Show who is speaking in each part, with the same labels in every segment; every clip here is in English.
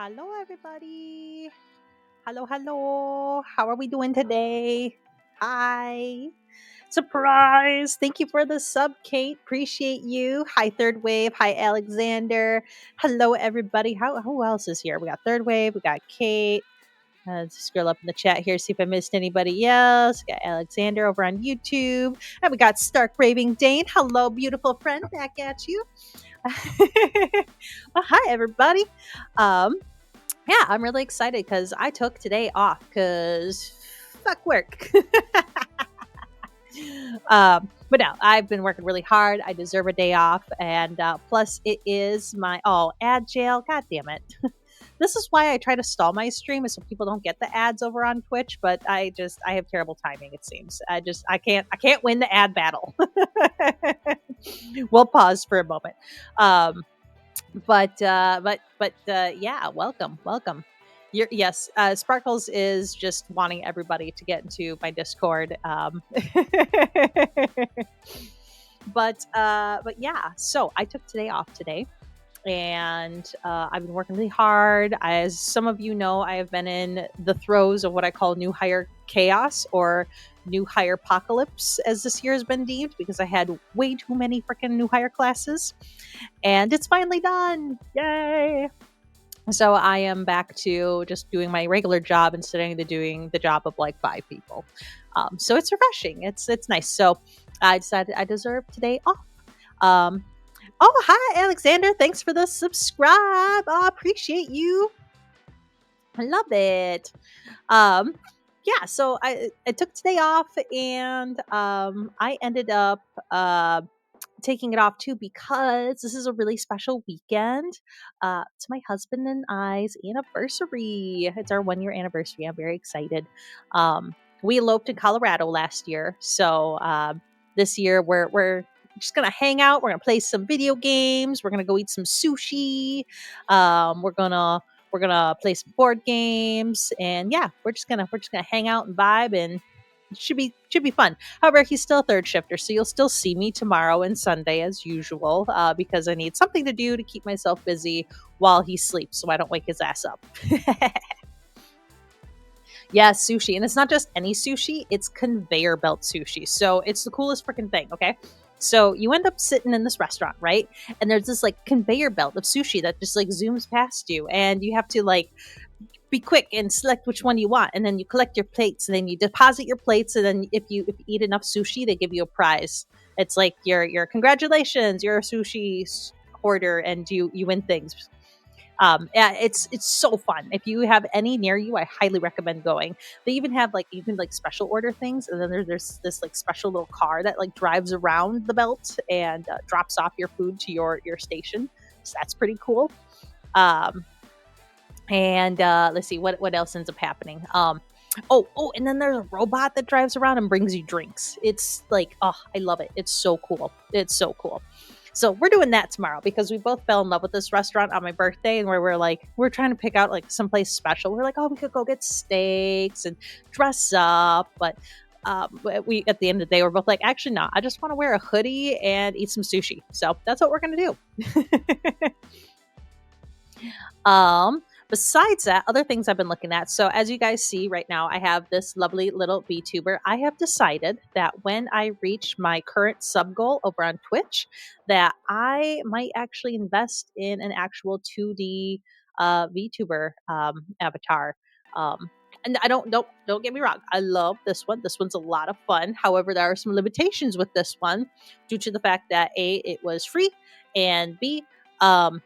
Speaker 1: Hello, everybody. Hello, hello. How are we doing today? Hi. Surprise. Thank you for the sub, Kate. Appreciate you. Hi, Third Wave. Hi, Alexander. Hello, everybody. Who else is here? We got Third Wave. We got Kate. Let's scroll up in the chat here, see if I missed anybody else. We got Alexander over on YouTube. And we got Stark Raving Dane. Hello, beautiful friend. Back at you. Well, hi, everybody. Um, yeah, I'm really excited because I took today off because fuck work. But no, I've been working really hard. I deserve a day off. And plus, it is my ad jail. God damn it. This is why I try to stall my stream is so people don't get the ads over on Twitch, but I have terrible timing, it seems. I can't win the ad battle. We'll pause for a moment. Yeah, welcome. Yes, Sparkles is just wanting everybody to get into my Discord. But yeah, so I took today off today, and I've been working really hard. As some of you know, I have been in the throes of what I call new hire chaos, or new hire apocalypse, as this year has been deemed, because I had way too many freaking new hire classes, and it's finally done. Yay! So I am back to just doing my regular job instead of doing the job of like 5 people. So it's refreshing. It's nice. So I decided I deserve today off. Oh, hi, Alexander. Thanks for the subscribe. I appreciate you. I love it. Um, yeah, so I took today off, and I ended up taking it off too because this is a really special weekend. It's my husband and I's anniversary. It's our 1 year anniversary. I'm very excited. We eloped in Colorado last year, so this year we're just gonna hang out. We're gonna play some video games. We're gonna go eat some sushi. We're gonna play some board games, and yeah, we're just gonna hang out and vibe, and it should be fun. However, he's still a third shifter, so you'll still see me tomorrow and Sunday as usual, because I need something to do to keep myself busy while he sleeps, so I don't wake his ass up. Yeah, sushi, and it's not just any sushi; it's conveyor belt sushi. So it's the coolest freaking thing. Okay, so you end up sitting in this restaurant, right? And there's this like conveyor belt of sushi that just like zooms past you, and you have to like be quick and select which one you want, and then you collect your plates, and then you deposit your plates, and then if you eat enough sushi, they give you a prize. It's like your congratulations, you're a sushi hoarder, and you win things. Yeah, it's so fun. If you have any near you, I highly recommend going. They even have like you can like special order things, and then there's this like special little car that like drives around the belt and drops off your food to your station. So that's pretty cool. Um, and let's see what else ends up happening. And then there's a robot that drives around and brings you drinks. It's like, oh, I love it. It's so cool. It's so cool. So we're doing that tomorrow because we both fell in love with this restaurant on my birthday, and where we're trying to pick out like someplace special. We're like, oh, we could go get steaks and dress up, but we at the end of the day we're both like, actually, no, I just want to wear a hoodie and eat some sushi. So that's what we're gonna do. Besides that, other things I've been looking at. So as you guys see right now, I have this lovely little VTuber. I have decided that when I reach my current sub goal over on Twitch, that I might actually invest in an actual 2D VTuber avatar. And I don't get me wrong. I love this one. This one's a lot of fun. However, there are some limitations with this one due to the fact that A, it was free, and B, um,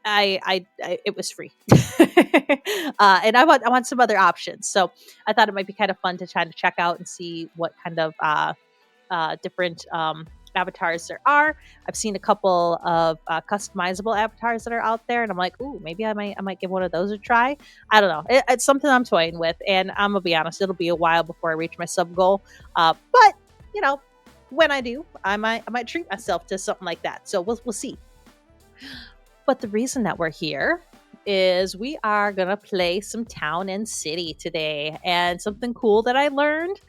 Speaker 1: I it was free, and I want some other options. So I thought it might be kind of fun to try to check out and see what kind of different avatars there are. I've seen a couple of customizable avatars that are out there, and I'm like, ooh, maybe I might give one of those a try. I don't know. It's something I'm toying with, and I'm gonna be honest, it'll be a while before I reach my sub goal. But you know, when I do, I might treat myself to something like that. So we'll see. But the reason that we're here is we are going to play some Town and City today. And something cool that I learned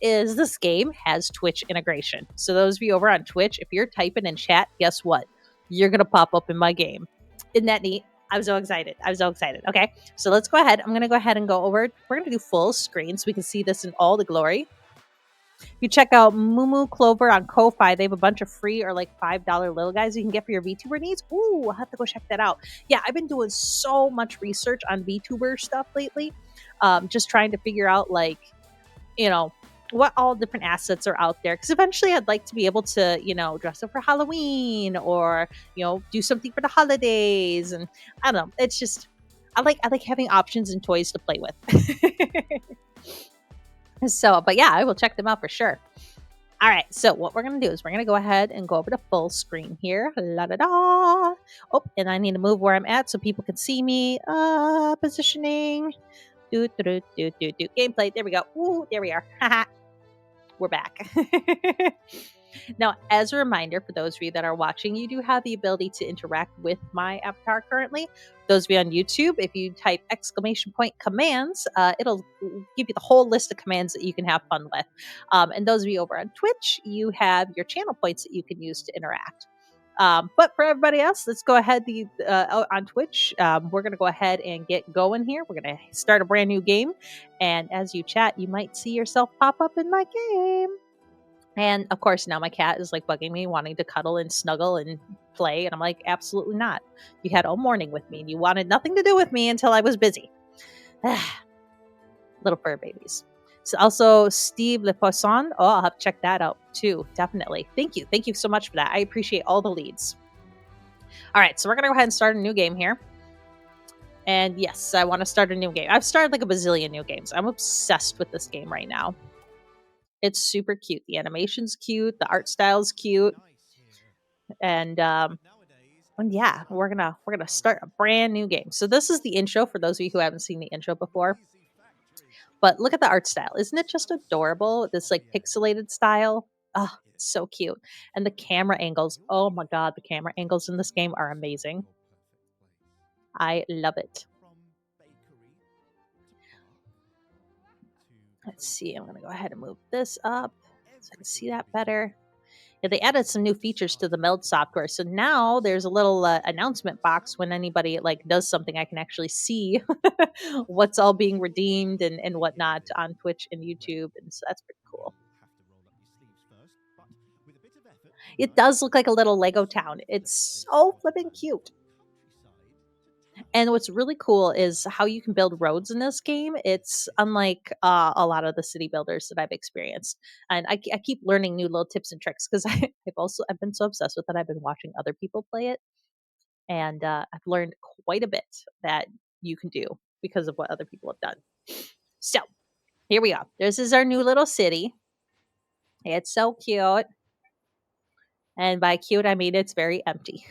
Speaker 1: is this game has Twitch integration. So, those of you over on Twitch, if you're typing in chat, guess what? You're going to pop up in my game. Isn't that neat? I'm so excited. I'm so excited. Okay, so let's go ahead. I'm going to go ahead and go over. We're going to do full screen so we can see this in all the glory. If you check out Moo Clover on Ko-Fi, they have a bunch of free or like $5 little guys you can get for your VTuber needs. Ooh, I'll have to go check that out. Yeah, I've been doing so much research on VTuber stuff lately. Just trying to figure out like, you know, what all different assets are out there. Because eventually I'd like to be able to, dress up for Halloween or, do something for the holidays. And I don't know. It's just I like having options and toys to play with. So, but yeah, I will check them out for sure. All right, so what we're gonna do is we're gonna go ahead and go over to full screen here. La da da. Oh, and I need to move where I'm at so people can see me. Positioning. Do. Gameplay. There we go. Ooh, there we are. We're back. Now, as a reminder, for those of you that are watching, you do have the ability to interact with my avatar currently. Those of you on YouTube, if you type !commands, it'll give you the whole list of commands that you can have fun with. And those of you over on Twitch, you have your channel points that you can use to interact. But for everybody else, let's go ahead on Twitch. We're going to go ahead and get going here. We're going to start a brand new game. And as you chat, you might see yourself pop up in my game. And of course, now my cat is like bugging me, wanting to cuddle and snuggle and play. And I'm like, absolutely not. You had all morning with me and you wanted nothing to do with me until I was busy. Little fur babies. So also Steve Le Poisson. Oh, I'll have to check that out too. Definitely. Thank you. Thank you so much for that. I appreciate all the leads. All right. So we're going to go ahead and start a new game here. And yes, I want to start a new game. I've started like a bazillion new games. I'm obsessed with this game right now. It's super cute. The animation's cute. The art style's cute. And yeah, we're gonna start a brand new game. So this is the intro for those of you who haven't seen the intro before. But look at the art style. Isn't it just adorable? This like pixelated style. Oh, it's so cute. And the camera angles. Oh my god, the camera angles in this game are amazing. I love it. Let's see. I'm going to go ahead and move this up so I can see that better. Yeah, they added some new features to the Meld software. So now there's a little announcement box when anybody like does something. I can actually see what's all being redeemed and whatnot on Twitch and YouTube. And so that's pretty cool. It does look like a little Lego town. It's so flippin' cute. And what's really cool is how you can build roads in this game. It's unlike a lot of the city builders that I've experienced, and I keep learning new little tips and tricks because I've been so obsessed with it. I've been watching other people play it, and I've learned quite a bit that you can do because of what other people have done. So here we are. This is our new little city. It's so cute. And by cute, I mean it's very empty.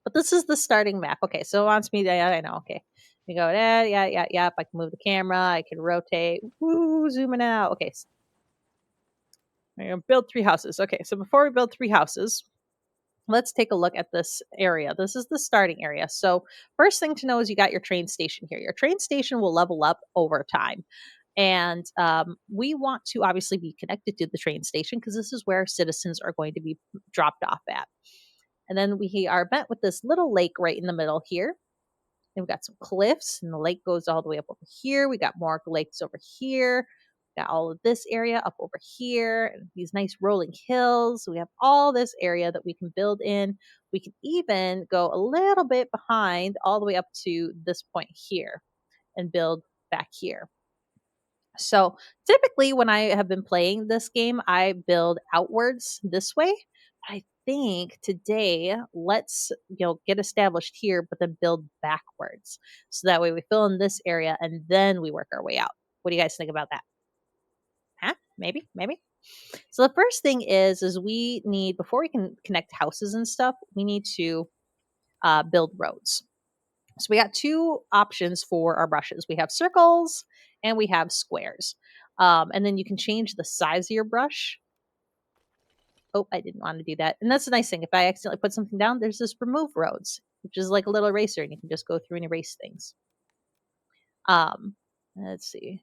Speaker 1: But this is the starting map. Okay, so it wants me to, I know, okay. You go, yeah. I can move the camera. I can rotate. Woo, zooming out. Okay. I'm going to build 3 houses. Okay, so before we build 3 houses, let's take a look at this area. This is the starting area. So first thing to know is you got your train station here. Your train station will level up over time. And we want to obviously be connected to the train station because this is where citizens are going to be dropped off at. And then we are met with this little lake right in the middle here. And we've got some cliffs, and the lake goes all the way up over here. We got more lakes over here. Got all of this area up over here, and these nice rolling hills. We have all this area that we can build in. We can even go a little bit behind all the way up to this point here and build back here. So typically, when I have been playing this game, I build outwards this way. I think today, let's get established here, but then build backwards. So that way we fill in this area and then we work our way out. What do you guys think about that? Huh? Maybe. So the first thing is we need, before we can connect houses and stuff, we need to build roads. So we got 2 options for our brushes. We have circles and we have squares. And then you can change the size of your brush. Oh, I didn't want to do that. And that's the nice thing. If I accidentally put something down, there's this remove roads, which is like a little eraser, and you can just go through and erase things. Let's see.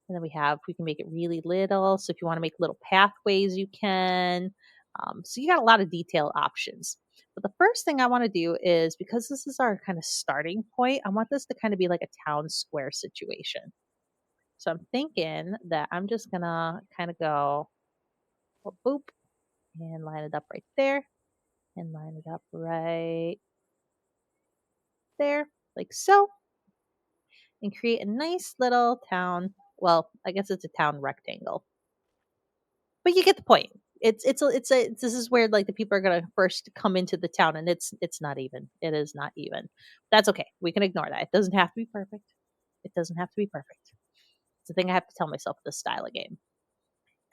Speaker 1: And then we can make it really little. So if you want to make little pathways, you can. So you got a lot of detail options. But the first thing I want to do is, because this is our kind of starting point, I want this to kind of be like a town square situation. So I'm thinking that I'm just gonna kind of go boop and line it up right there and line it up right there, like so, and create a nice little town. Well, I guess it's a town rectangle, but you get the point. This is where like the people are gonna first come into the town, and it's not even. It is not even. That's okay. We can ignore that. It doesn't have to be perfect. It doesn't have to be perfect. It's the thing I have to tell myself with this style of game.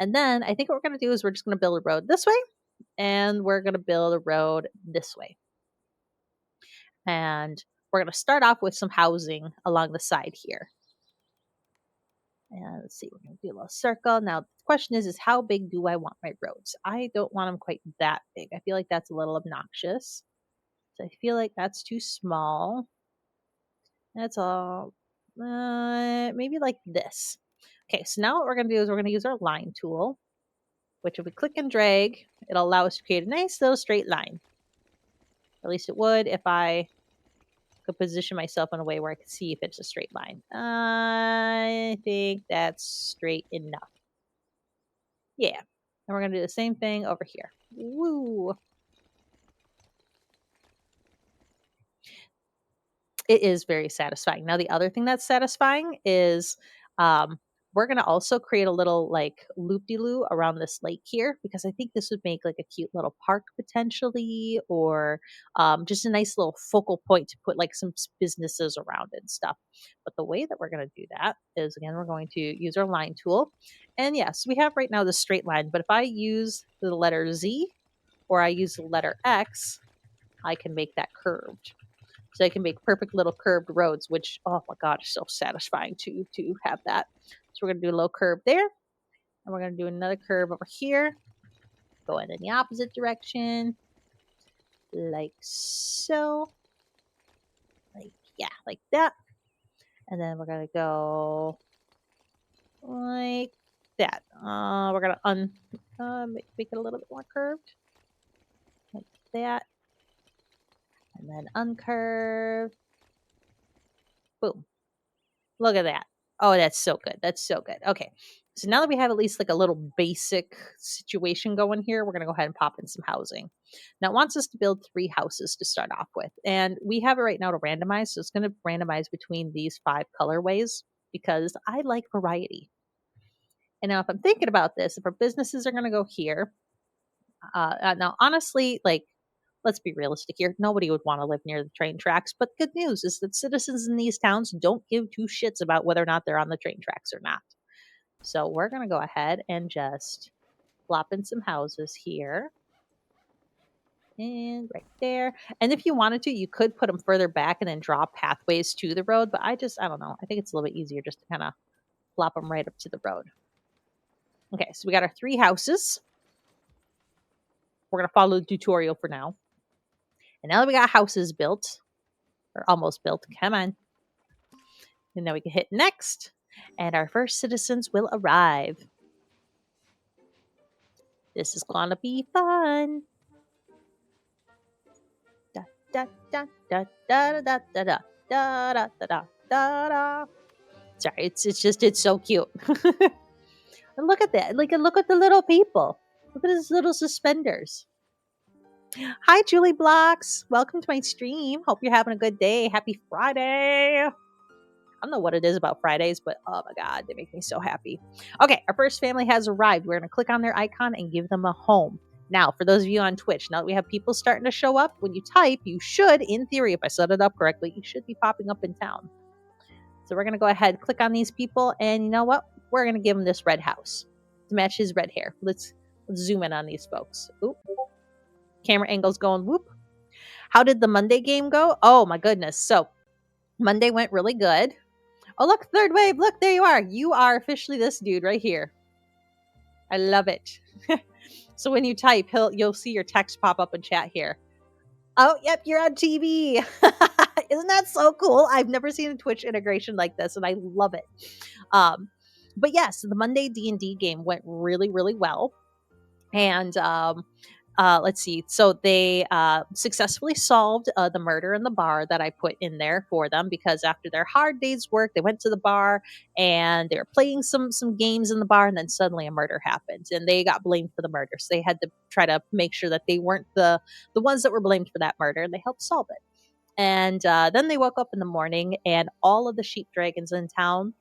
Speaker 1: And then I think what we're gonna do is we're just gonna build a road this way, and we're gonna build a road this way. And we're gonna start off with some housing along the side here. And let's see, we're going to do a little circle. Now, the question is how big do I want my roads? I don't want them quite that big. I feel like that's a little obnoxious. So I feel like that's too small. That's all. Maybe like this. Okay, so now what we're going to do is we're going to use our line tool, which if we click and drag, it'll allow us to create a nice little straight line. At least it would if I could position myself in a way where I could see if it's a straight line. I think that's straight enough. Yeah. And we're going to do the same thing over here. Woo. It is very satisfying. Now, the other thing that's satisfying is we're going to also create a little like loop-de-loo around this lake here, because I think this would make like a cute little park potentially, or just a nice little focal point to put like some businesses around it and stuff. But the way that we're going to do that is, again, we're going to use our line tool. And yes, we have right now the straight line, but if I use the letter Z or I use the letter X, I can make that curved. So I can make perfect little curved roads, which, oh my God, is so satisfying to have that. So we're going to do a little curve there. And we're going to do another curve over here. Going in the opposite direction. Like so. Like, yeah, like that. And then we're going to go like that. We're going to make it a little bit more curved. Like that. And then uncurve. Boom. Look at that. Oh, that's so good. That's so good. Okay. So now that we have at least like a little basic situation going here, we're going to go ahead and pop in some housing. Now it wants us to build 3 houses to start off with. And we have it right now to randomize. So it's going to randomize between these 5 colorways because I like variety. And now if I'm thinking about this, if our businesses are going to go here, now honestly, like, let's be realistic here. Nobody would want to live near the train tracks. But good news is that citizens in these towns don't give 2 shits about whether or not they're on the train tracks or not. So we're going to go ahead and just plop in some houses here. And right there. And if you wanted to, you could put them further back and then draw pathways to the road. But I don't know. I think it's a little bit easier just to kind of plop them right up to the road. Okay, so we got our 3 houses. We're going to follow the tutorial for now. And now that we got houses built, or almost built, come on. And now we can hit next, and our first citizens will arrive. This is gonna be fun. Da da da da da da da da da da da da da. Sorry, it's so cute. And look at that! Like, look at the little people. Look at his little suspenders. Hi, Julie Blocks. Welcome to my stream. Hope you're having a good day. Happy Friday. I don't know what it is about Fridays, but oh my God, they make me so happy. Okay, our first family has arrived. We're going to click on their icon and give them a home. Now, for those of you on Twitch, now that we have people starting to show up, when you type, you should, in theory, if I set it up correctly, you should be popping up in town. So we're going to go ahead, click on these people, and you know what? We're going to give him this red house to match his red hair. Let's zoom in on these folks. Oop. Camera angle's going whoop. How did the Monday game go? Oh my goodness. So Monday went really good. Oh, look, third wave. Look, there you are. You are officially this dude right here. I love it. So when you type, you'll see your text pop up in chat here. Oh, yep, you're on TV. Isn't that so cool? I've never seen a Twitch integration like this, and I love it. But yes, the Monday D&D game went really, really well. And let's see. So they successfully solved the murder in the bar that I put in there for them, because after their hard day's work, they went to the bar and they were playing some games in the bar, and then suddenly a murder happened, and they got blamed for the murder. So they had to try to make sure that they weren't the ones that were blamed for that murder, and they helped solve it. And then they woke up in the morning, and all of the sheep dragons in town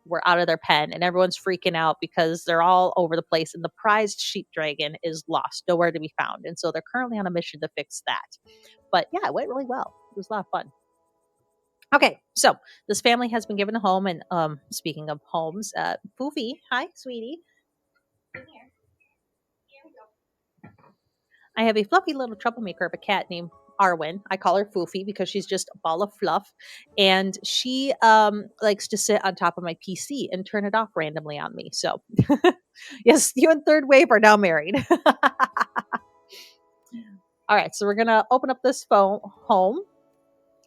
Speaker 1: were out of their pen, and everyone's freaking out because they're all over the place. And the prized sheep dragon is lost, nowhere to be found. And so they're currently on a mission to fix that. But yeah, it went really well. It was a lot of fun. Okay, so this family has been given a home. And speaking of homes, Foofy, hi, sweetie. I have a fluffy little troublemaker of a cat named Arwen. I call her Foofy because she's just a ball of fluff. And she likes to sit on top of my PC and turn it off randomly on me. So, yes, you and Third Wave are now married. All right, so we're going to open up this phone home.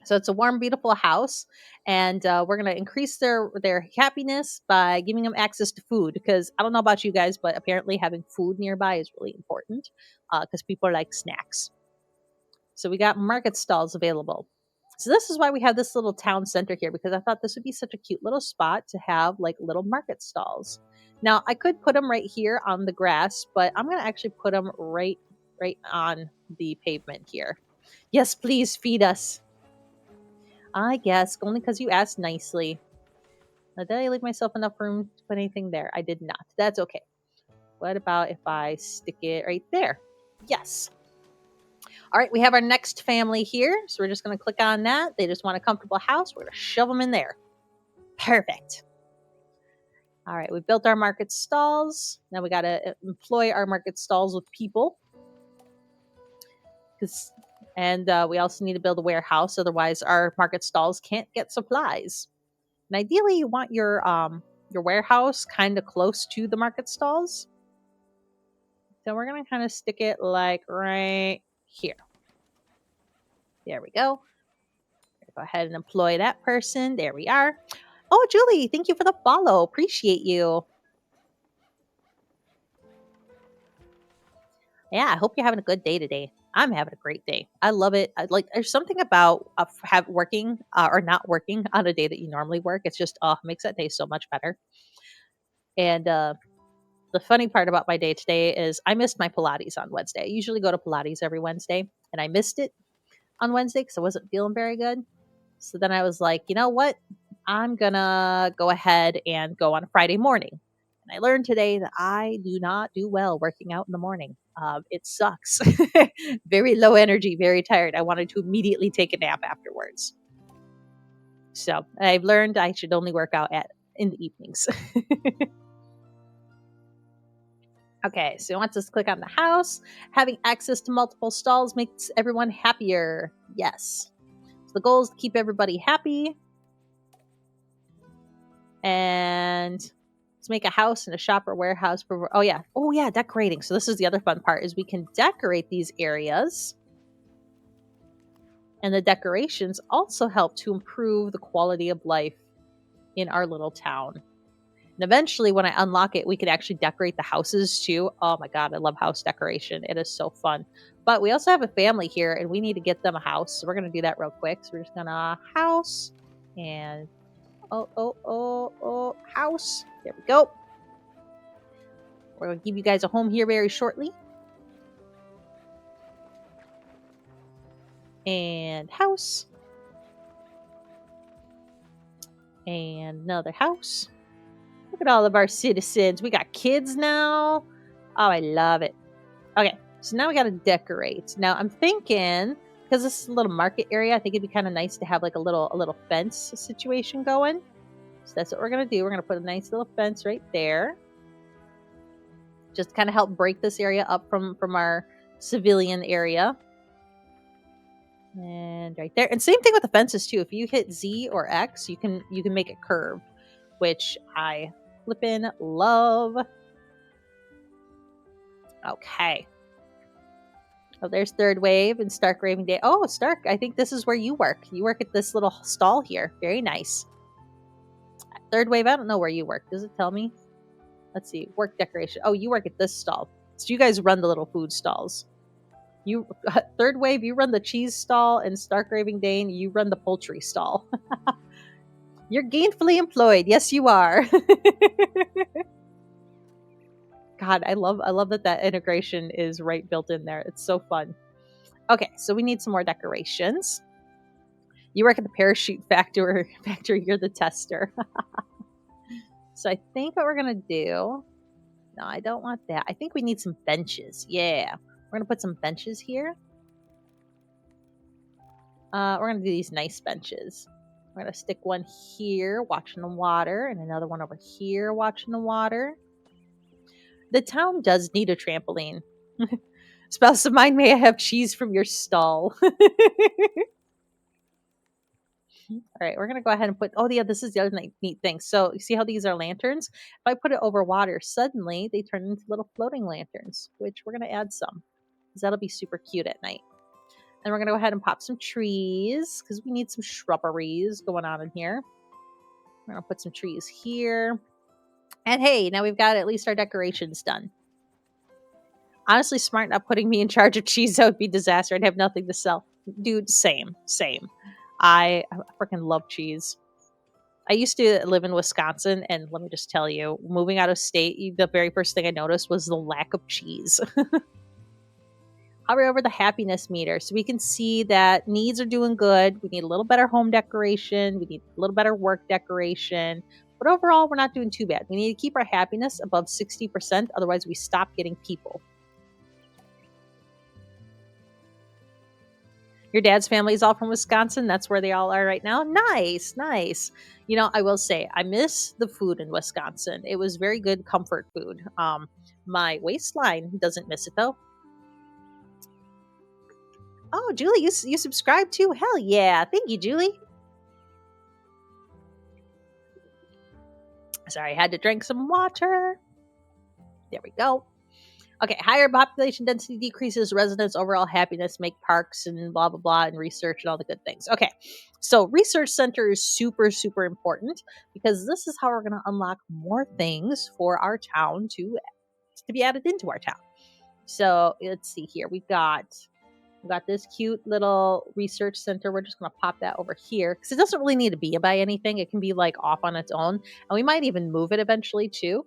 Speaker 1: So it's a warm, beautiful house, and we're gonna increase their happiness by giving them access to food. Because I don't know about you guys, but apparently having food nearby is really important because people like snacks. So we got market stalls available. So this is why we have this little town center here, because I thought this would be such a cute little spot to have like little market stalls. Now I could put them right here on the grass, but I'm gonna actually put them right on the pavement here. Yes, please feed us. I guess, only because you asked nicely. Now, did I leave myself enough room to put anything there? I did not. That's okay. What about if I stick it right there? Yes. All right, we have our next family here. So we're just going to click on that. They just want a comfortable house. We're going to shove them in there. Perfect. All right, we built our market stalls. Now we got to employ our market stalls with people. And we also need to build a warehouse. Otherwise, our market stalls can't get supplies. And ideally, you want your warehouse kind of close to the market stalls. So we're gonna kind of stick it like right here. There we go. Go ahead and employ that person. There we are. Oh, Julie, thank you for the follow. Appreciate you. Yeah, I hope you're having a good day today. I'm having a great day. I love it. There's something about working or not working on a day that you normally work. It's just makes that day so much better. And the funny part about my day today is I missed my Pilates on Wednesday. I usually go to Pilates every Wednesday, and I missed it on Wednesday because I wasn't feeling very good. So then I was like, you know what? I'm gonna go ahead and go on a Friday morning. And I learned today that I do not do well working out in the morning. It sucks. Very low energy, very tired. I wanted to immediately take a nap afterwards. So I've learned I should only work out in the evenings. Okay, so once us click on the house. Having access to multiple stalls makes everyone happier. Yes. So the goal is to keep everybody happy. And let's make a house and a shop or warehouse. Oh yeah, decorating. So this is the other fun part, is we can decorate these areas. And the decorations also help to improve the quality of life in our little town. And eventually, when I unlock it, we could actually decorate the houses too. Oh my God, I love house decoration. It is so fun. But we also have a family here, and we need to get them a house. So we're going to do that real quick. So we're just going to house and house. There we go. We're going to give you guys a home here very shortly. And house. And another house. Look at all of our citizens. We got kids now. Oh, I love it. Okay, so now we got to decorate. Now I'm thinking, because this is a little market area, I think it'd be kind of nice to have like a little fence situation going. So that's what we're gonna do. We're gonna put a nice little fence right there, just kind of help break this area up from our civilian area. And right there, and same thing with the fences too. If you hit Z or X, you can make it curve, which I flippin' love. Okay. Oh, there's Third Wave and Stark Raving Day. Oh, Stark, I think this is where you work. You work at this little stall here. Very nice. Third Wave, I don't know where you work. Does it tell me? Let's see. Work decoration. Oh, you work at this stall. So you guys run the little food stalls. You third wave, you run the cheese stall, and Stark Raving Dane, you run the poultry stall. You're gainfully employed. Yes, you are. God, I love that integration is right built in there. It's so fun. Okay, so we need some more decorations. You work at the parachute factory. You're the tester. So I think what we're gonna do. No, I don't want that. I think we need some benches. Yeah, we're gonna put some benches here. We're gonna do these nice benches. We're gonna stick one here, watching the water, and another one over here, watching the water. The town does need a trampoline. Spouse of mine, may I have cheese from your stall? All right, we're gonna go ahead and put. Oh, yeah, this is the other neat thing. So you see how these are lanterns? If I put it over water, suddenly they turn into little floating lanterns, which we're gonna add some, because that'll be super cute at night. And we're gonna go ahead and pop some trees because we need some shrubberies going on in here. We're gonna put some trees here, and hey, now we've got at least our decorations done. Honestly, Smart not putting me in charge of cheese, that would be disaster. I'd have nothing to sell. Dude, same. I freaking love cheese. I used to live in Wisconsin, and let me just tell you, moving out of state, the very first thing I noticed was the lack of cheese. Hover over the happiness meter so we can see that needs are doing good. We need a little better home decoration. We need a little better work decoration. But overall, we're not doing too bad. We need to keep our happiness above 60%. Otherwise, we stop getting people. Your dad's family is all from Wisconsin. That's where they all are right now. Nice, nice. You know, I will say, I miss the food in Wisconsin. It was very good comfort food. My waistline doesn't miss it though. Oh, Julie, you subscribe too? Hell yeah. Thank you, Julie. Sorry, I had to drink some water. There we go. Okay, higher population density decreases residents' overall happiness, make parks and blah, blah, blah, and research and all the good things. Okay, so research center is super, super important because this is how we're going to unlock more things for our town to be added into our town. So let's see here. We've got this cute little research center. We're just going to pop that over here because it doesn't really need to be by anything. It can be like off on its own. And we might even move it eventually too.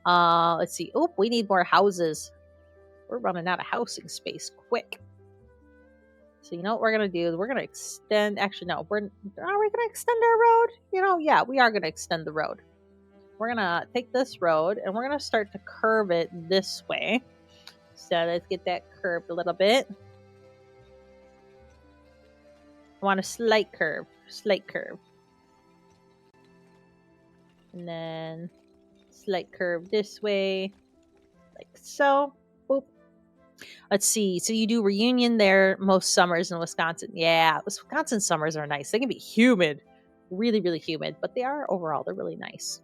Speaker 1: Let's see. Oh, we need more houses. We're running out of housing space quick. So you know what we're going to do? We're going to extend. Actually, no. Are we going to extend our road? You know, yeah, we are going to extend the road. We're going to take this road and we're going to start to curve it this way. So let's get that curved a little bit. I want a slight curve. And then slight curve this way. Like so. Boop. Let's see. So you do Reunion there most summers in Wisconsin. Yeah, Wisconsin summers are nice. They can be humid. Really, really humid. But they are overall, they're really nice.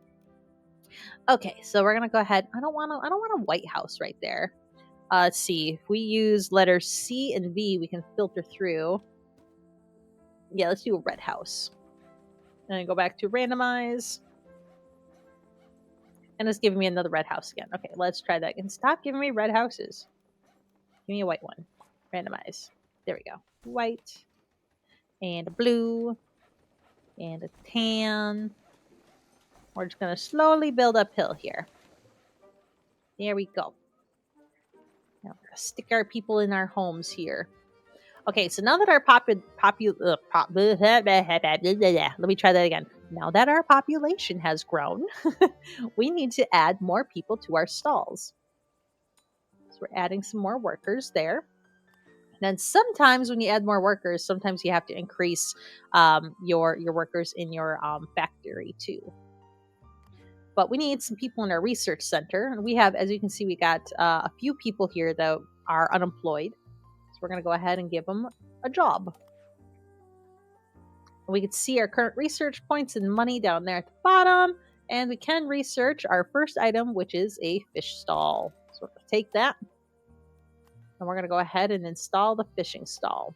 Speaker 1: Okay, so we're gonna go ahead. I don't want a White House right there. Let's see. If we use letters C and V, we can filter through. Yeah, let's do a red house. And then go back to randomize. And it's giving me another red house again. Okay, let's try that again. Stop giving me red houses. Give me a white one. Randomize. There we go. White. And a blue. And a tan. We're just going to slowly build uphill here. There we go. Now we're going to stick our people in our homes here. Okay, so now that our let me try that again. Now that our population has grown, we need to add more people to our stalls. So we're adding some more workers there. And then sometimes when you add more workers, sometimes you have to increase your workers in your factory too. But we need some people in our research center. And we have, as you can see, we got a few people here that are unemployed. So we're going to go ahead and give them a job. We can see our current research points and money down there at the bottom. And we can research our first item, which is a fish stall. So we're going to take that. And we're going to go ahead and install the fishing stall.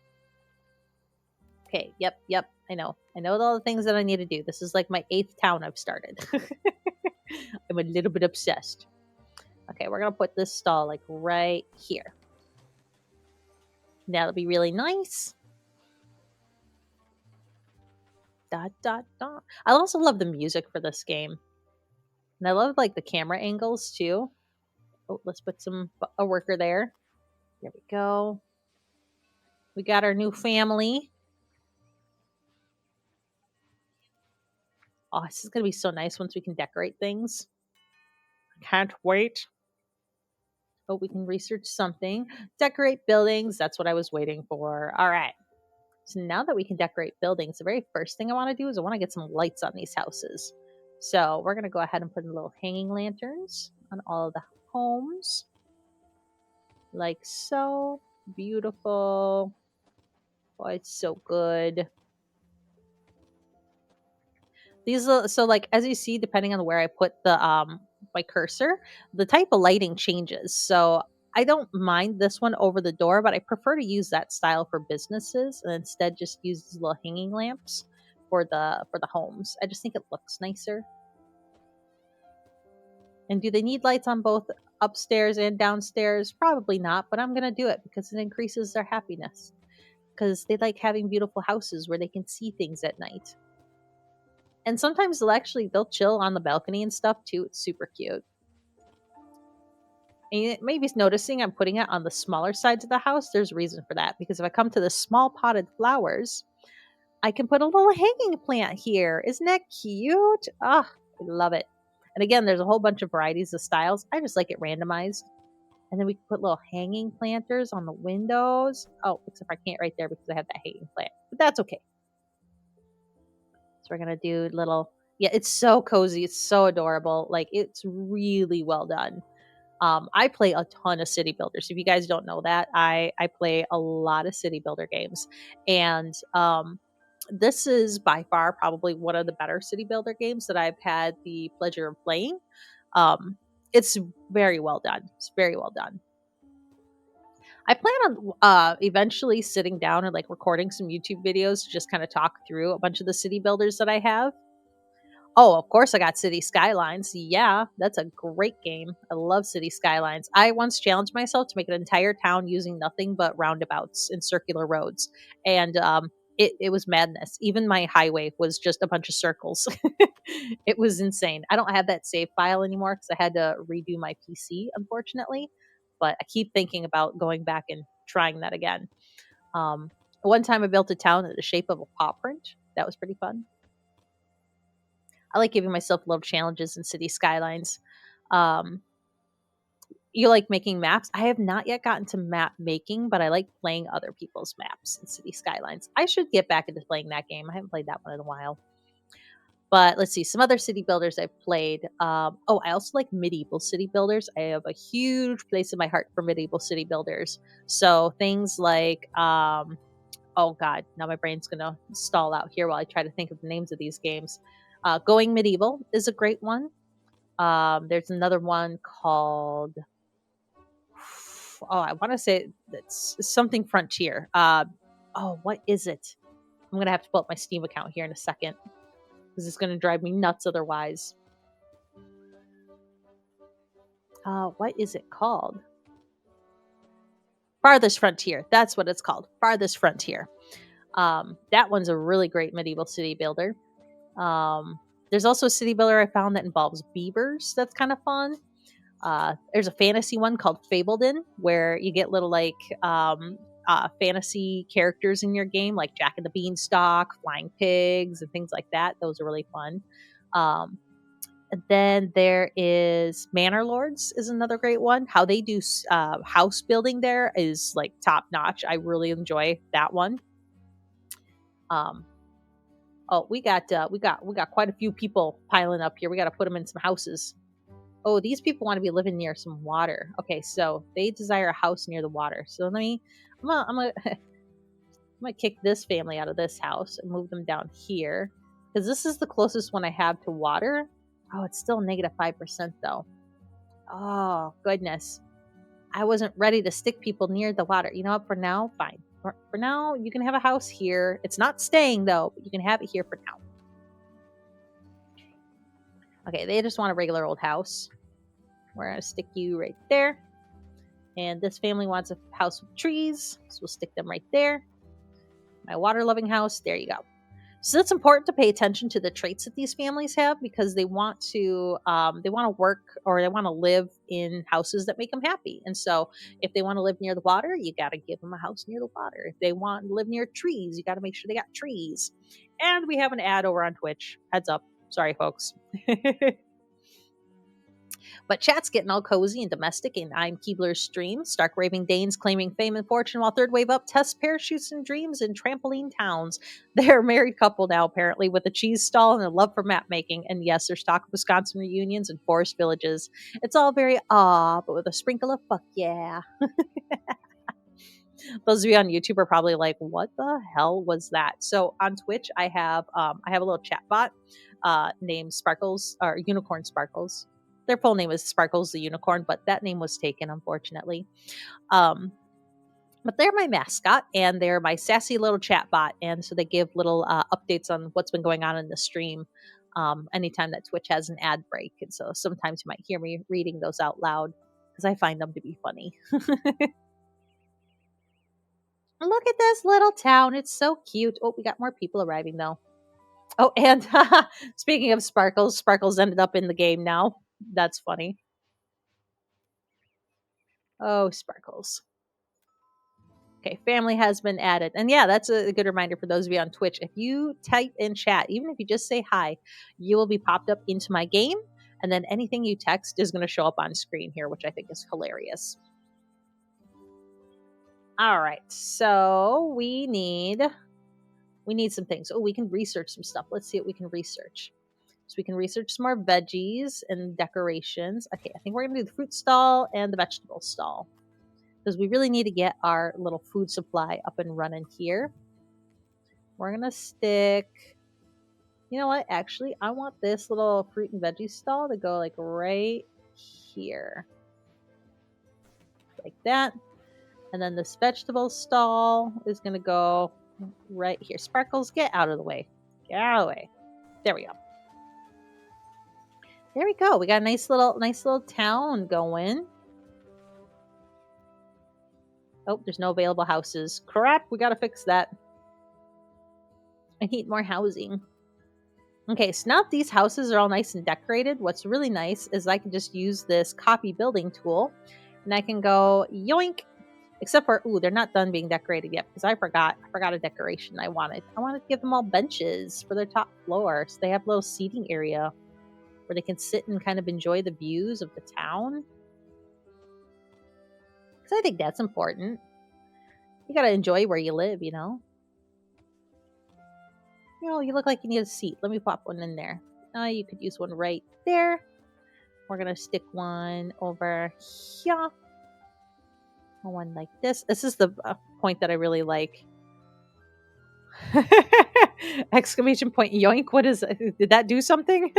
Speaker 1: Okay, yep. I know all the things that I need to do. This is like my 8th town I've started. I'm a little bit obsessed. Okay, we're going to put this stall like right here. That'll be really nice. Dot dot dot. I also love the music for this game. And I love like the camera angles too. Oh, let's put a worker there. There we go. We got our new family. Oh, this is gonna be so nice once we can decorate things. Can't wait. Oh, we can research something. Decorate buildings. That's what I was waiting for. All right. So now that we can decorate buildings, the very first thing I want to do is I want to get some lights on these houses. So we're going to go ahead and put in little hanging lanterns on all of the homes. Like so. Beautiful. Oh, it's so good. These are, so like as you see, depending on where I put the my cursor, the type of lighting changes. So I don't mind this one over the door, but I prefer to use that style for businesses and instead just use these little hanging lamps for the homes. I just think it looks nicer. And do they need lights on both upstairs and downstairs? Probably not, but I'm gonna do it because it increases their happiness. Because they like having beautiful houses where they can see things at night. And sometimes they'll chill on the balcony and stuff too. It's super cute. And maybe noticing I'm putting it on the smaller sides of the house. There's a reason for that because if I come to the small potted flowers, I can put a little hanging plant here. Isn't that cute? Ah, I love it. And again, there's a whole bunch of varieties of styles. I just like it randomized. And then we can put little hanging planters on the windows. Oh, except I can't right there because I have that hanging plant. But that's okay. So we're gonna do little. Yeah, it's so cozy. It's so adorable. Like it's really well done. I play a ton of city builders. If you guys don't know that, I play a lot of city builder games, and this is by far probably one of the better city builder games that I've had the pleasure of playing. Um, it's very well done. It's very well done. I plan on eventually sitting down and like recording some YouTube videos to just kind of talk through a bunch of the city builders that I have. Oh, of course, I got City Skylines. Yeah, that's a great game. I love City Skylines. I once challenged myself to make an entire town using nothing but roundabouts and circular roads. And it was madness. Even my highway was just a bunch of circles. It was insane. I don't have that save file anymore because I had to redo my PC, unfortunately. But I keep thinking about going back and trying that again. Um, One time I built a town in the shape of a paw print. That was pretty fun. I like giving myself little challenges in City Skylines. Um, you like making maps? I have not yet gotten to map making, but I like playing other people's maps in City Skylines. I should get back into playing that game. I haven't played that one in a while. But let's see some other city builders I've played. Oh, I also like medieval city builders. I have a huge place in my heart for medieval city builders. So things like, oh god, now my brain's gonna stall out here while I try to think of the names of these games. Going Medieval is a great one. There's another one called oh, I want to say it's something Frontier. Oh, what is it? I'm gonna have to pull up my Steam account here in a second because it's gonna drive me nuts otherwise. What is it called? Farthest Frontier. That's what it's called. Farthest Frontier. That one's a really great medieval city builder. There's also a city builder I found that involves beavers. That's kind of fun. There's a fantasy one called Fabledon where you get little like fantasy characters in your game, like Jack and the Beanstalk, flying pigs, and things like that. Those are really fun. Um, and then there is Manor Lords is another great one. How they do house building there is like top notch. I really enjoy that one. Um, oh, we got quite a few people piling up here. We got to put them in some houses. Oh, these people want to be living near some water. Okay, so they desire a house near the water. So I'm gonna kick this family out of this house and move them down here because this is the closest one I have to water. Oh, it's still -5% though. Oh goodness, I wasn't ready to stick people near the water. You know what? For now, fine. For now, you can have a house here. It's not staying though, but you can have it here for now. Okay, they just want a regular old house. We're gonna stick you right there. And this family wants a house with trees, so we'll stick them right there. My water-loving house, there you go. So it's important to pay attention to the traits that these families have because they want to work or they want to live in houses that make them happy. And so if they want to live near the water, you got to give them a house near the water. If they want to live near trees, you got to make sure they got trees. And we have an ad over on Twitch. Heads up. Sorry, folks. But chat's getting all cozy and domestic in I'm Keebler's stream. Stark raving Danes claiming fame and fortune while Third Wave Up tests parachutes and dreams in trampoline towns. They're a married couple now, apparently, with a cheese stall and a love for map making. And yes, there's talk of Wisconsin reunions and forest villages. It's all very but with a sprinkle of fuck yeah. Those of you on YouTube are probably like, what the hell was that? So on Twitch, I have a little chat bot named Sparkles or Unicorn Sparkles. Their full name is Sparkles the Unicorn, but that name was taken, unfortunately. But they're my mascot, and they're my sassy little chat bot, and so they give little updates on what's been going on in the stream anytime that Twitch has an ad break. And so sometimes you might hear me reading those out loud because I find them to be funny. Look at this little town. It's so cute. Oh, we got more people arriving, though. Oh, and speaking of Sparkles, Sparkles ended up in the game now. That's funny. Oh, Sparkles. Okay, family has been added. And yeah, that's a good reminder for those of you on Twitch. If you type in chat, even if you just say hi, you will be popped up into my game. And then anything you text is going to show up on screen here, which I think is hilarious. All right, so we need some things. Oh, we can research some stuff. Let's see what we can research. So we can research some more veggies and decorations. Okay, I think we're going to do the fruit stall and the vegetable stall because we really need to get our little food supply up and running here. We're going to stick... You know what? Actually, I want this little fruit and veggie stall to go like right here. Like that. And then this vegetable stall is going to go right here. Sparkles, get out of the way. Get out of the way. There we go. There we go. We got a nice little town going. Oh, there's no available houses. Crap, we got to fix that. I need more housing. Okay, so now that these houses are all nice and decorated, what's really nice is I can just use this copy building tool and I can go yoink. Except for, they're not done being decorated yet because I forgot a decoration I wanted. I wanted to give them all benches for their top floor so they have a little seating area where they can sit and kind of enjoy the views of the town. Because I think that's important. You gotta enjoy where you live, you know? You know, you look like you need a seat. Let me pop one in there. You could use one right there. We're gonna stick one over here. One like this. This is the point that I really like. Exclamation point yoink. What is it? Did that do something?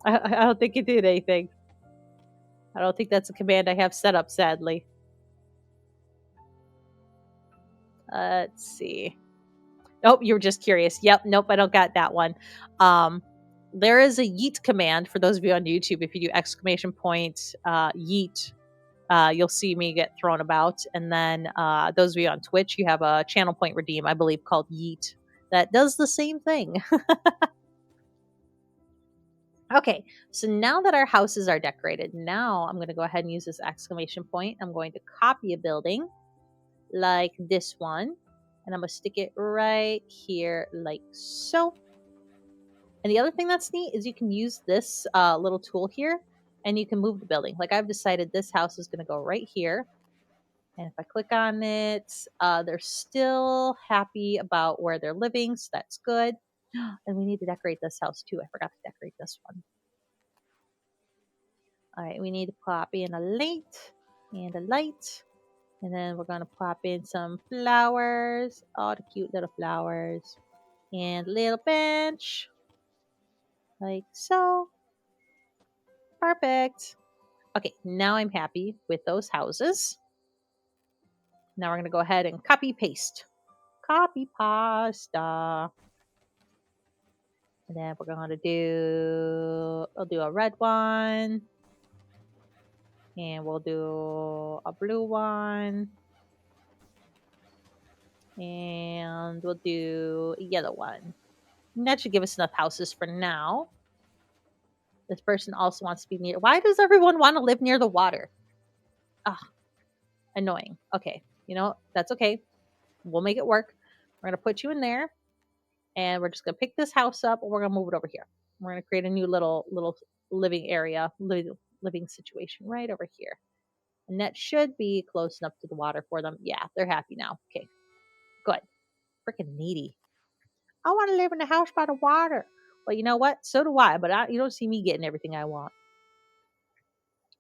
Speaker 1: I don't think it did anything. I don't think that's a command I have set up, sadly. Let's see. Oh, you were just curious. Yep, nope, I don't got that one. There is a yeet command for those of you on YouTube. If you do exclamation point yeet, you'll see me get thrown about. And then those of you on Twitch, you have a channel point redeem, I believe, called yeet that does the same thing. Okay, so now that our houses are decorated, now I'm going to go ahead and use this exclamation point. I'm going to copy a building like this one, and I'm going to stick it right here like so. And the other thing that's neat is you can use this little tool here, and you can move the building. Like I've decided this house is going to go right here. And if I click on it, they're still happy about where they're living, so that's good. And we need to decorate this house too. I forgot to decorate this one. All right, we need to pop in a light and a light. And then we're going to pop in some flowers. All the cute little flowers. And a little bench. Like so. Perfect. Okay, now I'm happy with those houses. Now we're going to go ahead and copy paste. Copy pasta. And then we're going to I'll do a red one. And we'll do a blue one. And we'll do a yellow one. And that should give us enough houses for now. This person also wants to be near. Why does everyone want to live near the water? Ah, annoying. Okay, that's okay. We'll make it work. We're gonna put you in there, and we're just gonna pick this house up, and we're gonna move it over here. We're gonna create a new little living area, living situation right over here, and that should be close enough to the water for them. Yeah, they're happy now. Okay, good. Freaking needy. I want to live in a house by the water. Well, you know what? So do I, but you don't see me getting everything I want.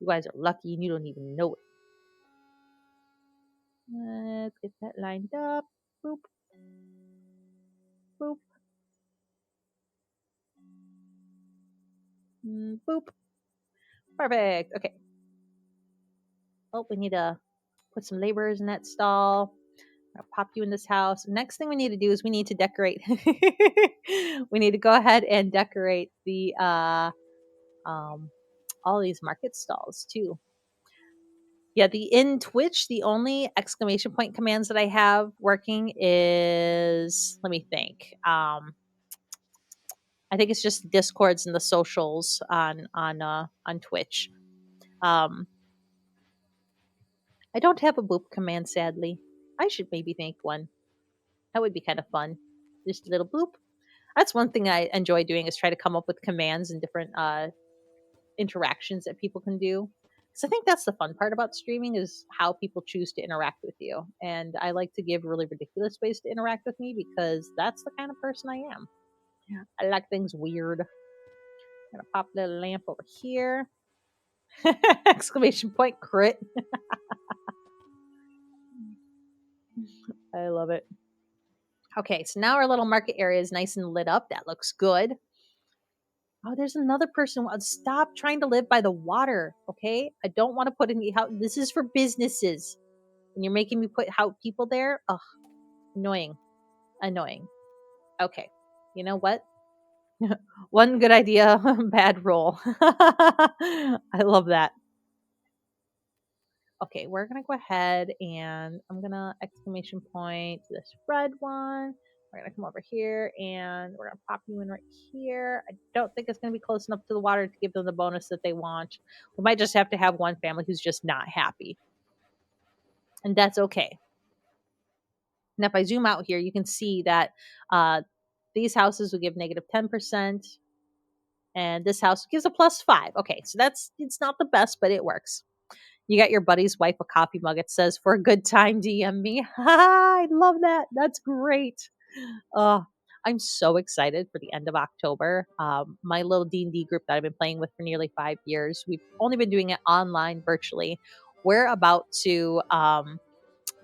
Speaker 1: You guys are lucky and you don't even know it. Let's get that lined up. Boop. Boop. Boop. Perfect. Okay. Oh, we need to put some laborers in that stall. I'll pop you in this house. Next thing we need to do is we need to decorate. We need to go ahead and decorate the all these market stalls too. Yeah, in Twitch, the only exclamation point commands that I have working is, let me think. I think it's just Discords and the socials on Twitch. I don't have a boop command, sadly. I should maybe make one. That would be kind of fun. Just a little boop. That's one thing I enjoy doing, is try to come up with commands and different interactions that people can do. Because I think that's the fun part about streaming, is how people choose to interact with you. And I like to give really ridiculous ways to interact with me, because that's the kind of person I am. Yeah. I like things weird. I'm gonna pop the lamp over here. Exclamation point crit. I love it. Okay, so now our little market area is nice and lit up. That looks good. Oh, there's another person. Stop trying to live by the water, okay? I don't want to put any house. This is for businesses, and you're making me put people there. Ugh, annoying. Okay, you know what? One good idea, bad roll. I love that. Okay, we're gonna go ahead and I'm gonna exclamation point this red one. We're gonna come over here and we're gonna pop you in right here. I don't think it's gonna be close enough to the water to give them the bonus that they want. We might just have to have one family who's just not happy, and that's okay. And if I zoom out here, you can see that these houses will give negative 10%, and this house gives a +5. Okay, so it's not the best, but it works. You got your buddy's wife a coffee mug. It says, "For a good time, DM me." I love that. That's great. I'm so excited for the end of October. My little D&D group that I've been playing with for nearly 5 years, we've only been doing it online, virtually. We're about to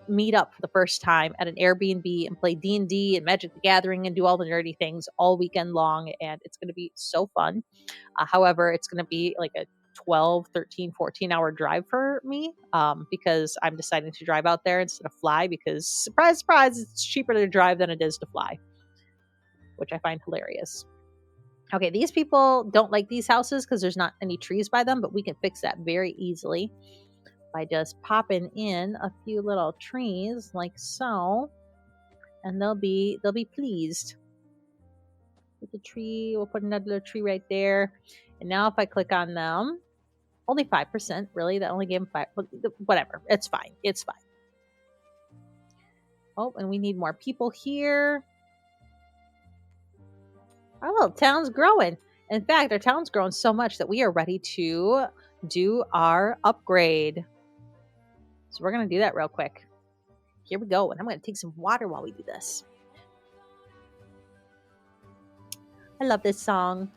Speaker 1: meet up for the first time at an Airbnb and play D&D and Magic the Gathering and do all the nerdy things all weekend long, and it's going to be so fun. However, it's going to be like a 12, 13, 14-hour drive for me, because I'm deciding to drive out there instead of fly, because surprise, surprise, it's cheaper to drive than it is to fly, which I find hilarious. Okay, these people don't like these houses because there's not any trees by them, but we can fix that very easily by just popping in a few little trees like so, and they'll be pleased with the tree. We'll put another little tree right there, and now if I click on them, only 5%, really. That only gave them 5, but whatever, it's fine. Oh, and we need more people here. Our little town's growing. In fact, our town's grown so much that we are ready to do our upgrade. So we're going to do that real quick. Here we go. And I'm going to take some water while we do this. I love this song.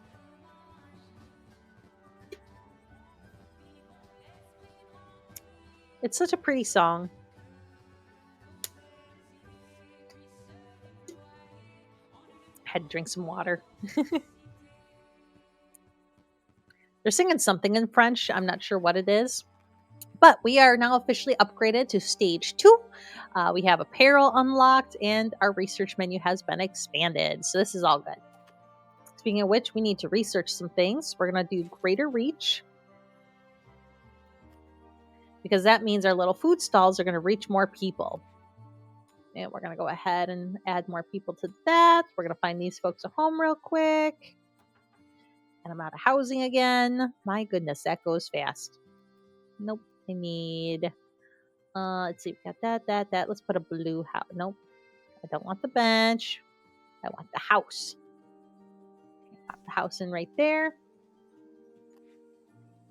Speaker 1: It's such a pretty song. I had to drink some water. They're singing something in French. I'm not sure what it is. But we are now officially upgraded to stage 2. We have apparel unlocked, and our research menu has been expanded. So this is all good. Speaking of which, we need to research some things. We're going to do greater reach. because that means our little food stalls are going to reach more people. And we're going to go ahead and add more people to that. We're going to find these folks a home real quick. And I'm out of housing again. My goodness, that goes fast. Nope. I need, let's see, we got that. Let's put a blue house. Nope. I don't want the bench. I want the house. Pop the house in right there.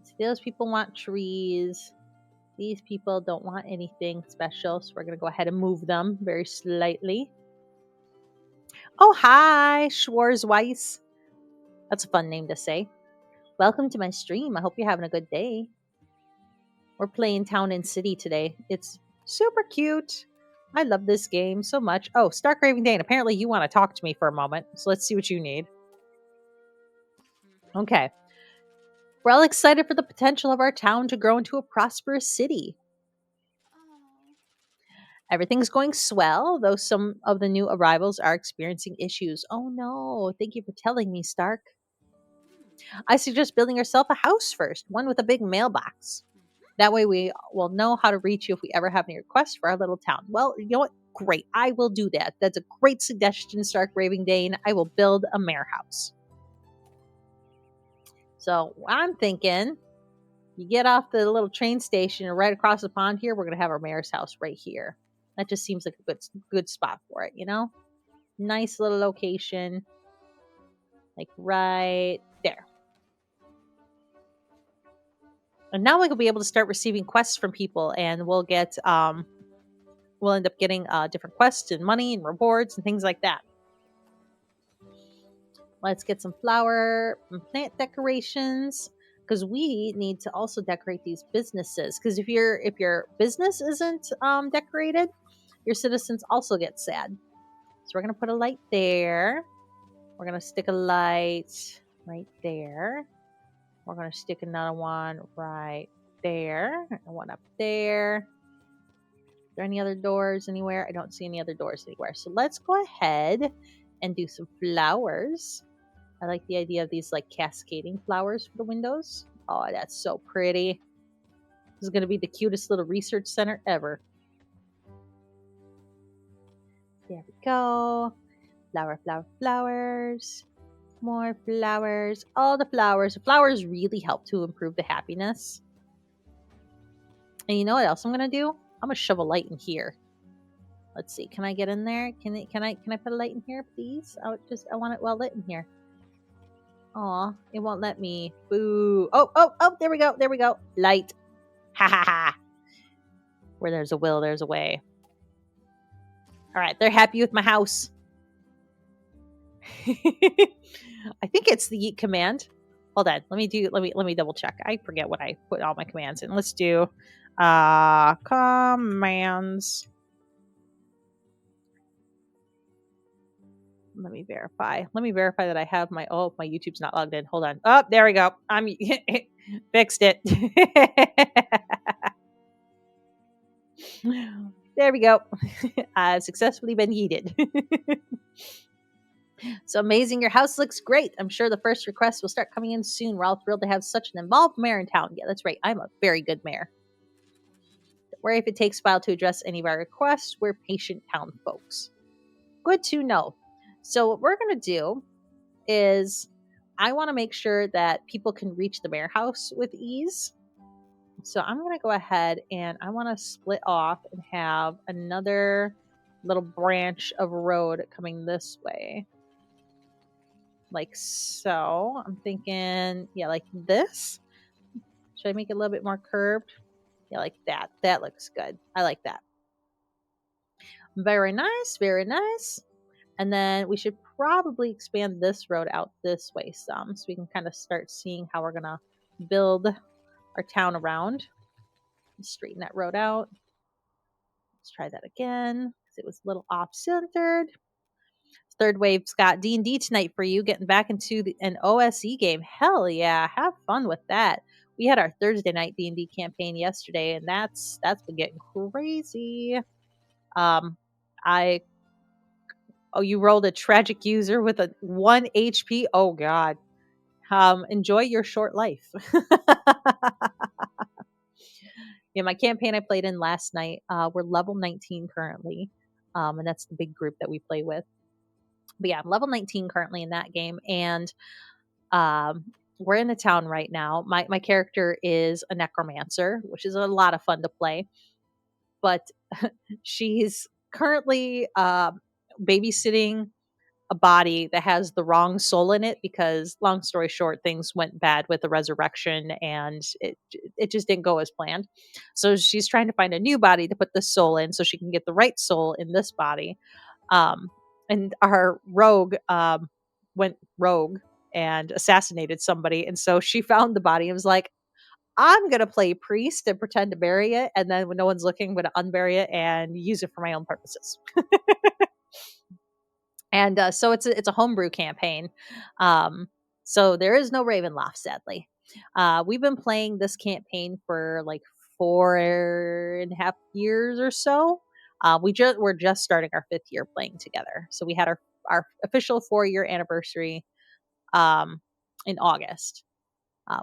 Speaker 1: See, those people want trees. These people don't want anything special, so we're going to go ahead and move them very slightly. Oh, hi, Schwarzweiss. That's a fun name to say. Welcome to my stream. I hope you're having a good day. We're playing Town and City today. It's super cute. I love this game so much. Oh, Stark Raving Dane, apparently you want to talk to me for a moment, so let's see what you need. Okay. We're all excited for the potential of our town to grow into a prosperous city. Everything's going swell, though some of the new arrivals are experiencing issues. Oh no, thank you for telling me, Stark. I suggest building yourself a house first, one with a big mailbox. That way we will know how to reach you if we ever have any requests for our little town. Well, you know what? Great. I will do that. That's a great suggestion, Stark Raving Dane. I will build a mayor house. So I'm thinking you get off the little train station and right across the pond here, we're going to have our mayor's house right here. That just seems like a good spot for it, you know? Nice little location. Like right there. And now we'll be able to start receiving quests from people, and we'll get we'll end up getting different quests and money and rewards and things like that. Let's get some flower and plant decorations, because we need to also decorate these businesses. Because if your business isn't decorated, your citizens also get sad. So we're gonna put a light there. We're gonna stick a light right there. We're going to stick another one right there. And one up there. Are there any other doors anywhere? I don't see any other doors anywhere. So let's go ahead and do some flowers. I like the idea of these like cascading flowers for the windows. Oh, that's so pretty. This is going to be the cutest little research center ever. There we go. Flower, flower, flowers. More flowers. All the flowers. The flowers really help to improve the happiness. And you know what else I'm gonna do? I'm gonna shove a light in here. Let's see. Can I get in there? Can I put a light in here, please? I want it well lit in here. Aw, it won't let me. Boo. Oh, there we go. There we go. Light. Ha ha ha. Where there's a will, there's a way. Alright, they're happy with my house. I think it's the yeet command. Hold on. Let me double check. I forget what I put all my commands in. Let's do commands. Let me verify. Let me verify that I have my my YouTube's not logged in. Hold on. Oh, there we go. I'm fixed it. There we go. I've successfully been yeeted. So amazing. Your house looks great. I'm sure the first requests will start coming in soon. We're all thrilled to have such an involved mayor in town. Yeah, that's right. I'm a very good mayor. Don't worry if it takes a while to address any of our requests. We're patient town folks. Good to know. So what we're going to do is I want to make sure that people can reach the mayor house with ease. So I'm going to go ahead and I want to split off and have another little branch of road coming this way. Like so. I'm thinking, yeah, like this. Should I make it a little bit more curved? Yeah, like that. That looks good. I like that. Very nice. Very nice. And then we should probably expand this road out this way some, so we can kind of start seeing how we're going to build our town around. Straighten that road out. Let's try that again, because it was a little off-centered. Third Wave Scott D&D tonight for you, getting back into an OSE game. Hell yeah, have fun with that. We had our Thursday night D&D campaign yesterday, and that's been getting crazy. Oh, you rolled a tragic user with a 1 HP. Oh god. Enjoy your short life. Yeah, my campaign I played in last night, we're level 19 currently. And that's the big group that we play with. But yeah, I'm level 19 currently in that game. And um, we're in the town right now. My character is a necromancer, which is a lot of fun to play. But she's currently babysitting a body that has the wrong soul in it because, long story short, things went bad with the resurrection and it just didn't go as planned. So she's trying to find a new body to put the soul in so she can get the right soul in this body. um and our rogue went rogue and assassinated somebody, and so she found the body and was like, I'm gonna play priest and pretend to bury it, and then when no one's looking, I'm gonna unbury it and use it for my own purposes. And so it's a homebrew campaign. Um, so there is no Ravenloft, sadly. We've been playing this campaign for like 4.5 years or so. We're just starting our 5th year playing together. So we had our official 4-year anniversary in August,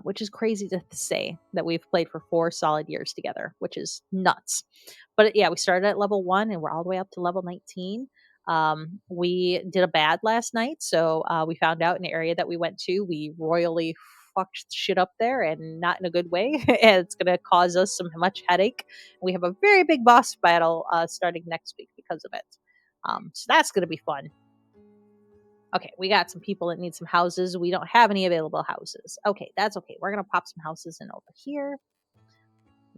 Speaker 1: which is crazy to say that we've played for 4 solid years together, which is nuts. But yeah, we started at level 1 and we're all the way up to level 19. We did a bad last night, so we found out in the area that we went to, we royally fucked shit up there, and not in a good way. And it's going to cause us some much headache. We have a very big boss battle starting next week because of it. So that's going to be fun. Okay, we got some people that need some houses. We don't have any available houses. Okay, that's okay. We're going to pop some houses in over here.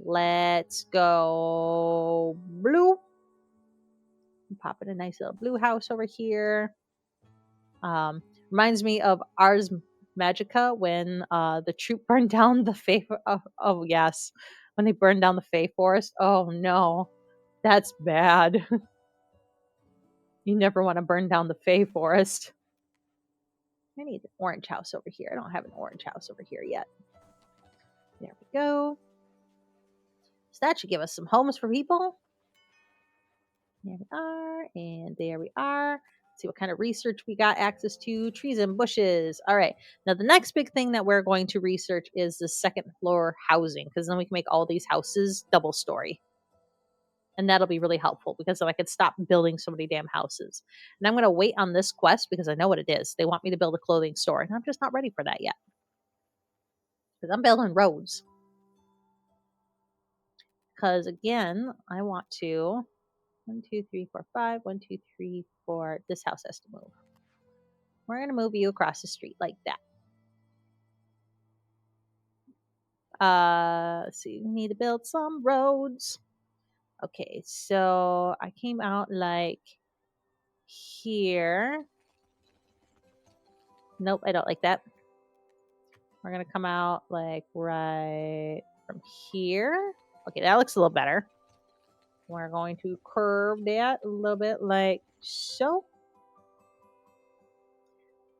Speaker 1: Let's go blue. Pop in a nice little blue house over here. Reminds me of Ars Magica when the troop burned down the Fae. Oh, yes. When they burned down the Fae Forest. Oh, no. That's bad. You never want to burn down the Fae Forest. I need an orange house over here. I don't have an orange house over here yet. There we go. So that should give us some homes for people. There we are. And there we are. Let's see what kind of research we got access to. Trees and bushes. All right. Now, the next big thing that we're going to research is the second floor housing, because then we can make all these houses double story. And that'll be really helpful because then I could stop building so many damn houses. And I'm going to wait on this quest because I know what it is. They want me to build a clothing store, and I'm just not ready for that yet. Because I'm building roads. Because again, I want to 1, 2, 3, 4, 5. 1, 2, 3, 4. This house has to move. We're going to move you across the street like that. Let's see. We need to build some roads. Okay, so I came out like here. Nope, I don't like that. We're going to come out like right from here. Okay, that looks a little better. We're going to curve that a little bit like so.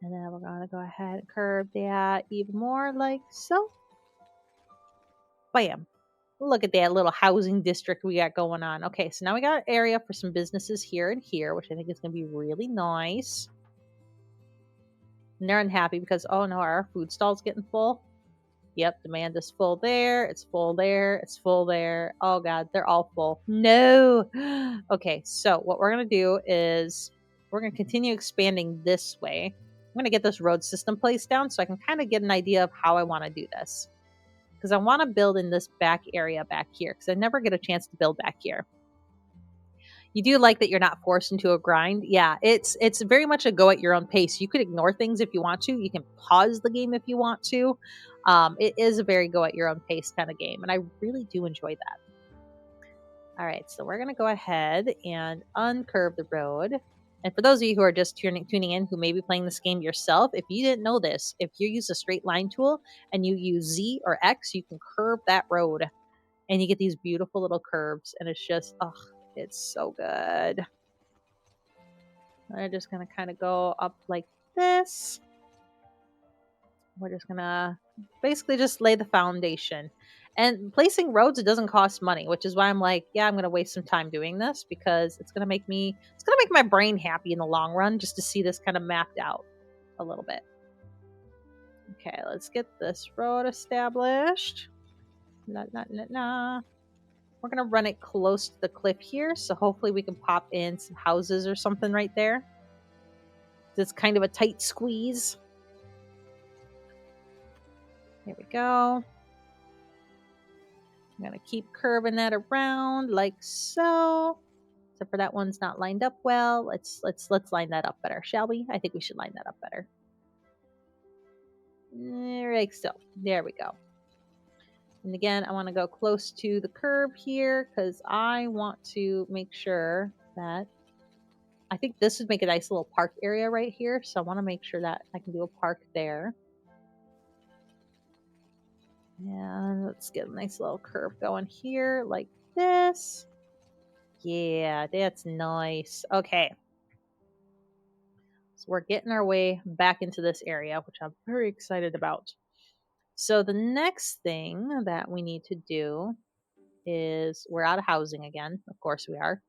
Speaker 1: And then we're going to go ahead and curve that even more like so. Bam. Look at that little housing district we got going on. Okay, so now we got an area for some businesses here and here, which I think is going to be really nice. And they're unhappy because, oh no, our food stall's getting full. Yep, demand is full there. It's full there. It's full there. Oh god, they're all full. No. Okay, so what we're going to do is we're going to continue expanding this way. I'm going to get this road system placed down so I can kind of get an idea of how I want to do this. Because I want to build in this back area back here because I never get a chance to build back here. You do like that you're not forced into a grind. Yeah, it's very much a go at your own pace. You could ignore things if you want to. You can pause the game if you want to. It is a very go at your own pace kind of game, and I really do enjoy that. All right, so we're going to go ahead and uncurve the road. And for those of you who are just tuning in, who may be playing this game yourself, if you didn't know this, if you use a straight line tool and you use Z or X, you can curve that road. And you get these beautiful little curves. And it's just, oh, it's so good. We're just going to kind of go up like this. We're just going to basically just lay the foundation. And placing roads, it doesn't cost money, which is why I'm like, yeah, I'm going to waste some time doing this because it's going to make my brain happy in the long run just to see this kind of mapped out a little bit. Okay, let's get this road established. We're going to run it close to the cliff here. So hopefully we can pop in some houses or something right there. It's kind of a tight squeeze. There we go. I'm going to keep curving that around like so. Except for that one's not lined up well. Let's line that up better, shall we? I think we should line that up better. Like so. There we go. And again, I want to go close to the curb here because I want to make sure that I think this would make a nice little park area right here. So I want to make sure that I can do a park there. And let's get a nice little curve going here like this. Yeah, that's nice. Okay. So we're getting our way back into this area, which I'm very excited about. So the next thing that we need to do is we're out of housing again. Of course we are.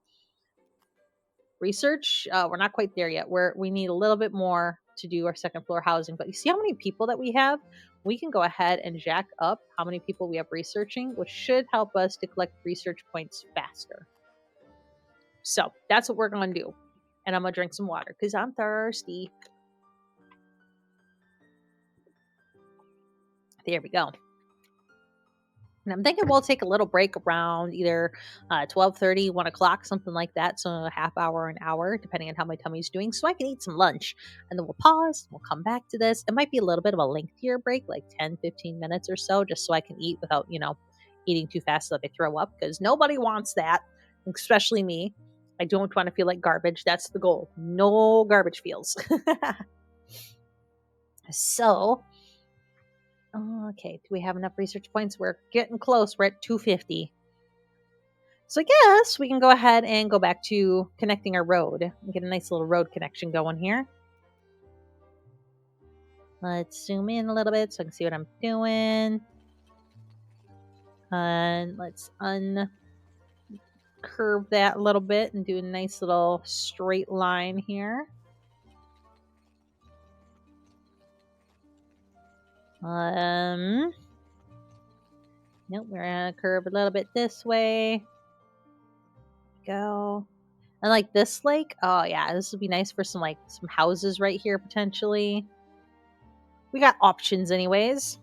Speaker 1: Research, we're not quite there yet. We need a little bit more to do our second floor housing. But you see how many people that we have? We can go ahead and jack up how many people we have researching, which should help us to collect research points faster. So that's what we're going to do. And I'm going to drink some water because I'm thirsty. There we go. And I'm thinking we'll take a little break around either 12:30, 1 o'clock, something like that. So a half hour, an hour, depending on how my tummy's doing. So I can eat some lunch. And then we'll pause. We'll come back to this. It might be a little bit of a lengthier break, like 10, 15 minutes or so, just so I can eat without, eating too fast so that I throw up. Because nobody wants that, especially me. I don't want to feel like garbage. That's the goal. No garbage feels. So... okay, do we have enough research points? We're getting close. We're at 250. So I guess we can go ahead and go back to connecting our road and get a nice little road connection going here. Let's zoom in a little bit so I can see what I'm doing. And let's uncurve that a little bit and do a nice little straight line here. Nope, we're gonna curve a little bit this way. Go. And like this lake, oh yeah, this would be nice for some houses right here potentially. We got options anyways.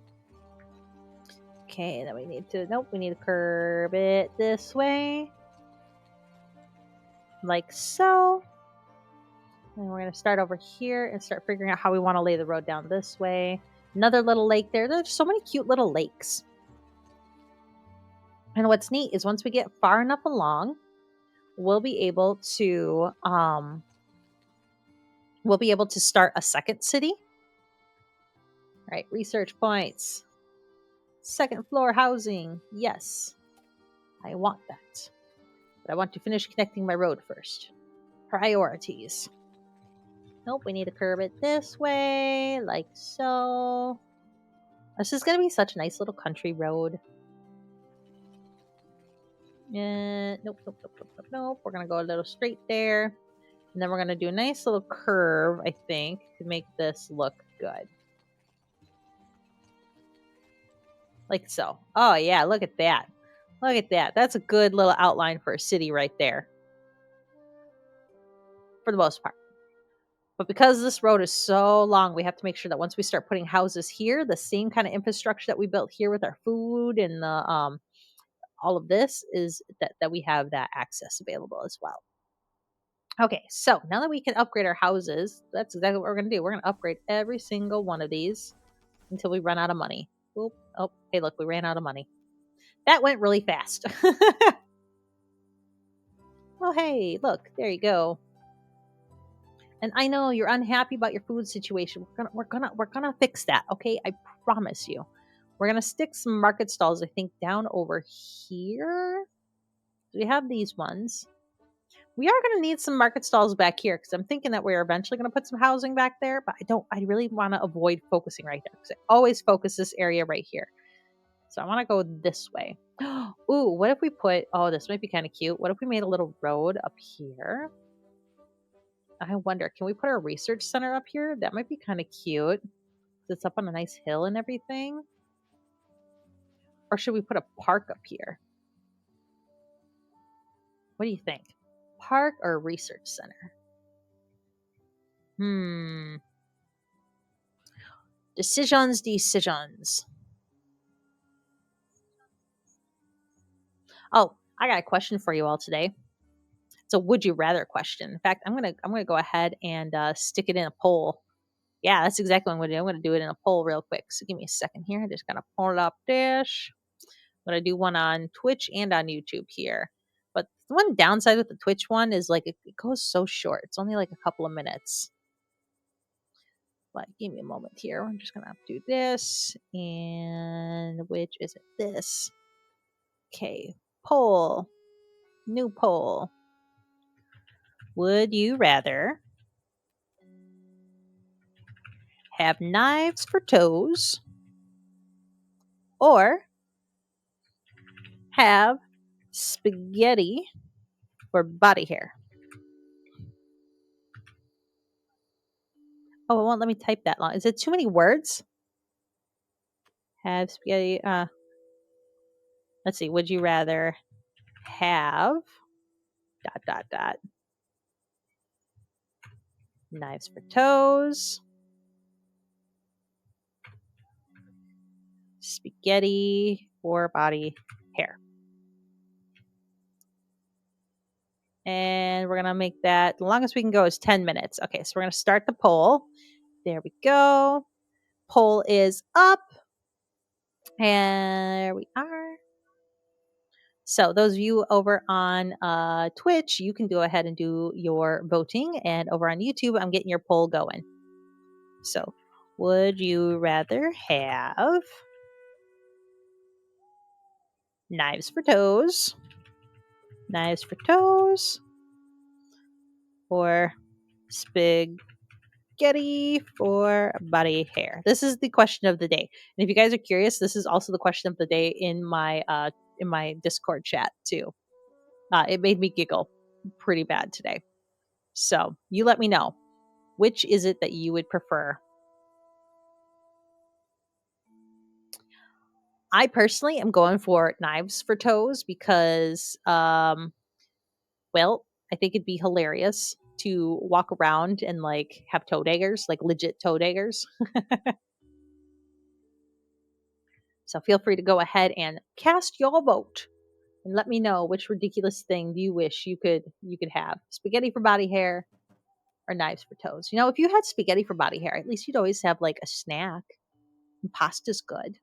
Speaker 1: Okay, then we need to curve it this way. Like so. And we're gonna start over here and start figuring out how we want to lay the road down this way. Another little lake there. There's so many cute little lakes. And what's neat is once we get far enough along, we'll be able to start a second city. All right, research points. Second floor housing. Yes, I want that. But I want to finish connecting my road first. Priorities. Nope, we need to curve it this way, like so. This is going to be such a nice little country road. Nope. We're going to go a little straight there. And then we're going to do a nice little curve, I think, to make this look good. Like so. Oh, yeah, look at that. Look at that. That's a good little outline for a city right there. For the most part. But because this road is so long, we have to make sure that once we start putting houses here, the same kind of infrastructure that we built here with our food and the all of this is that we have that access available as well. Okay, so now that we can upgrade our houses, that's exactly what we're going to do. We're going to upgrade every single one of these until we run out of money. Oop, oh, hey, look, we ran out of money. That went really fast. Oh, hey, look, there you go. And I know you're unhappy about your food situation. We're gonna fix that, okay? I promise you. We're gonna stick some market stalls, I think, down over here. We have these ones. We are gonna need some market stalls back here because I'm thinking that we're eventually gonna put some housing back there, but I really want to avoid focusing right there because I always focus this area right here. So I want to go this way. Ooh, what if we put? Oh, this might be kind of cute. What if we made a little road up here? I wonder, can we put our research center up here? That might be kind of cute. It's up on a nice hill and everything. Or should we put a park up here? What do you think? Park or research center? Decisions. Oh, I got a question for you all today. It's a would you rather question. In fact, I'm gonna go ahead and stick it in a poll. Yeah, that's exactly what I'm gonna do. I'm gonna do it in a poll real quick. So give me a second here. I just gotta pull it up dish. I'm gonna do one on Twitch and on YouTube here. But the one downside with the Twitch one is like it goes so short. It's only like a couple of minutes. But give me a moment here. I'm just gonna do this, and which is it? This. Okay, poll. New poll. Would you rather have knives for toes or have spaghetti for body hair? Oh, it won't let me type that long. Is it too many words? Have spaghetti. Let's see. Would you rather have dot dot dot knives for toes, spaghetti for body hair? And we're going to make that the longest we can go is 10 minutes. Okay, so we're going to start the poll. There we go. Poll is up. And there we are. So those of you over on Twitch, you can go ahead and do your voting. And over on YouTube, I'm getting your poll going. So would you rather have knives for toes, or spaghetti for body hair? This is the question of the day. And if you guys are curious, this is also the question of the day in my Discord chat too. It made me giggle pretty bad today. So you let me know. Which is it that you would prefer? I personally am going for knives for toes because, well, I think it'd be hilarious to walk around and like have toe daggers, like legit toe daggers. So feel free to go ahead and cast your vote and let me know which ridiculous thing do you wish you could have: spaghetti for body hair or knives for toes. You know, if you had spaghetti for body hair, at least you'd always have like a snack. And pasta's good.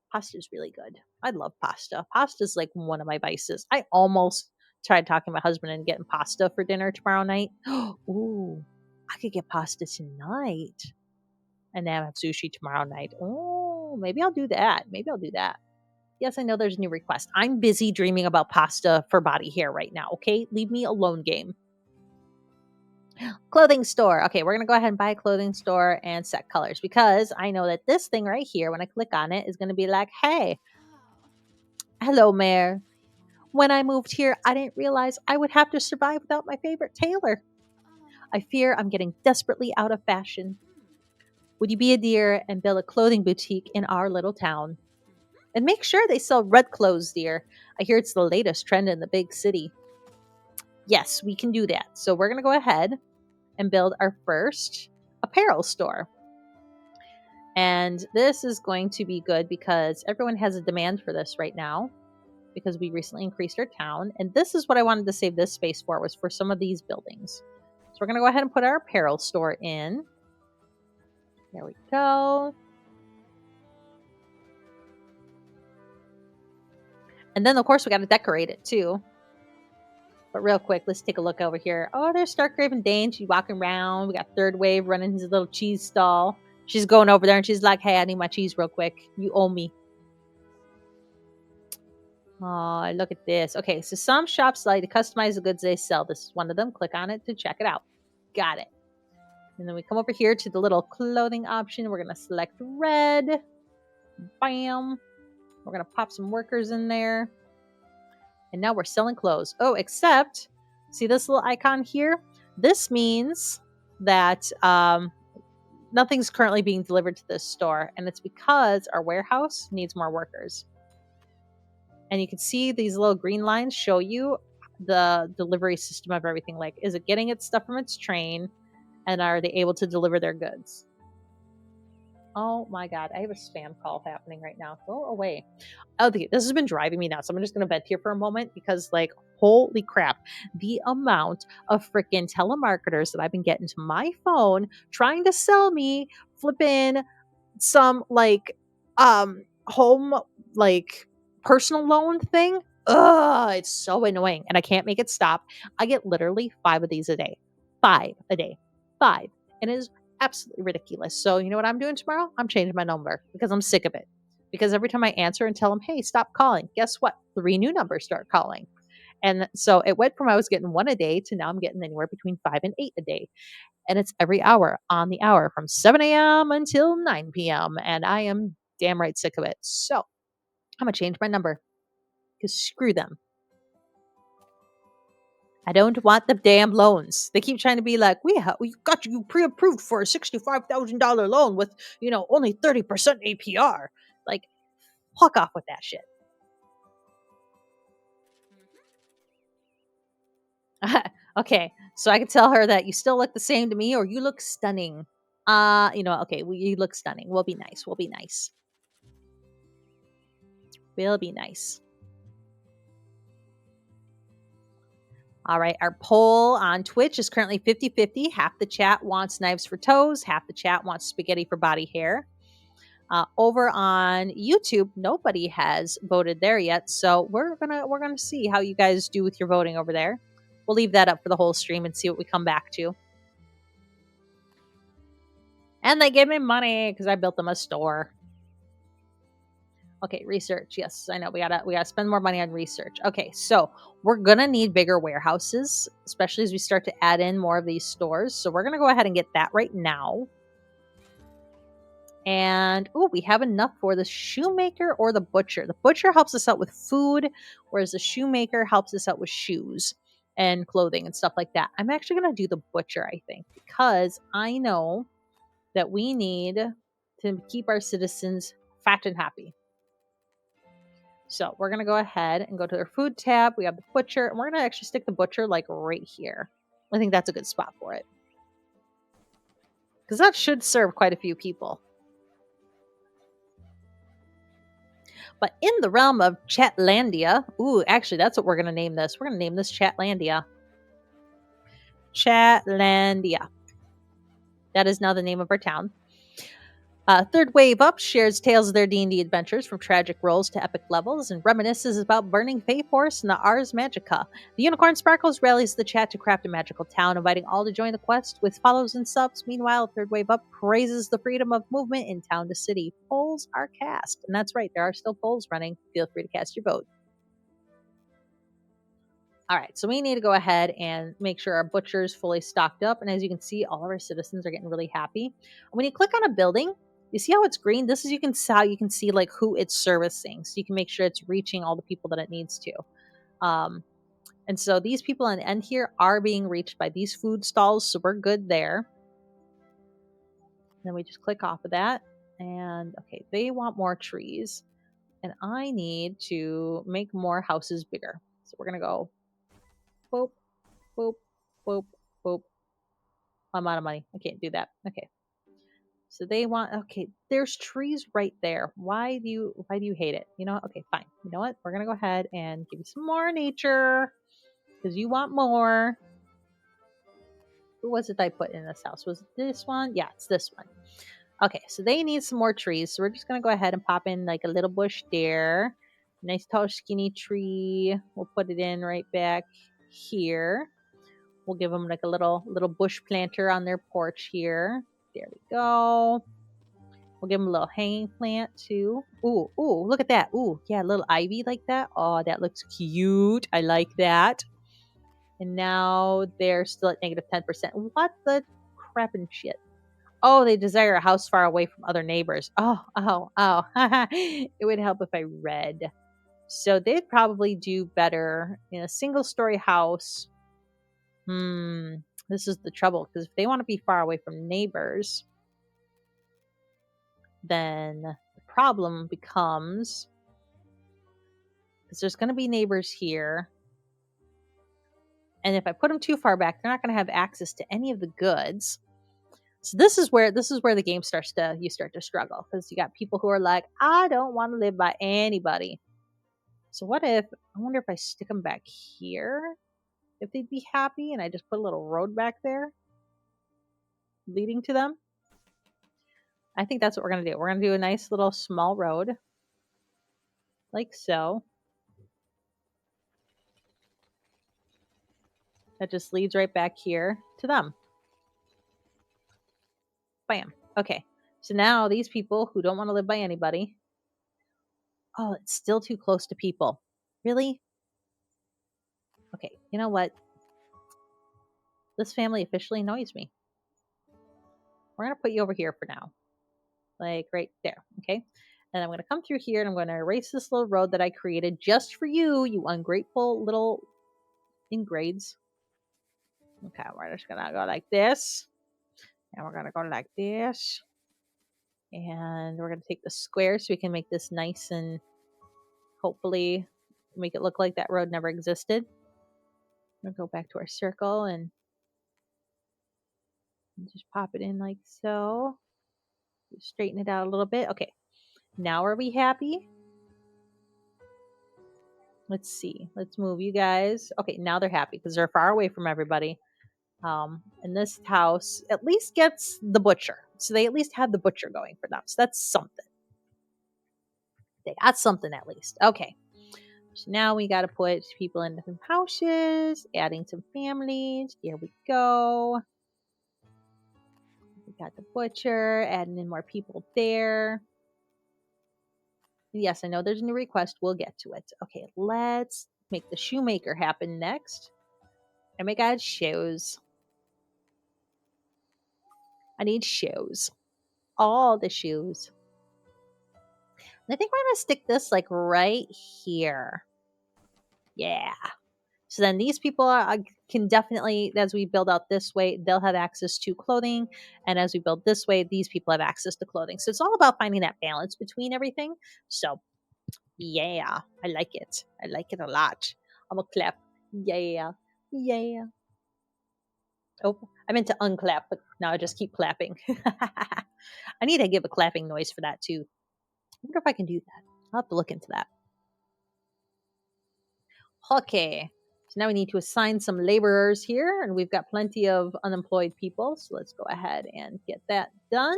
Speaker 1: Pasta's really good. I love pasta. Pasta's like one of my vices. I almost tried talking my husband and getting pasta for dinner tomorrow night. Ooh, I could get pasta tonight and then have sushi tomorrow night. Oh, maybe I'll do that. Yes, I know there's a new request. I'm busy dreaming about pasta for body hair right now. Okay, leave me alone, game. Clothing store. Okay, we're gonna go ahead and buy a clothing store and set colors because I know that this thing right here, when I click on it, is gonna be like, hey, hello, Mayor. When I moved here, I didn't realize I would have to survive without my favorite tailor. I fear I'm getting desperately out of fashion. Would you be a dear and build a clothing boutique in our little town? And make sure they sell red clothes, dear. I hear it's the latest trend in the big city. Yes, we can do that. So we're going to go ahead and build our first apparel store. And this is going to be good because everyone has a demand for this right now because we recently increased our town. And this is what I wanted to save this space for, was for some of these buildings. So we're going to go ahead and put our apparel store in. There we go. And then, of course, we got to decorate it too. But real quick, let's take a look over here. Oh, there's Starkraven Dane. She's walking around. We got Third Wave running his little cheese stall. She's going over there and she's like, hey, I need my cheese real quick. You owe me. Oh, look at this. Okay, so some shops like to customize the goods they sell. This is one of them. Click on it to check it out. Got it. And then we come over here to the little clothing option. We're going to select red. Bam. We're going to pop some workers in there. And now we're selling clothes. Oh, except, see this little icon here? This means that nothing's currently being delivered to this store. And it's because our warehouse needs more workers. And you can see these little green lines show you the delivery system of everything. Like, is it getting its stuff from its train? And are they able to deliver their goods? Oh my God, I have a spam call happening right now. Go away. Okay, this has been driving me nuts. I'm just going to vent here for a moment because, like, holy crap, the amount of freaking telemarketers that I've been getting to my phone trying to sell me flipping some home, like, personal loan thing. Ugh, it's so annoying and I can't make it stop. I get literally 5 of these a day. 5 a day. 5. And it is absolutely ridiculous. So, you know what I'm doing tomorrow? I'm changing my number because I'm sick of it. Because every time I answer and tell them, "Hey, stop calling." Guess what? 3 new numbers start calling. And so it went from I was getting 1 a day to now I'm getting anywhere between 5 and 8 a day, and it's every hour on the hour from 7 a.m. until 9 p.m. And I am damn right sick of it. So I'm gonna change my number because screw them. I don't want the damn loans. They keep trying to be like, we got you pre-approved for a $65,000 loan with, only 30% APR. Like, fuck off with that shit. Okay, so I can tell her that you still look the same to me, or you look stunning. Okay, you look stunning. We'll be nice. We'll be nice. We'll be nice. All right, our poll on Twitch is currently 50-50. Half the chat wants knives for toes, half the chat wants spaghetti for body hair. Over on YouTube, nobody has voted there yet, so we're gonna see how you guys do with your voting over there. We'll leave that up for the whole stream and see what we come back to. And they give me money because I built them a store. Okay, research. Yes, I know we gotta spend more money on research. Okay, so we're gonna need bigger warehouses, especially as we start to add in more of these stores. So we're gonna go ahead and get that right now. And we have enough for the shoemaker or the butcher. The butcher helps us out with food, whereas the shoemaker helps us out with shoes and clothing and stuff like that. I'm actually gonna do the butcher, I think, because I know that we need to keep our citizens fat and happy. So we're going to go ahead and go to their food tab. We have the butcher, and we're going to actually stick the butcher like right here. I think that's a good spot for it. Because that should serve quite a few people. But in the realm of Chatlandia, actually, that's what we're going to name this. We're going to name this Chatlandia. Chatlandia. That is now the name of our town. Third Wave Up shares tales of their D&D adventures from tragic roles to epic levels and reminisces about burning Fae Force and the Ars Magica. The Unicorn Sparkles rallies the chat to craft a magical town, inviting all to join the quest with follows and subs. Meanwhile, Third Wave Up praises the freedom of movement in town to city. Polls are cast. And that's right, there are still polls running. Feel free to cast your vote. All right, so we need to go ahead and make sure our butcher's fully stocked up. And as you can see, all of our citizens are getting really happy. When you click on a building, you see how it's green? This is how you can see like who it's servicing. So you can make sure it's reaching all the people that it needs to. And so these people on the end here are being reached by these food stalls. So we're good there. Then we just click off of that. And okay, they want more trees. And I need to make more houses bigger. So we're going to go boop, boop, boop, boop. I'm out of money. I can't do that. Okay. So they want, okay, there's trees right there. Why do you hate it? Okay, fine. You know what? We're going to go ahead and give you some more nature because you want more. Who was it I put in this house? Was it this one? Yeah, it's this one. Okay, so they need some more trees. So we're just going to go ahead and pop in like a little bush there. Nice tall skinny tree. We'll put it in right back here. We'll give them like a little bush planter on their porch here. There we go. We'll give them a little hanging plant too. Ooh, look at that. Ooh, yeah, a little ivy like that. Oh, that looks cute. I like that. And now they're still at negative 10%. What the crap and shit? Oh, they desire a house far away from other neighbors. Oh. It would help if I read. So they'd probably do better in a single story house. This is the trouble because if they want to be far away from neighbors, then the problem becomes because there's going to be neighbors here. And if I put them too far back, they're not going to have access to any of the goods. So this is where the game starts to you start to struggle, because you got people who are like, I don't want to live by anybody. So what if, I wonder if I stick them back here, if they'd be happy, and I just put a little road back there leading to them. I think that's what we're going to do. We're going to do a nice little small road like so. That just leads right back here to them. Bam. Okay. So now these people who don't want to live by anybody. Oh, it's still too close to people. Really? Okay. You know what? This family officially annoys me. We're going to put you over here for now. Like right there. Okay. And I'm going to come through here and I'm going to erase this little road that I created just for you, you ungrateful little ingrades. Okay. We're just going to go like this. And we're going to go like this. And we're going to take the square so we can make this nice and hopefully make it look like that road never existed. We'll go back to our circle and just pop it in like so. Straighten it out a little bit. Okay. Now are we happy? Let's see. Let's move you guys. Okay, now they're happy because they're far away from everybody. And this house at least gets the butcher. So they at least have the butcher going for them. So that's something. They got something at least. Okay. So now we got to put people in different houses, adding some families. Here we go. We got the butcher, adding in more people there. Yes, I know there's a new request. We'll get to it. Okay, let's make the shoemaker happen next. Oh my god, shoes. I need shoes. All the shoes. And I think we're going to stick this like right here. Yeah. So then these people can definitely, as we build out this way, they'll have access to clothing. And as we build this way, these people have access to clothing. So it's all about finding that balance between everything. So yeah, I like it. I like it a lot. I'm going to clap. Yeah. Yeah. Oh, I meant to unclap, but now I just keep clapping. I need to give a clapping noise for that too. I wonder if I can do that. I'll have to look into that. Okay. So now we need to assign some laborers here, and we've got plenty of unemployed people. So let's go ahead and get that done.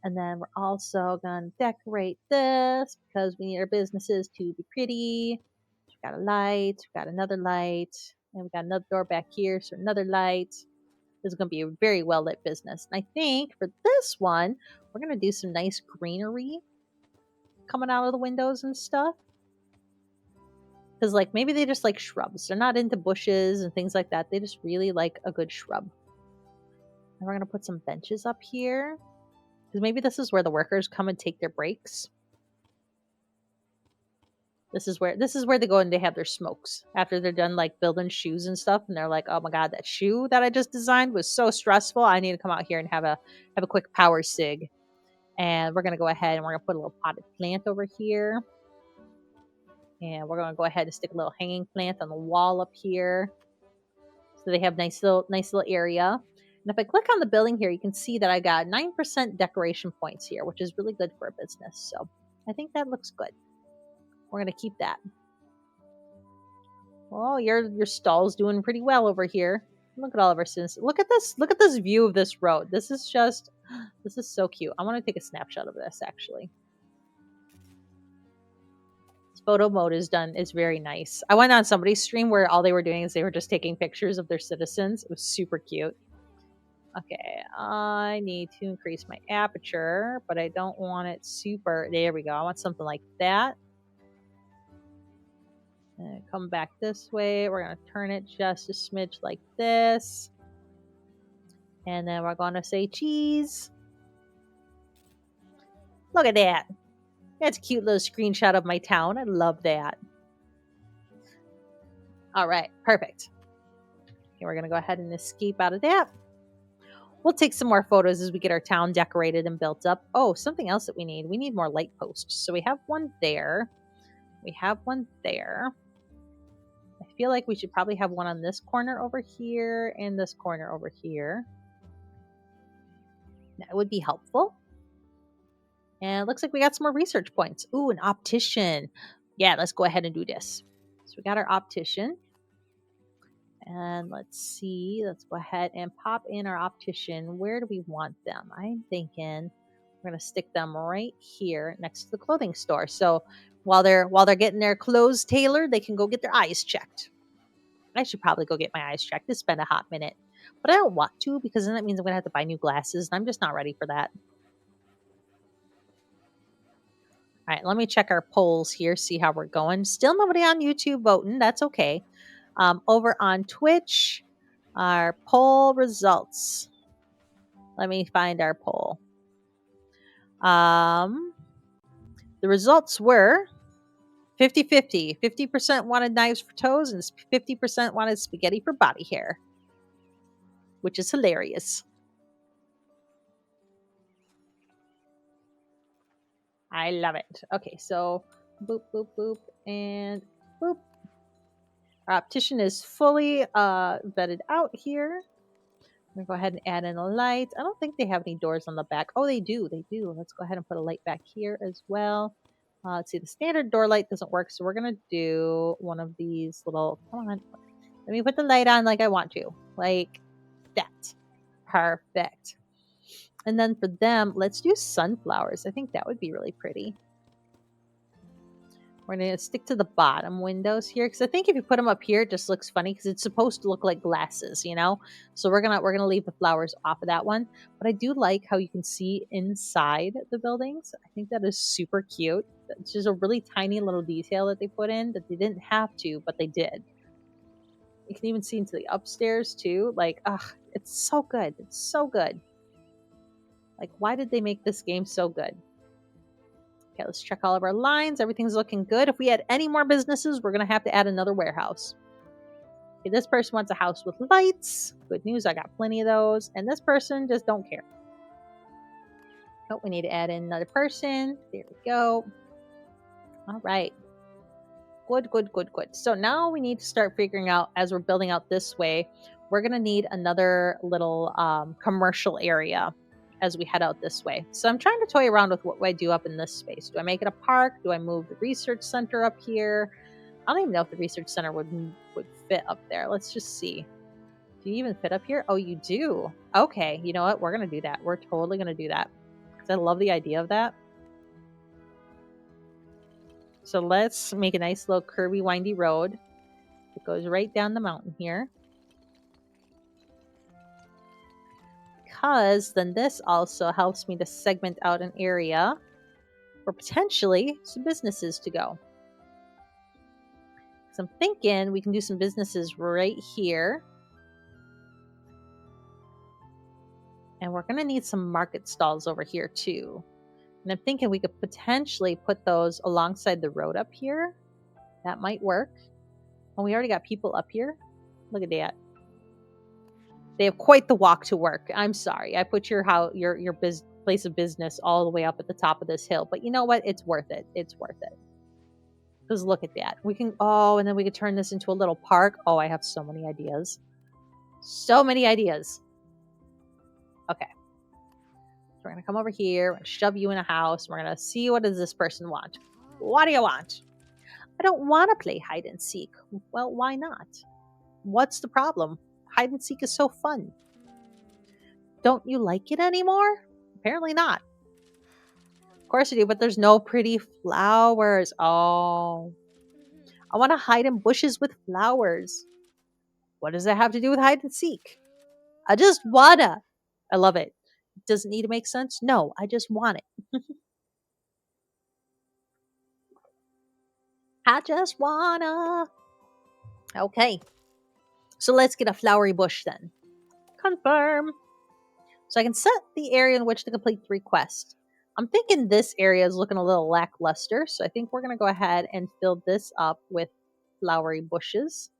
Speaker 1: And then we're also going to decorate this because we need our businesses to be pretty. We've got a light, we've got another light, and we've got another door back here, so another light. This is going to be a very well lit business. And I think for this one, we're going to do some nice greenery coming out of the windows and stuff. Because, like, maybe they just like shrubs. They're not into bushes and things like that. They just really like a good shrub. And we're going to put some benches up here. Because maybe this is where the workers come and take their breaks. This is where they go and they have their smokes after they're done like building shoes and stuff, and they're like, "Oh my god, that shoe that I just designed was so stressful. I need to come out here and have a quick power sig." And we're gonna go ahead and we're gonna put a little potted plant over here, and we're gonna go ahead and stick a little hanging plant on the wall up here, so they have nice little area. And if I click on the building here, you can see that I got 9% decoration points here, which is really good for a business. So I think that looks good. We're gonna keep that. Oh, your stall's doing pretty well over here. Look at all of our citizens. Look at this. Look at this view of this road. This is so cute. I want to take a snapshot of this actually. This photo mode is done. It's very nice. I went on somebody's stream where all they were doing is they were just taking pictures of their citizens. It was super cute. Okay, I need to increase my aperture, but I don't want it super. There we go. I want something like that. And come back this way. We're going to turn it just a smidge like this. And then we're going to say cheese. Look at that. That's a cute little screenshot of my town. I love that. All right, perfect. Okay, we're going to go ahead and escape out of that. We'll take some more photos as we get our town decorated and built up. Oh, something else that we need. We need more light posts. So we have one there. We have one there. I feel like we should probably have one on this corner over here and this corner over here. That would be helpful. And it looks like we got some more research points. Ooh, an optician. Yeah, let's go ahead and do this. So we got our optician. And let's see. Let's go ahead and pop in our optician. Where do we want them? I'm thinking we're gonna stick them right here next to the clothing store. So while they're getting their clothes tailored, they can go get their eyes checked. I should probably go get my eyes checked. It's been a hot minute. But I don't want to because then that means I'm gonna have to buy new glasses, and I'm just not ready for that. All right, let me check our polls here, see how we're going. Still nobody on YouTube voting. That's okay. Over on Twitch, our poll results. Let me find our poll. The results were 50-50. 50% wanted knives for toes and 50% wanted spaghetti for body hair, which is hilarious. I love it. Okay, so boop, boop, boop, and boop. Our optician is fully vetted out here. I'm going to go ahead and add in a light. I don't think they have any doors on the back. Oh, they do. They do. Let's go ahead and put a light back here as well. Let's see. The standard door light doesn't work, so we're going to do one of these little... Come on. Let me put the light on like I want to. Like that. Perfect. And then for them, let's do sunflowers. I think that would be really pretty. We're going to stick to the bottom windows here because I think if you put them up here, it just looks funny because it's supposed to look like glasses, you know? So we're gonna leave the flowers off of that one. But I do like how you can see inside the buildings. I think that is super cute. It's just a really tiny little detail that they put in that they didn't have to, but they did. You can even see into the upstairs too. Like, it's so good. It's so good. Like, why did they make this game so good? Okay, let's check all of our lines. Everything's looking good. If we add any more businesses, we're going to have to add another warehouse. Okay, this person wants a house with lights. Good news, I got plenty of those. And this person just don't care. Oh, we need to add in another person. There we go. All right. Good, good, good, good. So now we need to start figuring out, as we're building out this way, we're going to need another little commercial area as we head out this way. So I'm trying to toy around with what I do up in this space. Do I make it a park? Do I move the research center up here? I don't even know if the research center would fit up there. Let's just see. Do you even fit up here? Oh, you do. Okay, you know what? We're going to do that. We're totally going to do that. Because I love the idea of that. So let's make a nice little curvy, windy road. It goes right down the mountain here. Because then this also helps me to segment out an area for potentially some businesses to go. So I'm thinking we can do some businesses right here. And we're going to need some market stalls over here too. And I'm thinking we could potentially put those alongside the road up here. That might work. And we already got people up here. Look at that. They have quite the walk to work. I'm sorry. I put your place of business all the way up at the top of this hill. But you know what? It's worth it. It's worth it. Because look at that. We can, and then we could turn this into a little park. Oh, I have so many ideas. So many ideas. Okay. So we're going to come over here. We're going to shove you in a house. We're going to see, what does this person want? What do you want? I don't want to play hide and seek. Well, why not? What's the problem? Hide and seek is so fun. Don't you like it anymore? Apparently not. Of course I do, but there's no pretty flowers. Oh. I want to hide in bushes with flowers. What does that have to do with hide and seek? I just wanna. I love it. Does it need to make sense? No, I just want it. I just wanna. Okay. So let's get a flowery bush then. Confirm. So I can set the area in which to complete the request. I'm thinking this area is looking a little lackluster, so I think we're going to go ahead and fill this up with flowery bushes.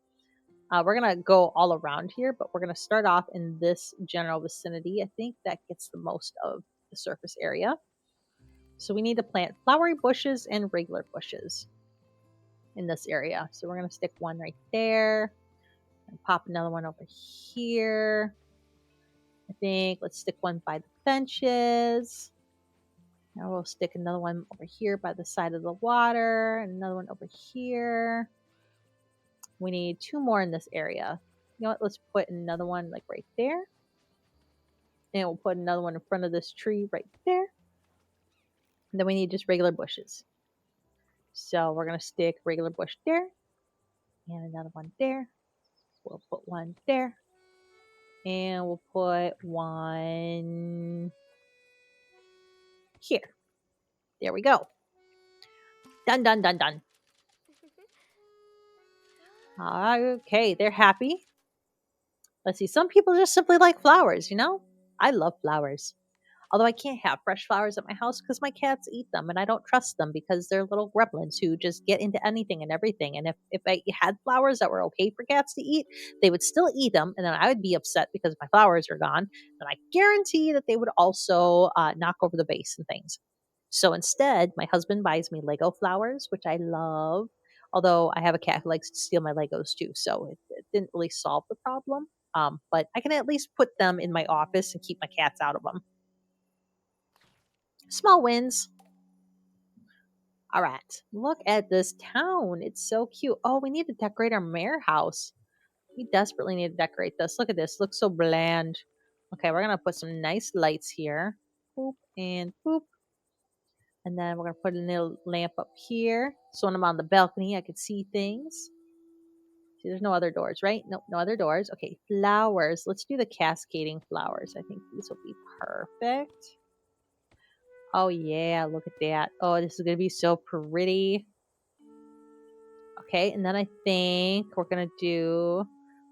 Speaker 1: We're going to go all around here, but we're going to start off in this general vicinity. I think that gets the most of the surface area. So we need to plant flowery bushes and regular bushes. in this area. So we're going to stick one right there and pop another one over here. I think let's stick one by the benches. Now we'll stick another one over here by the side of the water, and another one over here. We need 2 more in this area. You know what? Let's put another one like right there. And we'll put another one in front of this tree right there. And then we need just regular bushes. So we're going to stick regular bush there. And another one there. We'll put one there. And we'll put one here. There we go. Done, done, done, done. Okay, they're happy. Let's see. Some people just simply like flowers, you know? I love flowers. Although I can't have fresh flowers at my house because my cats eat them and I don't trust them because they're little gremlins who just get into anything and everything. And if I had flowers that were okay for cats to eat, they would still eat them. And then I would be upset because my flowers are gone. And I guarantee that they would also knock over the vase and things. So instead, my husband buys me Lego flowers, which I love. Although I have a cat who likes to steal my Legos too. So it didn't really solve the problem. But I can at least put them in my office and keep my cats out of them. Small wins. All right. Look at this town. It's so cute. Oh, we need to decorate our mayor house. We desperately need to decorate this. Look at this. Looks so bland. Okay, we're going to put some nice lights here. Boop and boop. And then we're going to put a little lamp up here. So when I'm on the balcony, I can see things. See, there's no other doors, right? Nope, no other doors. Okay, flowers. Let's do the cascading flowers. I think these will be perfect. Oh, yeah, look at that. Oh, this is going to be so pretty. Okay, and then I think we're going to do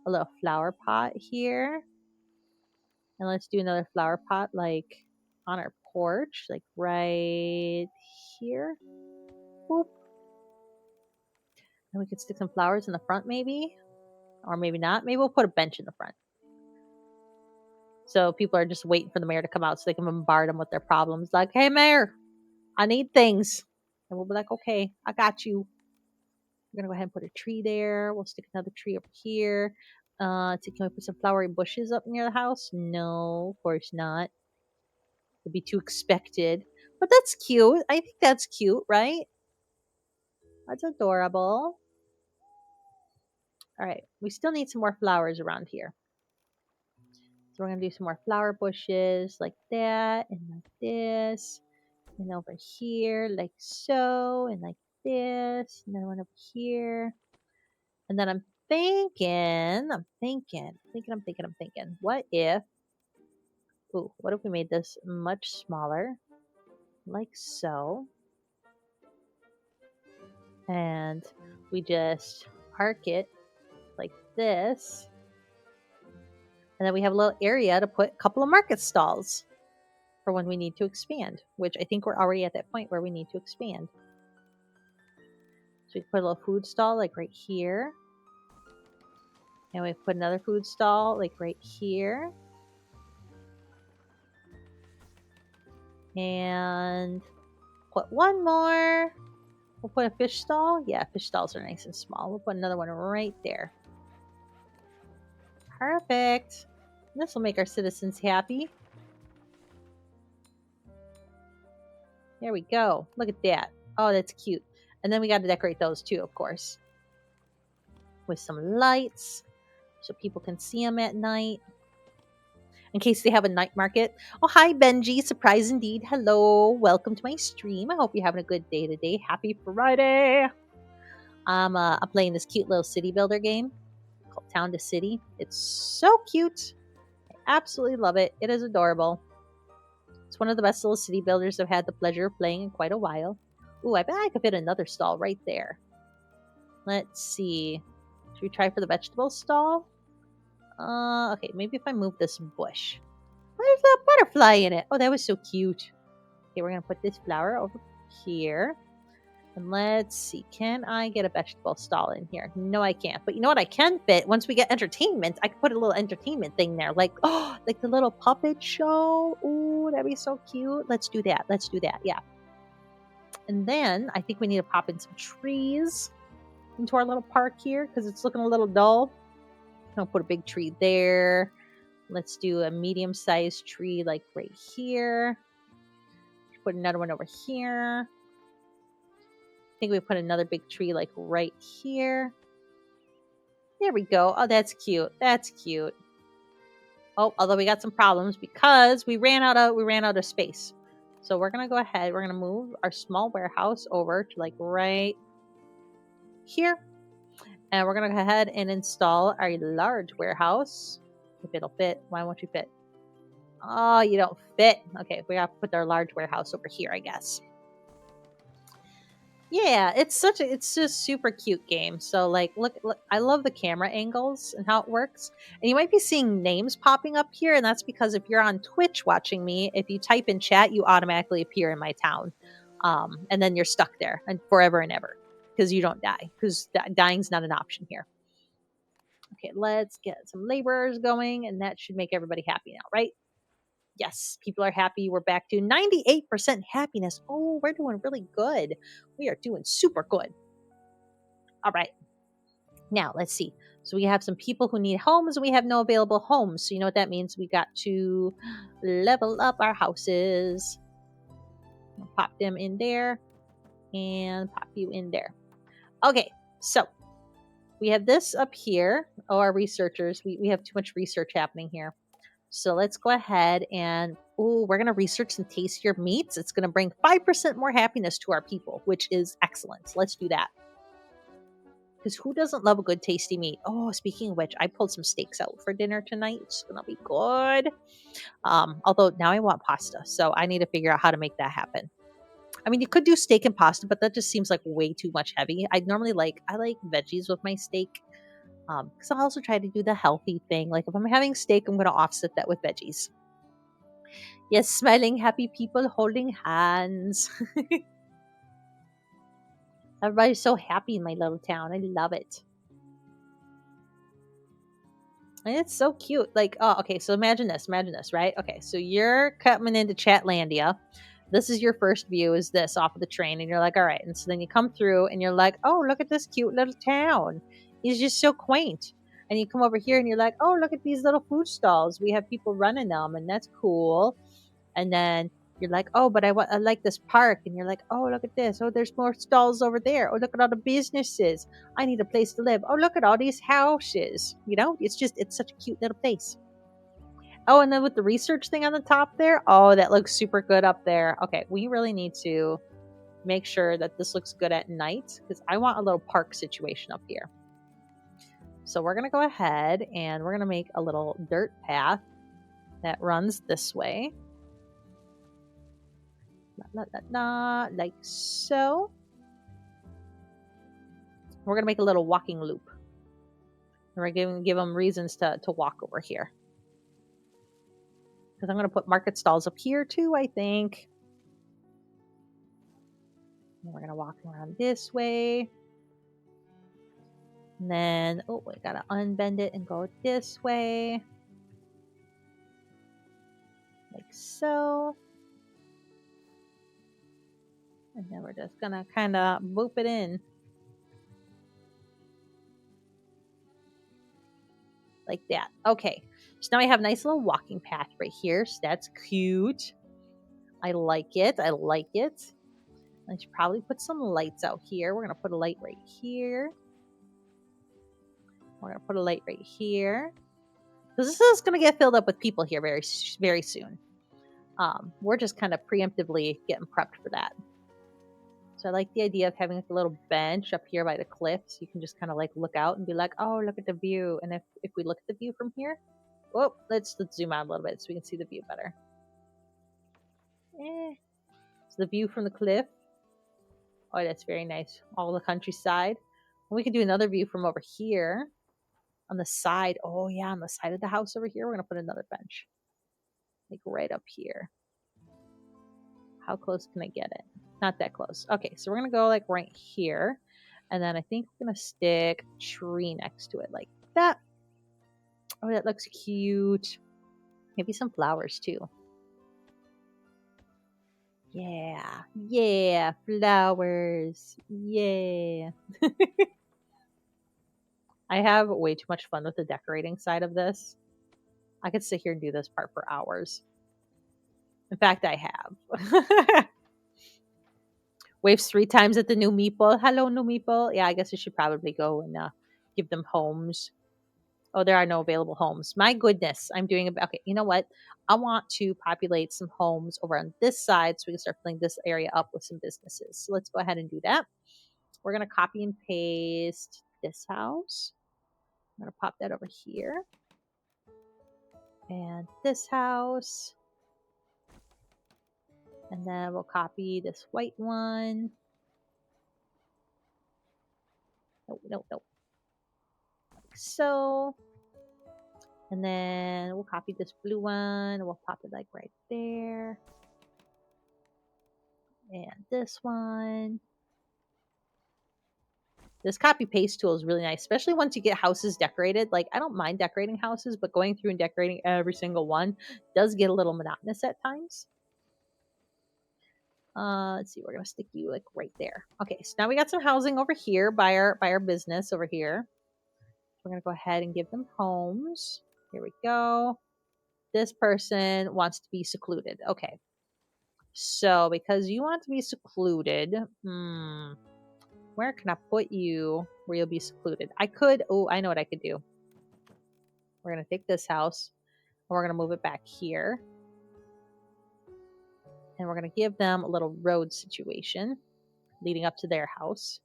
Speaker 1: a little flower pot here. And let's do another flower pot, like, on our porch, like, right here. Boop. And we could stick some flowers in the front, maybe. Or maybe not. Maybe we'll put a bench in the front. So people are just waiting for the mayor to come out so they can bombard them with their problems. Like, hey, mayor, I need things. And we'll be like, okay, I got you. We're gonna go ahead and put a tree there. We'll stick another tree over here. So can we put some flowery bushes up near the house? No, of course not. It'd be too expected. But that's cute. I think that's cute, right? That's adorable. All right, we still need some more flowers around here. So we're gonna do some more flower bushes like that and like this. And over here, like so, and like this. And then one over here. And then I'm thinking, what if we made this much smaller, like so, and we just arc it like this, and then we have a little area to put a couple of market stalls for when we need to expand, which I think we're already at that point where we need to expand. So we put a little food stall like right here. And we put another food stall like right here. And put one more. We'll put a fish stall. Yeah, fish stalls are nice and small. We'll put another one right there. Perfect. This will make our citizens happy. There we go. Look at that. Oh, that's cute. And then we got to decorate those too, of course. With some lights so people can see them at night. In case they have a night market. Oh, hi, Benji. Surprise indeed. Hello. Welcome to my stream. I hope you're having a good day today. Happy Friday. I'm playing this cute little city builder game called Town to City. It's so cute. I absolutely love it. It is adorable. It's one of the best little city builders I've had the pleasure of playing in quite a while. Ooh, I bet I could fit another stall right there. Let's see. Should we try for the vegetable stall? Okay, maybe if I move this bush. Where's that butterfly in it? Oh, that was so cute. Okay, we're going to put this flower over here. And let's see. Can I get a vegetable stall in here? No, I can't. But you know what I can fit? Once we get entertainment, I can put a little entertainment thing there. Like, oh, like the little puppet show. Ooh, that'd be so cute. Let's do that. Yeah. And then I think we need to pop in some trees. into our little park here because it's looking a little dull. I'll put a big tree there. Let's do a medium-sized tree like right here. Put another one over here. I think we put another big tree like right here. There we go. Oh, that's cute. That's cute. Oh, although we got some problems because we ran out of space. So we're gonna go ahead. We're gonna move our small warehouse over to like right here, and we're gonna go ahead and install our large warehouse. If it'll fit, why won't you fit? Oh, you don't fit. Okay, we have to put our large warehouse over here, I guess. Yeah, it's just super cute game. So like look, I love the camera angles and how it works. And you might be seeing names popping up here, and that's because if you're on Twitch watching me, if you type in chat, you automatically appear in my town. And then you're stuck there and forever and ever because you don't die because dying's not an option here. Okay, let's get some laborers going, and that should make everybody happy now, right? Yes, people are happy. We're back to 98% happiness. Oh, we're doing really good. We are doing super good. All right. Now, let's see. So we have some people who need homes and we have no available homes. So you know what that means? We got to level up our houses. Pop them in there and pop you in there. Okay, so we have this up here. Oh, our researchers. We have too much research happening here. So let's go ahead and we're going to research some tastier meats. It's going to bring 5% more happiness to our people, which is excellent. Let's do that. Because who doesn't love a good tasty meat? Oh, speaking of which, I pulled some steaks out for dinner tonight. It's going to be good. Although now I want pasta, so I need to figure out how to make that happen. I mean, you could do steak and pasta, but that just seems like way too much heavy. I like veggies with my steak. Because I also try to do the healthy thing. Like if I'm having steak, I'm going to offset that with veggies. Yes, smiling, happy people holding hands. Everybody's so happy in my little town. I love it. And it's so cute. Like, oh, okay, so imagine this, right? Okay, so you're coming into Chatlandia. This is your first view, is this off of the train, and you're like, all right. And so then you come through and you're like, oh, look at this cute little town. It's just so quaint. And you come over here and you're like, oh, look at these little food stalls. We have people running them, and that's cool. And then you're like, oh, but I like this park. And you're like, oh, look at this. Oh, there's more stalls over there. Oh, look at all the businesses. I need a place to live. Oh, look at all these houses. You know, it's such a cute little place. Oh, and then with the research thing on the top there, oh, that looks super good up there. Okay, we really need to make sure that this looks good at night because I want a little park situation up here. So we're going to go ahead and we're going to make a little dirt path that runs this way. Like so. We're going to make a little walking loop. And we're going to give them reasons to walk over here. Because I'm going to put market stalls up here too, I think. And we're going to walk around this way. And then, oh, we got to unbend it and go this way. Like so. And then we're just going to kind of boop it in. Like that. Okay. So now I have a nice little walking path right here. So that's cute. I like it. I like it. I should probably put some lights out here. We're going to put a light right here. We're going to put a light right here. Because this is going to get filled up with people here very, very soon. We're just kind of preemptively getting prepped for that. So I like the idea of having like a little bench up here by the cliff, so you can just kind of like look out and be like, oh, look at the view. And if we look at the view from here, oh, let's zoom out a little bit so we can see the view better. So the view from the cliff. Oh, that's very nice. All the countryside. And we can do another view from over here on the side. Oh yeah, on the side of the house over here, we're gonna put another bench. Like right up here. How close can I get it? Not that close. Okay, so we're gonna go like right here. And then I think we're gonna stick a tree next to it like that. Oh, that looks cute. Maybe some flowers too. Yeah. Yeah. Flowers. Yeah. I have way too much fun with the decorating side of this. I could sit here and do this part for hours. In fact, I have. Waves 3 times at the new meeple. Hello, new meeple. Yeah, I guess I should probably go and give them homes. Oh, there are no available homes. My goodness, I'm doing a okay. You know what? I want to populate some homes over on this side so we can start filling this area up with some businesses. So let's go ahead and do that. We're gonna copy and paste this house. I'm gonna pop that over here. And this house. And then we'll copy this white one. No. Like so. And then we'll copy this blue one. We'll pop it like right there. And this one. This copy paste tool is really nice, especially once you get houses decorated. Like, I don't mind decorating houses, but going through and decorating every single one does get a little monotonous at times. Let's see, we're gonna stick you like right there. Okay, so now we got some housing over here by our business over here. We're gonna go ahead and give them homes. Here we go. This person wants to be secluded. Okay. So because you want to be secluded, where can I put you where you'll be secluded? I know what I could do. We're going to take this house and we're going to move it back here. And we're going to give them a little road situation leading up to their house.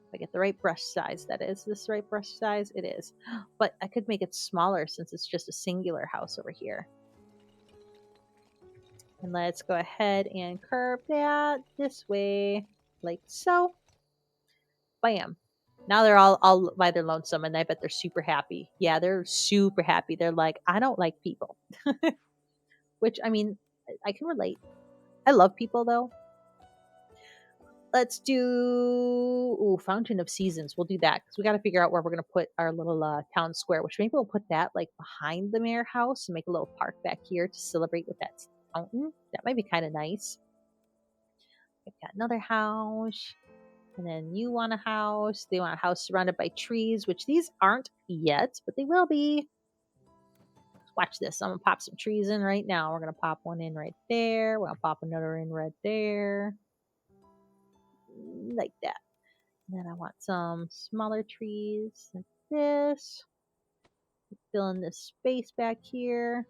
Speaker 1: If I get the right brush size, that is. This right brush size? It is. But I could make it smaller since it's just a singular house over here. And let's go ahead and curve that this way, like so. Bam. Now they're all by their lonesome, and I bet they're super happy. Yeah, they're super happy. They're like, I don't like people. Which, I mean, I can relate. I love people, though. Let's do Fountain of Seasons. We'll do that because we got to figure out where we're going to put our little town square, which maybe we'll put that like behind the mayor house and make a little park back here to celebrate with that fountain. That might be kind of nice. We've got another house. And then you want a house. They want a house surrounded by trees, which these aren't yet, but they will be. Watch this. I'm going to pop some trees in right now. We're going to pop one in right there. We're going to pop another in right there. Like that. And then I want some smaller trees like this. Fill in this space back here.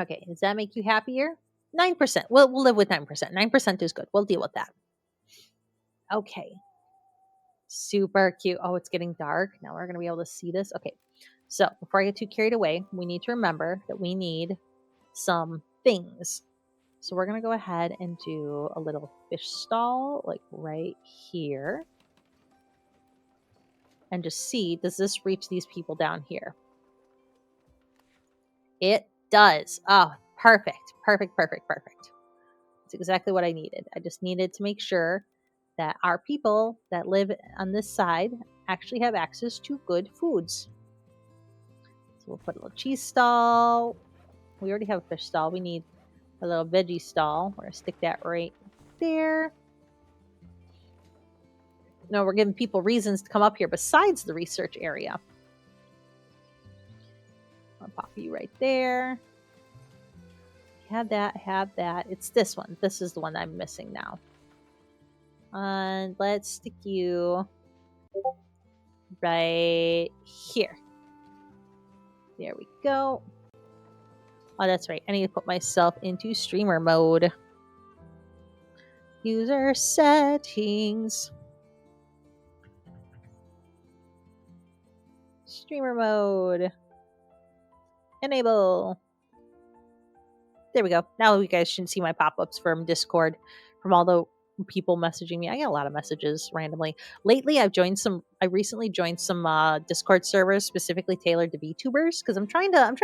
Speaker 1: Okay, does that make you happier? 9%. We'll live with 9%. 9% is good. We'll deal with that. Okay. Super cute. Oh, it's getting dark. Now we're going to be able to see this. Okay. So before I get too carried away, we need to remember that we need some things. So we're going to go ahead and do a little fish stall like right here. And just see, does this reach these people down here? It does. Oh, perfect. That's exactly what I needed. I just needed to make sure that our people that live on this side actually have access to good foods. So we'll put a little cheese stall. We already have a fish stall. We need a little veggie stall. We're going to stick that right there. No, we're giving people reasons to come up here besides the research area. I'll pop you right there. Have that. It's this one. This is the one I'm missing now. And let's stick you right here. There we go. Oh, that's right. I need to put myself into streamer mode. User settings. Streamer mode. Enable. There we go. Now you guys shouldn't see my pop-ups from Discord from all the people messaging me. I get a lot of messages randomly. Lately, I recently joined some Discord servers specifically tailored to VTubers because I'm trying to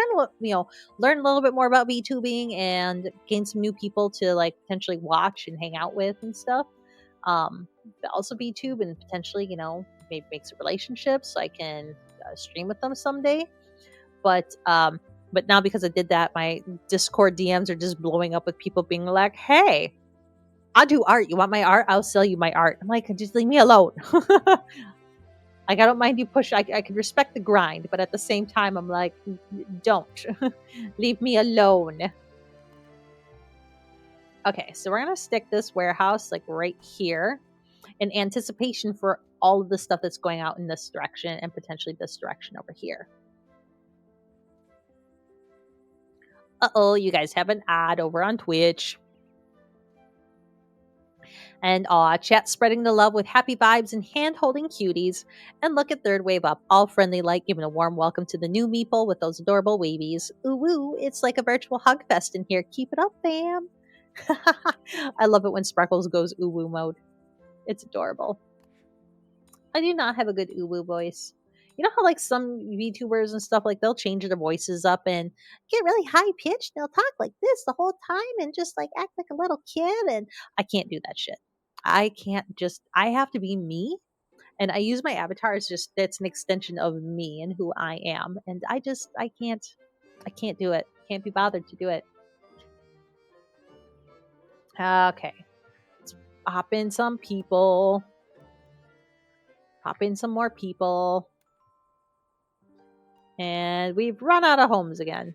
Speaker 1: learn a little bit more about VTubing and gain some new people to like potentially watch and hang out with and stuff. But also VTube and potentially, maybe make some relationships so I can stream with them someday. But now because I did that, my Discord DMs are just blowing up with people being like, hey, I'll do art. You want my art? I'll sell you my art. I'm like, just leave me alone. Like, I don't mind you push. I can respect the grind, but at the same time, I'm like, don't leave me alone. Okay, so we're gonna stick this warehouse like right here in anticipation for all of the stuff that's going out in this direction and potentially this direction over here. Uh-oh, you guys have an ad over on Twitch. And chat spreading the love with happy vibes and hand-holding cuties. And look at Third Wave Up, all friendly like, giving a warm welcome to the new meeple with those adorable wavies. Ooh woo, it's like a virtual hug fest in here. Keep it up, fam. I love it when Sparkles goes ooh woo mode. It's adorable. I do not have a good ooh woo voice. You know how like some VTubers and stuff like they'll change their voices up and get really high pitched. They'll talk like this the whole time and just like act like a little kid. And I can't do that shit. I can't just. I have to be me, and I use my avatar as just that's an extension of me and who I am. And I can't. I can't do it. Can't be bothered to do it. Okay, let's pop in some people. Pop in some more people. And we've run out of homes again.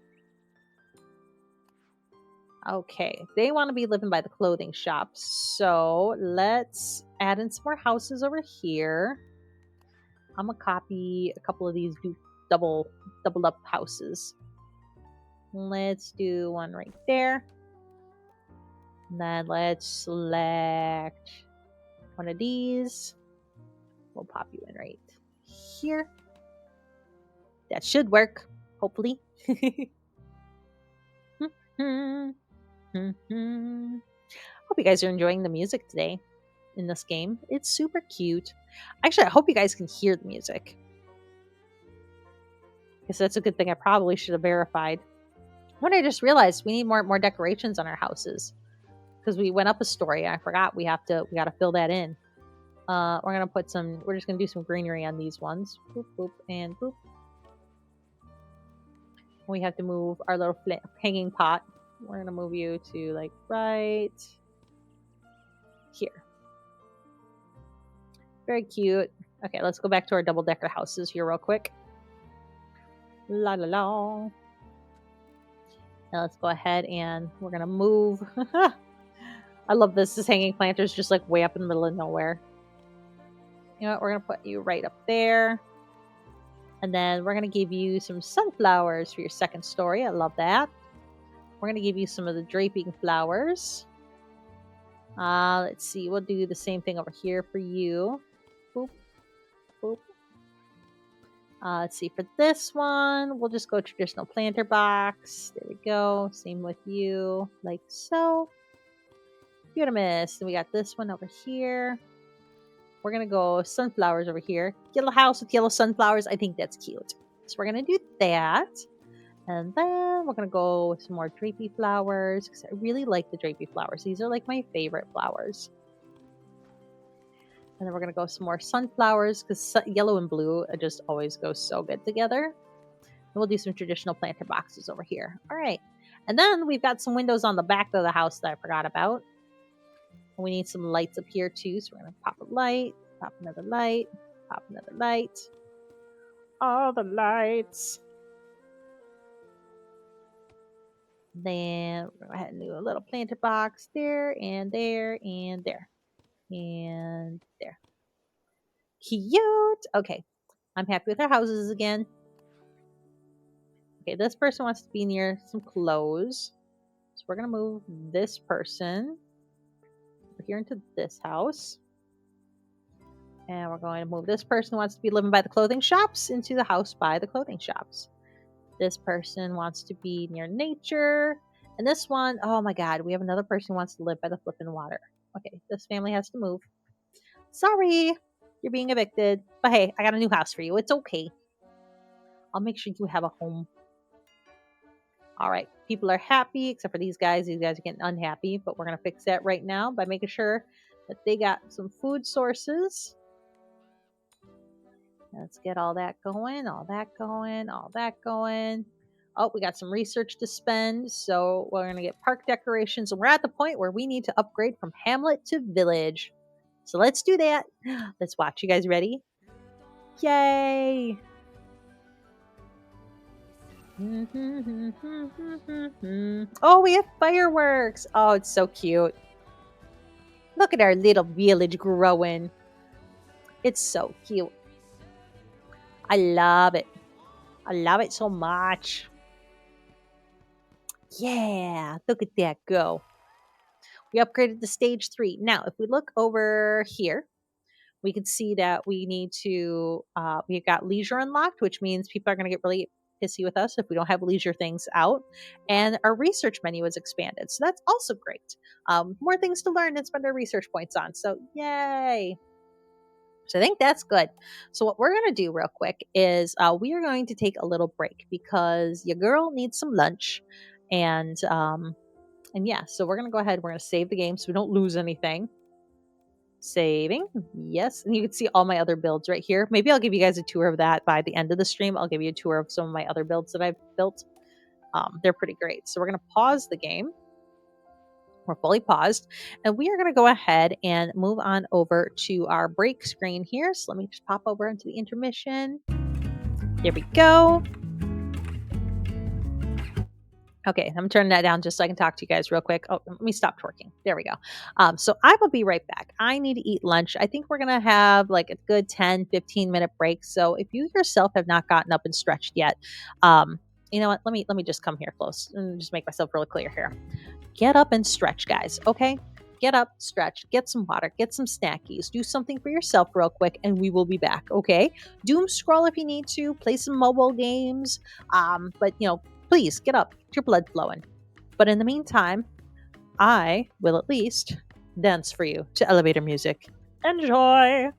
Speaker 1: Okay, they want to be living by the clothing shop. So let's add in some more houses over here. I'm gonna copy a couple of these doubled up houses. Let's do one right there. And then let's select one of these. We'll pop you in right here. That should work, hopefully. Hope you guys are enjoying the music today in this game. It's super cute. Actually, I hope you guys can hear the music, because that's a good thing. I probably should have verified. What I just realized, we need more decorations on our houses, because we went up a story. I forgot we gotta fill that in. We're gonna put some. We're just gonna do some greenery on these ones. Boop boop and boop. We have to move our little hanging pot. We're gonna move you to like right here. Very cute. Okay, let's go back to our double decker houses here real quick. La la la. Now let's go ahead and we're gonna move. I love this. This hanging planter is just like way up in the middle of nowhere. You know what? We're gonna put you right up there. And then we're going to give you some sunflowers for your second story. I love that. We're going to give you some of the draping flowers. Let's see. We'll do the same thing over here for you. Boop, boop. Let's see. For this one, we'll just go traditional planter box. There we go. Same with you. Like so. Beautimous. And we got this one over here. We're going to go sunflowers over here. Yellow house with yellow sunflowers. I think that's cute. So we're going to do that. And then we're going to go with some more drapey flowers, because I really like the drapey flowers. These are like my favorite flowers. And then we're going to go some more sunflowers, because yellow and blue just always go so good together. And we'll do some traditional planter boxes over here. All right. And then we've got some windows on the back of the house that I forgot about. We need some lights up here too. So we're going to pop a light, pop another light, pop another light. All the lights. Then we're going to go ahead and do a little planter box there and there and there and there. Cute. Okay. I'm happy with our houses again. Okay, this person wants to be near some clothes. So we're going to move this person over here into this house. And we're going to move this person who wants to be living by the clothing shops into the house by the clothing shops. This person wants to be near nature. And this one, oh my god, we have another person who wants to live by the flipping water. Okay, this family has to move. Sorry, you're being evicted. But hey, I got a new house for you. It's okay. I'll make sure you have a home. All right, people are happy, except for these guys. These guys are getting unhappy, but we're going to fix that right now by making sure that they got some food sources. Let's get all that going, all that going, all that going. Oh, we got some research to spend, so we're going to get park decorations. And we're at the point where we need to upgrade from hamlet to village. So let's do that. Let's watch. You guys ready? Yay! Oh, we have fireworks. Oh, it's so cute. Look at our little village growing. It's so cute. I love it. I love it so much. Yeah, look at that go. We upgraded to stage 3. Now, if we look over here, we can see that we need to, we've got leisure unlocked, which means people are going to get really pissy with us if we don't have leisure things out. And our research menu is expanded. So that's also great. More things to learn and spend our research points on. So yay. So I think that's good. So what we're going to do real quick is we are going to take a little break because your girl needs some lunch. And yeah, so we're going to go ahead. We're going to save the game so we don't lose anything. Saving. Yes. And you can see all my other builds right here. Maybe I'll give you guys a tour of that by the end of the stream. I'll give you a tour of some of my other builds that I've built. They're pretty great. So we're going to pause the game. We're fully paused. And we are going to go ahead and move on over to our break screen here. So let me just pop over into the intermission. There we go. Okay, I'm turning that down just so I can talk to you guys real quick. Oh, let me stop twerking. There we go. So I will be right back. I need to eat lunch. I think we're going to have like a good 10, 15-minute break. So if you yourself have not gotten up and stretched yet, you know what? Let me just come here close and just make myself really clear here. Get up and stretch, guys. Okay? Get up, stretch, get some water, get some snackies, do something for yourself real quick, and we will be back. Okay? Doom scroll if you need to, play some mobile games. But please get up, get your blood flowing. But in the meantime, I will at least dance for you to elevator music. Enjoy!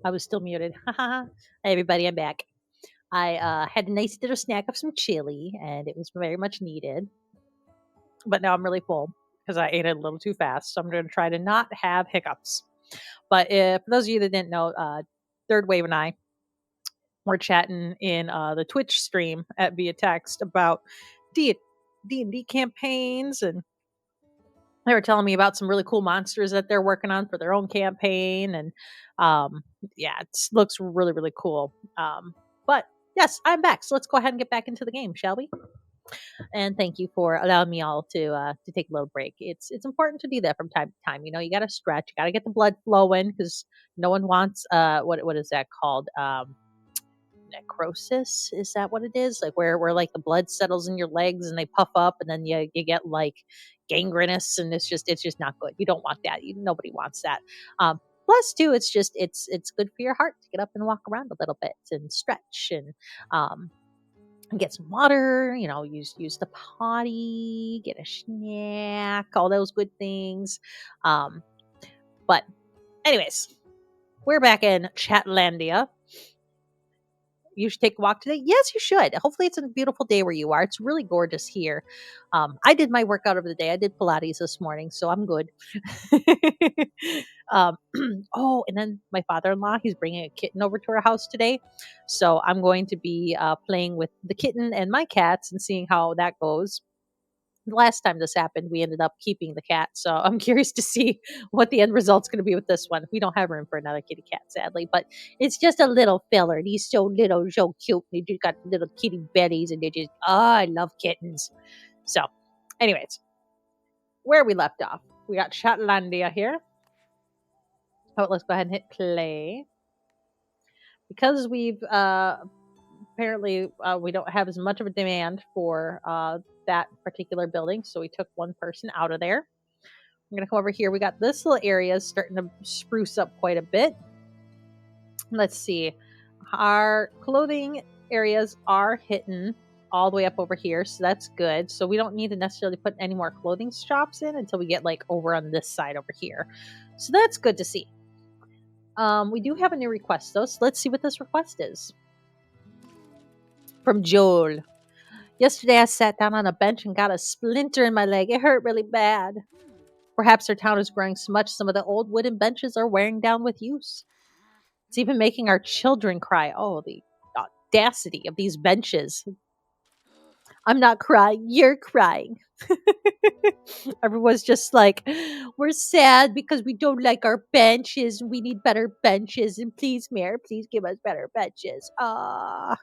Speaker 1: I was still muted. Hey, everybody, I'm back. I had a nice little snack of some chili, and it was very much needed. But now I'm really full because I ate it a little too fast. So I'm going to try to not have hiccups. But for those of you that didn't know, Third Wave and I were chatting in the Twitch stream at via text about D&D campaigns, and they were telling me about some really cool monsters that they're working on for their own campaign, and yeah, it looks really, really cool. But yes, I'm back, so let's go ahead and get back into the game, shall we? And thank you for allowing me all to take a little break. It's important to do that from time to time. You know, you got to stretch, you got to get the blood flowing because no one wants what is that called? Necrosis, is that what it is, like where like the blood settles in your legs and they puff up and then you get like gangrenous, and it's just not good. You don't want that. Nobody wants that. Plus too, it's good for your heart to get up and walk around a little bit and stretch um and get some water, use the potty, get a snack, all those good things. But anyways, we're back in Chatlandia. You should take a walk today. Yes, you should. Hopefully it's a beautiful day where you are. It's really gorgeous here. I did my workout of the day. I did Pilates this morning, so I'm good. um, oh, and then my father-in-law, he's bringing a kitten over to our house today. So I'm going to be playing with the kitten and my cats and seeing how that goes. The last time this happened, we ended up keeping the cat. So I'm curious to see what the end result's going to be with this one. We don't have room for another kitty cat, sadly, but it's just a little filler. And he's so little, so cute. They just got little kitty bellies, and I love kittens. So, anyways, where we left off, we got Shatlandia here. Oh, let's go ahead and hit play. Because we've apparently we don't have as much of a demand for that particular building, so we took one person out of there. I'm gonna come over here. We got this little area starting to spruce up quite a bit. Let's see, our clothing areas are hitting all the way up over here, so that's good. So we don't need to necessarily put any more clothing shops in until we get like over on this side over here, so that's good to see. We do have a new request though, so let's see what this request is. From Joel. Yesterday I sat down on a bench and got a splinter in my leg. It hurt really bad. Perhaps our town is growing so much some of the old wooden benches are wearing down with use. It's even making our children cry. Oh, the audacity of these benches. I'm not crying, you're crying. Everyone's just like, we're sad because we don't like our benches. We need better benches. And please, Mayor, please give us better benches. Ah.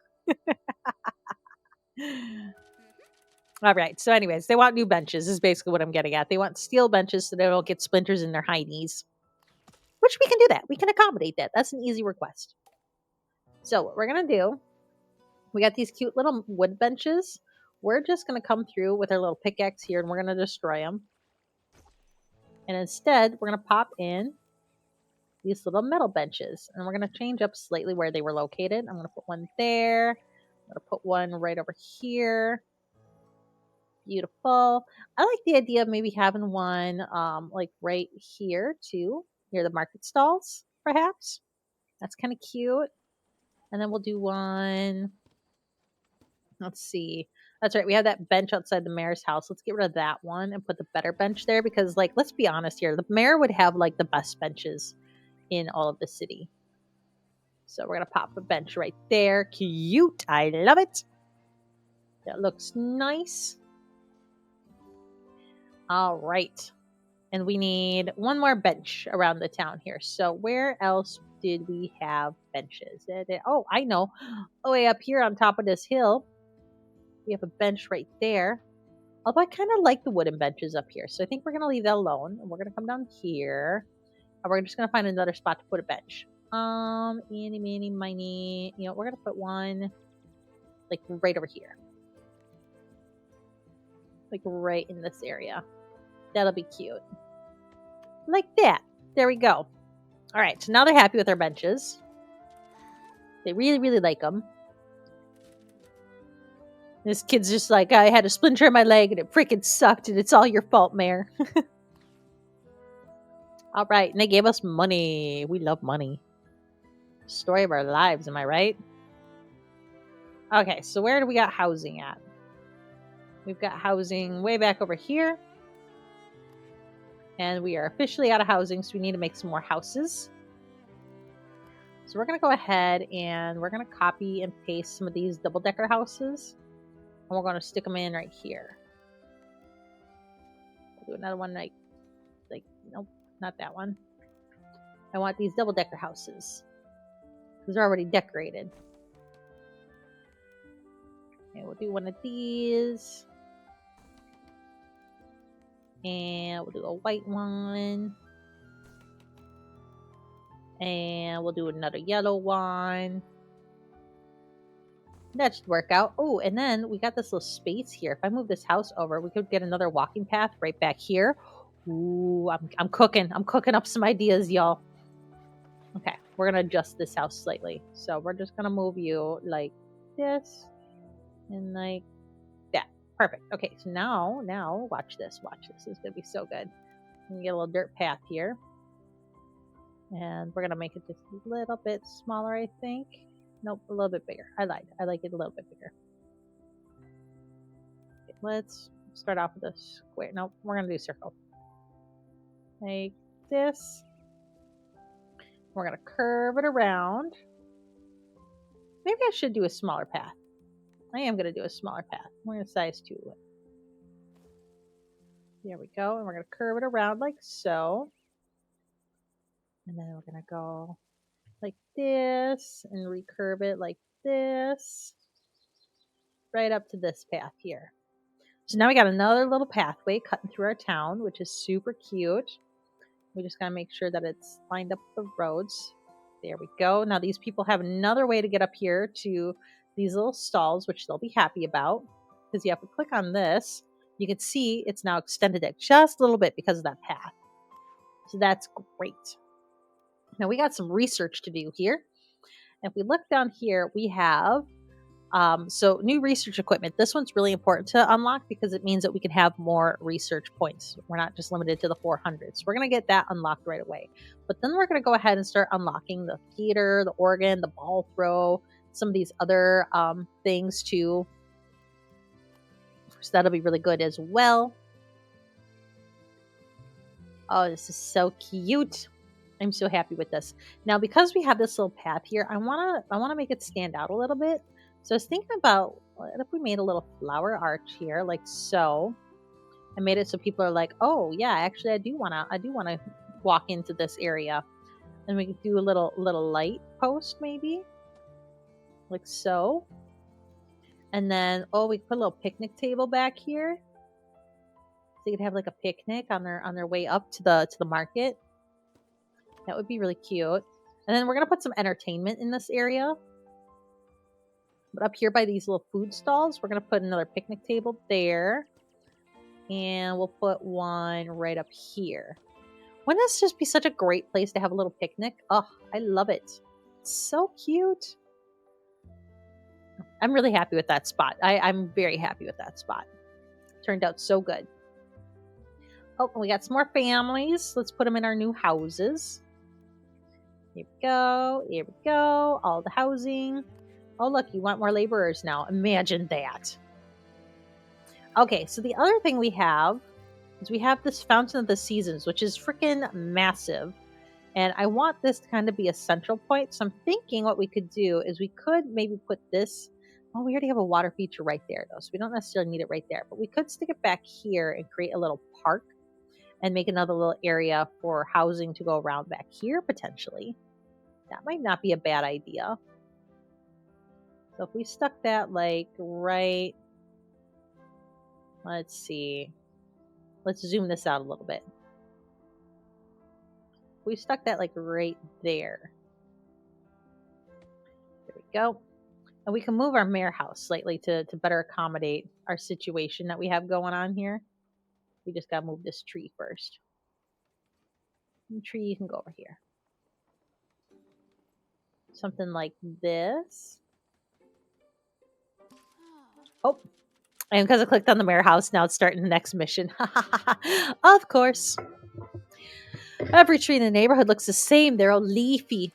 Speaker 1: All right. So, anyways, they want new benches, is basically what I'm getting at. They want steel benches so they don't get splinters in their high knees. Which we can do that. We can accommodate that. That's an easy request. So, what we're going to do, we got these cute little wood benches. We're just going to come through with our little pickaxe here and we're going to destroy them. And instead, we're going to pop in these little metal benches. And we're going to change up slightly where they were located. I'm going to put one there. I'm going to put one right over here. Beautiful. I like the idea of maybe having one like right here too, near the market stalls, perhaps. That's kind of cute. And then we'll do one. Let's see. That's right. We have that bench outside the mayor's house. Let's get rid of that one and put the better bench there because, like, let's be honest here. The mayor would have like the best benches in all of the city. So we're gonna pop a bench right there. Cute. I love it. That looks nice. All right. And we need one more bench around the town here. So where else did we have benches? Oh, I know. Oh, way up here on top of this hill, we have a bench right there. Although I kind of like the wooden benches up here. So I think we're going to leave that alone. And we're going to come down here. And we're just going to find another spot to put a bench. Eeny, meeny, miny. You know, we're going to put one like right over here. Like right in this area. That'll be cute. Like that. There we go. All right, so now they're happy with our benches. They really, really like them. This kid's just like, I had a splinter in my leg and it freaking sucked and it's all your fault, Mayor. All right, and they gave us money. We love money. Story of our lives, am I right? Okay, so where do we got housing at? We've got housing way back over here. And we are officially out of housing, so we need to make some more houses. So we're going to go ahead and we're going to copy and paste some of these double-decker houses. And we're going to stick them in right here. We'll do another one like, nope, not that one. I want these double-decker houses because they're already decorated. Okay, we'll do one of these. And we'll do a white one. And we'll do another yellow one. That should work out. Oh, and then we got this little space here. If I move this house over, we could get another walking path right back here. Ooh, I'm cooking. I'm cooking up some ideas, y'all. Okay, we're gonna adjust this house slightly. So we're just gonna move you like this and like that. Perfect. Okay, so now watch this. Watch this. This is gonna be so good. I'm gonna get a little dirt path here. And we're gonna make it just a little bit smaller, I think. Nope, a little bit bigger. I lied. I like it a little bit bigger. Okay, let's start off with a square. Nope, we're gonna do a circle. Like this. We're gonna curve it around. Maybe I should do a smaller path. I am gonna do a smaller path. We're gonna size 2 it. There we go. And we're gonna curve it around like so. And then we're gonna go like this and recurve it like this. Right up to this path here. So now we got another little pathway cutting through our town, which is super cute. We just gotta make sure that it's lined up with the roads. There we go. Now these people have another way to get up here to these little stalls, which they'll be happy about. Because you have to click on this. You can see it's now extended it just a little bit because of that path. So that's great. Now we got some research to do here. If we look down here, we have so new research equipment. This one's really important to unlock because it means that we can have more research points. We're not just limited to the 400. So we're going to get that unlocked right away. But then we're going to go ahead and start unlocking the theater, the organ, the ball throw, some of these other things too. So that'll be really good as well. Oh, this is so cute. I'm so happy with this. Now, because we have this little path here, I wanna make it stand out a little bit. So I was thinking about what if we made a little flower arch here, like so. I made it so people are like, oh yeah, actually I do wanna walk into this area. And we could do a little light post maybe. Like so. And then we could put a little picnic table back here. So you could have like a picnic on their way up to the market. That would be really cute. And then we're going to put some entertainment in this area. But up here by these little food stalls, we're going to put another picnic table there. And we'll put one right up here. Wouldn't this just be such a great place to have a little picnic? Oh, I love it. It's so cute. I'm really happy with that spot. I'm very happy with that spot. Turned out so good. Oh, we got some more families. Let's put them in our new houses. Here we go. Here we go. All the housing. Oh, look, you want more laborers now. Imagine that. Okay, so the other thing we have is we have this Fountain of the Seasons, which is freaking massive. And I want this to kind of be a central point. So I'm thinking what we could do is we could maybe put this. Oh, we already have a water feature right there, though. So we don't necessarily need it right there. But we could stick it back here and create a little park. And make another little area for housing to go around back here, potentially. That might not be a bad idea. So if we stuck that like right... Let's see. Let's zoom this out a little bit. We stuck that like right there. There we go. And we can move our mayor house slightly to better accommodate our situation that we have going on here. We just got to move this tree first. The tree, you can go over here. Something like this. Oh, and because I clicked on the mayor house, now it's starting the next mission. Of course. Every tree in the neighborhood looks the same. They're all leafy.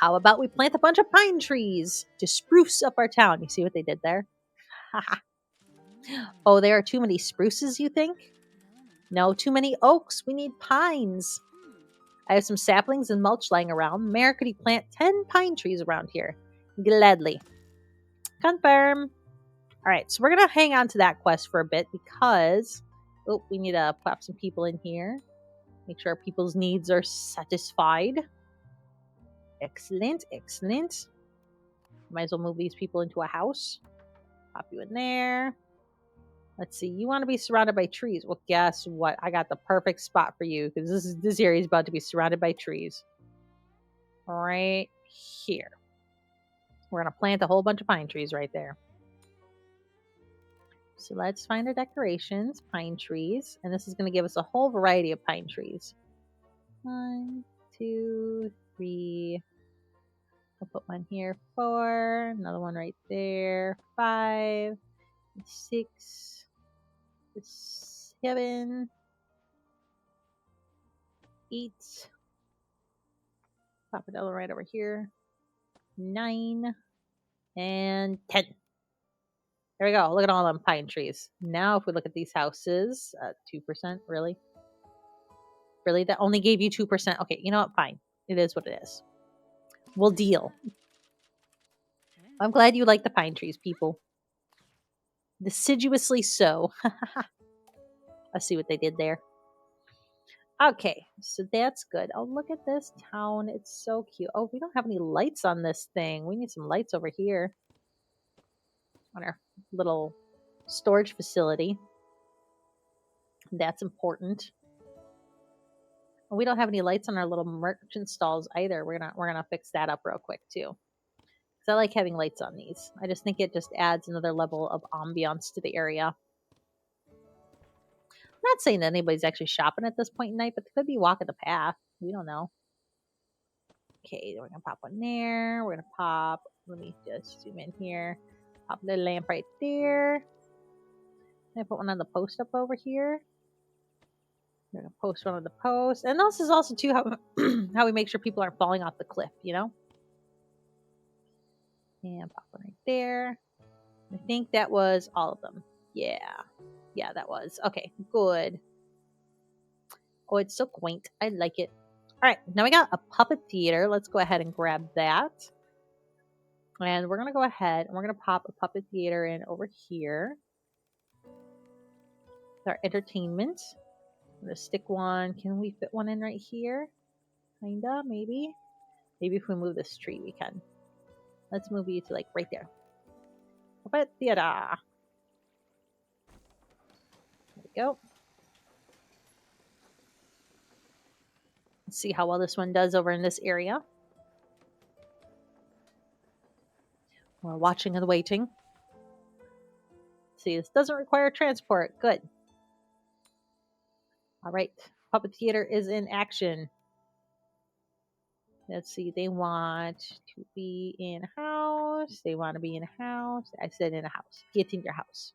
Speaker 1: How about we plant a bunch of pine trees to spruce up our town? You see what they did there? Oh, there are too many spruces, you think? No, too many oaks. We need pines. I have some saplings and mulch lying around. Mayor, could you plant 10 pine trees around here? Gladly. Confirm. All right, so we're going to hang on to that quest for a bit because we need to pop some people in here. Make sure people's needs are satisfied. Excellent, excellent. Might as well move these people into a house. Pop you in there. Let's see. You want to be surrounded by trees. Well, guess what? I got the perfect spot for you because this area is about to be surrounded by trees. Right here. We're going to plant a whole bunch of pine trees right there. So let's find our decorations. Pine trees. And this is going to give us a whole variety of pine trees. 1, 2, 3. I'll put one here. 4. Another one right there. 5. 6. 7. 8. Pop another one right over here. 9. And 10. There we go. Look at all them pine trees. Now if we look at these houses, 2%, really? Really? That only gave you 2%? Okay, you know what? Fine. It is what it is. We'll deal. I'm glad you like the pine trees, people. Deciduously so. Let's see what they did there. Okay, so that's good. Oh, look at this town. It's so cute. Oh, we don't have any lights on this thing. We need some lights over here on our little storage facility. That's important. We don't have any lights on our little merchant stalls either. We're gonna fix that up real quick too. Because I like having lights on these. I just think it just adds another level of ambiance to the area. I'm not saying that anybody's actually shopping at this point in night, but they could be walking the path. We don't know. Okay, we're gonna pop one there. We're gonna pop. Let me just zoom in here. Pop the lamp right there. I put one on the post up over here. We're gonna post one on the post, and this is also too how how we make sure people aren't falling off the cliff. You know. And pop one right there. I think that was all of them. Yeah. Yeah, that was. Okay, good. Oh, it's so quaint. I like it. All right, now we got a puppet theater. Let's go ahead and grab that. And we're going to go ahead and we're going to pop a puppet theater in over here. Our entertainment. I'm going to stick one. Can we fit one in right here? Kinda, maybe. Maybe if we move this tree, we can. Let's move you to like right there. Puppet theater. There we go. Let's see how well this one does over in this area. We're watching and waiting. See, this doesn't require transport. Good. All right. Puppet theater is in action. Let's see. They want to be in a house. They want to be in a house. I said in a house. Get in your house.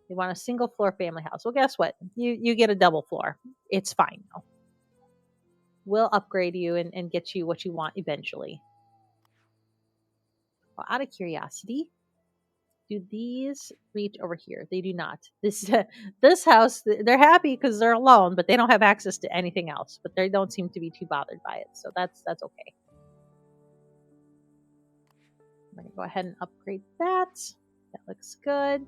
Speaker 1: They want a single floor family house. Well, guess what? You get a double floor. It's fine though. We'll upgrade you and get you what you want eventually. Well, out of curiosity, do these reach over here? They do not. This house, they're happy because they're alone, but they don't have access to anything else. But they don't seem to be too bothered by it, so that's okay. I'm gonna go ahead and upgrade that. That looks good.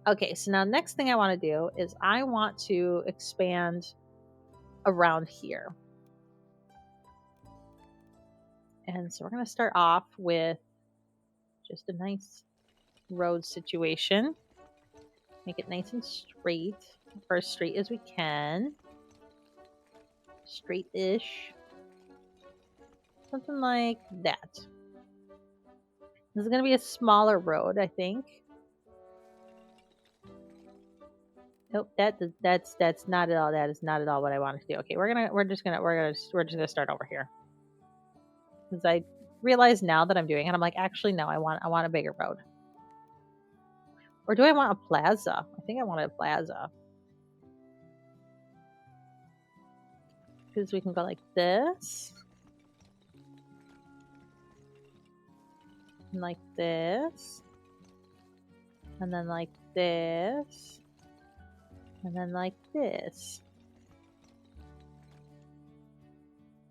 Speaker 1: Okay, so now next thing I want to do is I want to expand around here. And so we're going to start off with just a nice road situation. Make it nice and straight. Or as straight as we can. Straight-ish. Something like that. This is going to be a smaller road, I think. Nope, that's not at all. That is not at all what I wanted to do. Okay, we're just gonna start over here. Because I realize now that I'm doing it, I'm like, actually no, I want a bigger road. Or do I want a plaza? I think I want a plaza. Because we can go like this. And like this. And then like this. And then like this.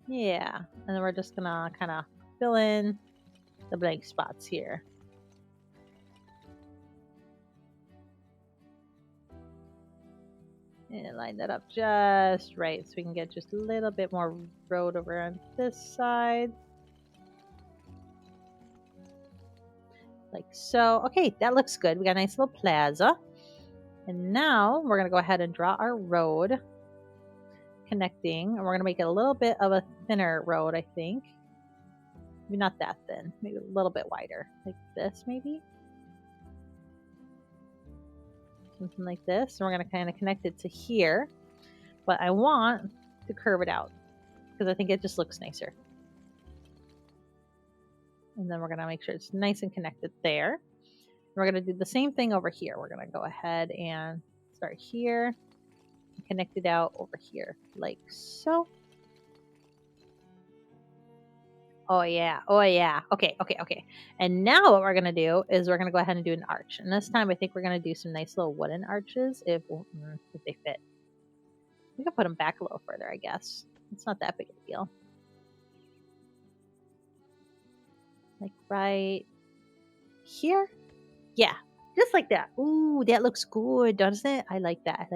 Speaker 1: Yeah. And then we're just gonna kind of fill in the blank spots here. And line that up just right so we can get just a little bit more road over on this side. Like so. Okay, that looks good. We got a nice little plaza. And now we're going to go ahead and draw our road connecting. And we're going to make it a little bit of a thinner road, I think. Maybe not that thin. Maybe a little bit wider. Like this, maybe? Something like this. And we're going to kind of connect it to here. But I want to curve it out because I think it just looks nicer. And then we're going to make sure it's nice and connected there. We're going to do the same thing over here. We're going to go ahead and start here and connect it out over here like so. Oh yeah. Oh yeah. Okay. And now what we're going to do is we're going to go ahead and do an arch. And this time I think we're going to do some nice little wooden arches if they fit. We can put them back a little further, I guess. It's not that big of a deal. Like right here. Yeah, just like that. Ooh, that looks good, doesn't it? I like that.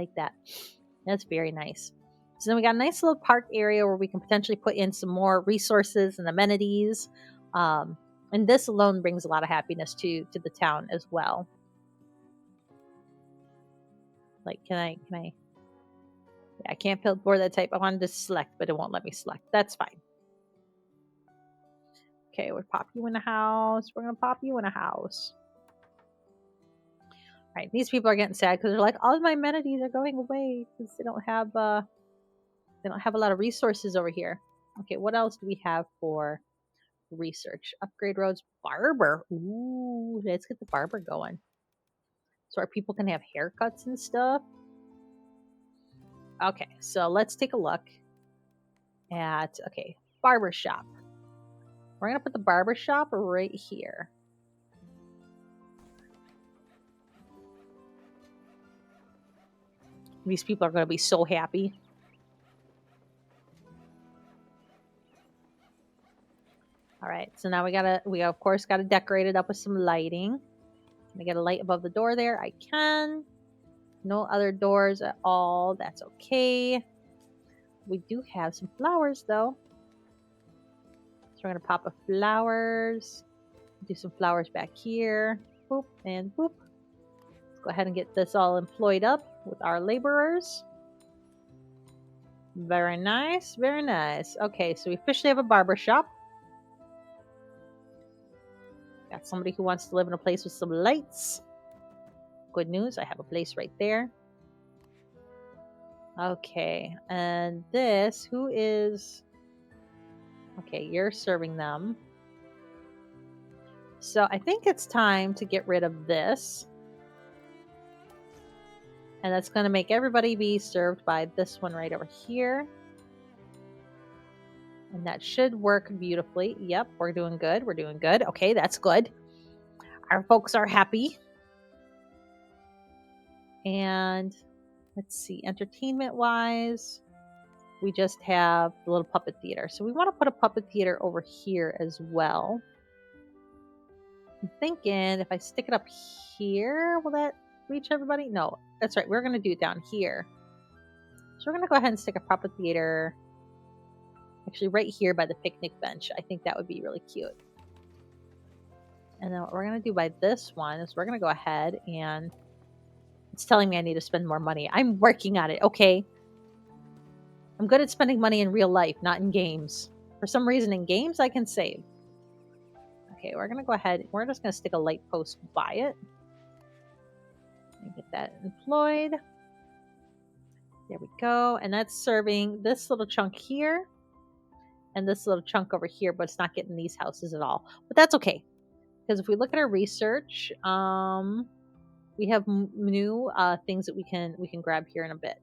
Speaker 1: That's very nice. So then we got a nice little park area where we can potentially put in some more resources and amenities. And this alone brings a lot of happiness to the town as well. Like, can I? Yeah, I can't build board that type. I wanted to select, but it won't let me select. That's fine. Okay, we'll pop you in a house. We're gonna pop you in a house. Right, these people are getting sad because they're like, all of my amenities are going away because they don't have a lot of resources over here. Okay, what else do we have for research? Upgrade roads, barber. Ooh, let's get the barber going. So our people can have haircuts and stuff. Okay, so let's take a look at, okay, barber shop. We're gonna put the barber shop right here. These people are gonna be so happy. All right, so now we of course gotta decorate it up with some lighting. Can I get a light above the door there? I can. No other doors at all. That's okay. We do have some flowers though. So we're gonna pop a flowers. Do some flowers back here. Boop and boop. Let's go ahead and get this all employed up with our laborers. Very nice, very nice. Okay, so we officially have a barber shop. Got somebody who wants to live in a place with some lights. Good news, I have a place right there. Okay, and this, who is... Okay, you're serving them. So I think it's time to get rid of this. And that's going to make everybody be served by this one right over here. And that should work beautifully. Yep, we're doing good. We're doing good. Okay, that's good. Our folks are happy. And let's see, entertainment-wise, we just have the little puppet theater. So we want to put a puppet theater over here as well. I'm thinking if I stick it up here, will that reach everybody? No, that's right. We're going to do it down here. So we're going to go ahead and stick a puppet theater actually right here by the picnic bench. I think that would be really cute. And then what we're going to do by this one is we're going to go ahead and it's telling me I need to spend more money. I'm working on it, okay? I'm good at spending money in real life, not in games. For some reason, in games, I can save. Okay, we're going to go ahead. We're just going to stick a light post by it. And get that employed. There we go. And that's serving this little chunk here and this little chunk over here, but it's not getting these houses at all. But that's okay. Because if we look at our research, we have new things that we can grab here in a bit.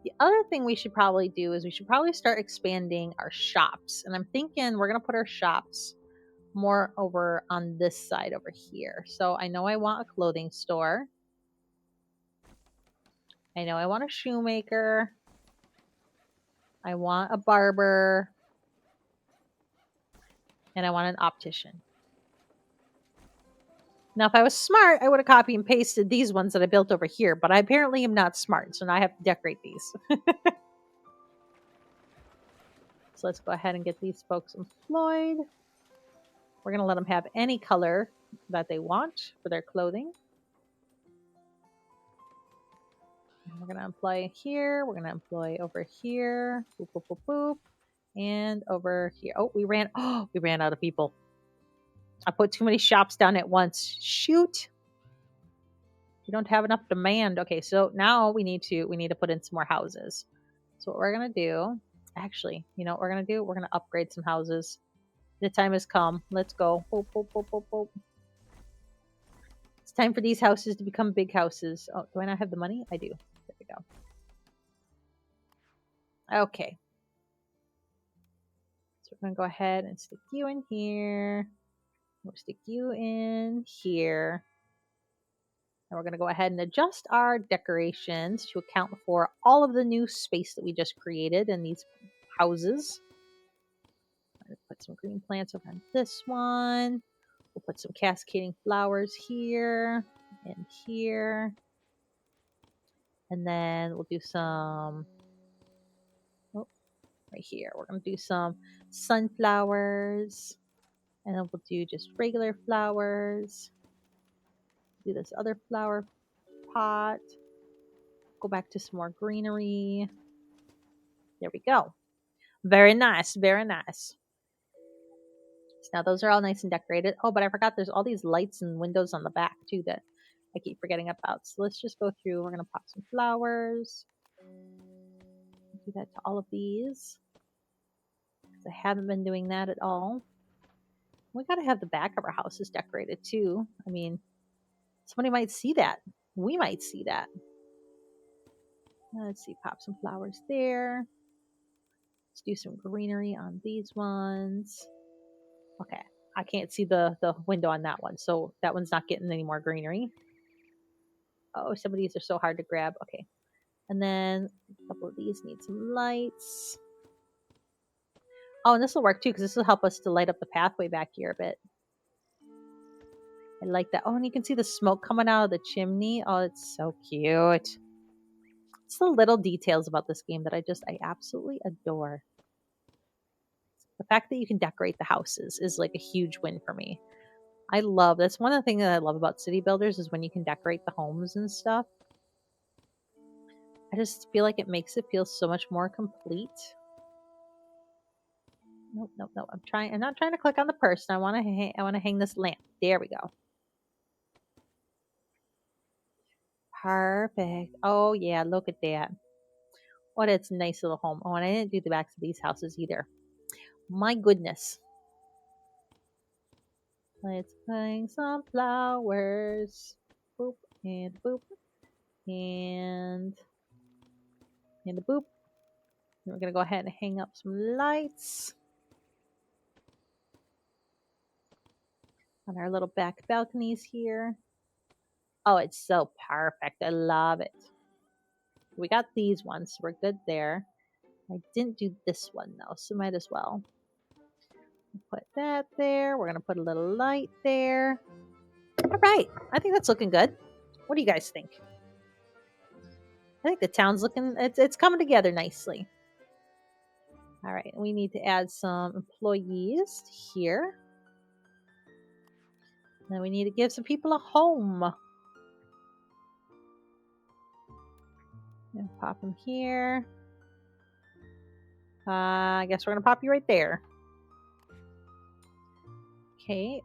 Speaker 1: The other thing we should probably do is we should probably start expanding our shops. And I'm thinking we're going to put our shops more over on this side over here. So I know I want a clothing store. I know I want a shoemaker. I want a barber. And I want an optician. Now, if I was smart, I would have copied and pasted these ones that I built over here, but I apparently am not smart, so now I have to decorate these. So let's go ahead and get these folks employed. We're going to let them have any color that they want for their clothing. And we're going to employ here. We're going to employ over here. Boop, boop, boop, boop. And over here. Oh, we ran out of people. I put too many shops down at once. Shoot. We don't have enough demand. Okay, so now we need to put in some more houses. So what we're gonna do, actually, you know what we're gonna do? We're gonna upgrade some houses. The time has come. Let's go. Boop, boop, boop, boop, boop. It's time for these houses to become big houses. Oh, do I not have the money? I do. There we go. Okay. So we're gonna go ahead and stick you in here. We'll stick you in here. And we're going to go ahead and adjust our decorations to account for all of the new space that we just created in these houses. Put some green plants over on this one. We'll put some cascading flowers here and here. And then we'll do some, oh, right here. We're going to do some sunflowers. And then we'll do just regular flowers. Do this other flower pot. Go back to some more greenery. There we go. Very nice. Very nice. So now those are all nice and decorated. Oh, but I forgot there's all these lights and windows on the back too that I keep forgetting about. So let's just go through. We're going to pop some flowers. Do that to all of these. I haven't been doing that at all. We got to have the back of our houses decorated too. I mean, somebody might see that. We might see that. Let's see, pop some flowers there. Let's do some greenery on these ones. Okay, I can't see the window on that one, so that one's not getting any more greenery. Oh, some of these are so hard to grab. Okay, and then a couple of these need some lights. Oh, and this will work too, because this will help us to light up the pathway back here a bit. I like that. Oh, and you can see the smoke coming out of the chimney. Oh, it's so cute. It's the little details about this game that I absolutely adore. The fact that you can decorate the houses is like a huge win for me. That's one of the things that I love about city builders is when you can decorate the homes and stuff. I just feel like it makes it feel so much more complete. Nope. I'm not trying to click on the person. I want to hang this lamp. There we go. Perfect. Oh yeah, look at that. What a nice little home. Oh, and I didn't do the backs of these houses either. My goodness. Let's hang some flowers. Boop and boop and a boop. And we're gonna go ahead and hang up some lights on our little back balconies here. Oh, it's so perfect. I love it. We got these ones. We're good there. I didn't do this one though, so might as well. Put that there. We're going to put a little light there. All right. I think that's looking good. What do you guys think? I think the town's looking, it's coming together nicely. All right. We need to add some employees here. Then we need to give some people a home. And pop them here. I guess we're going to pop you right there. Okay.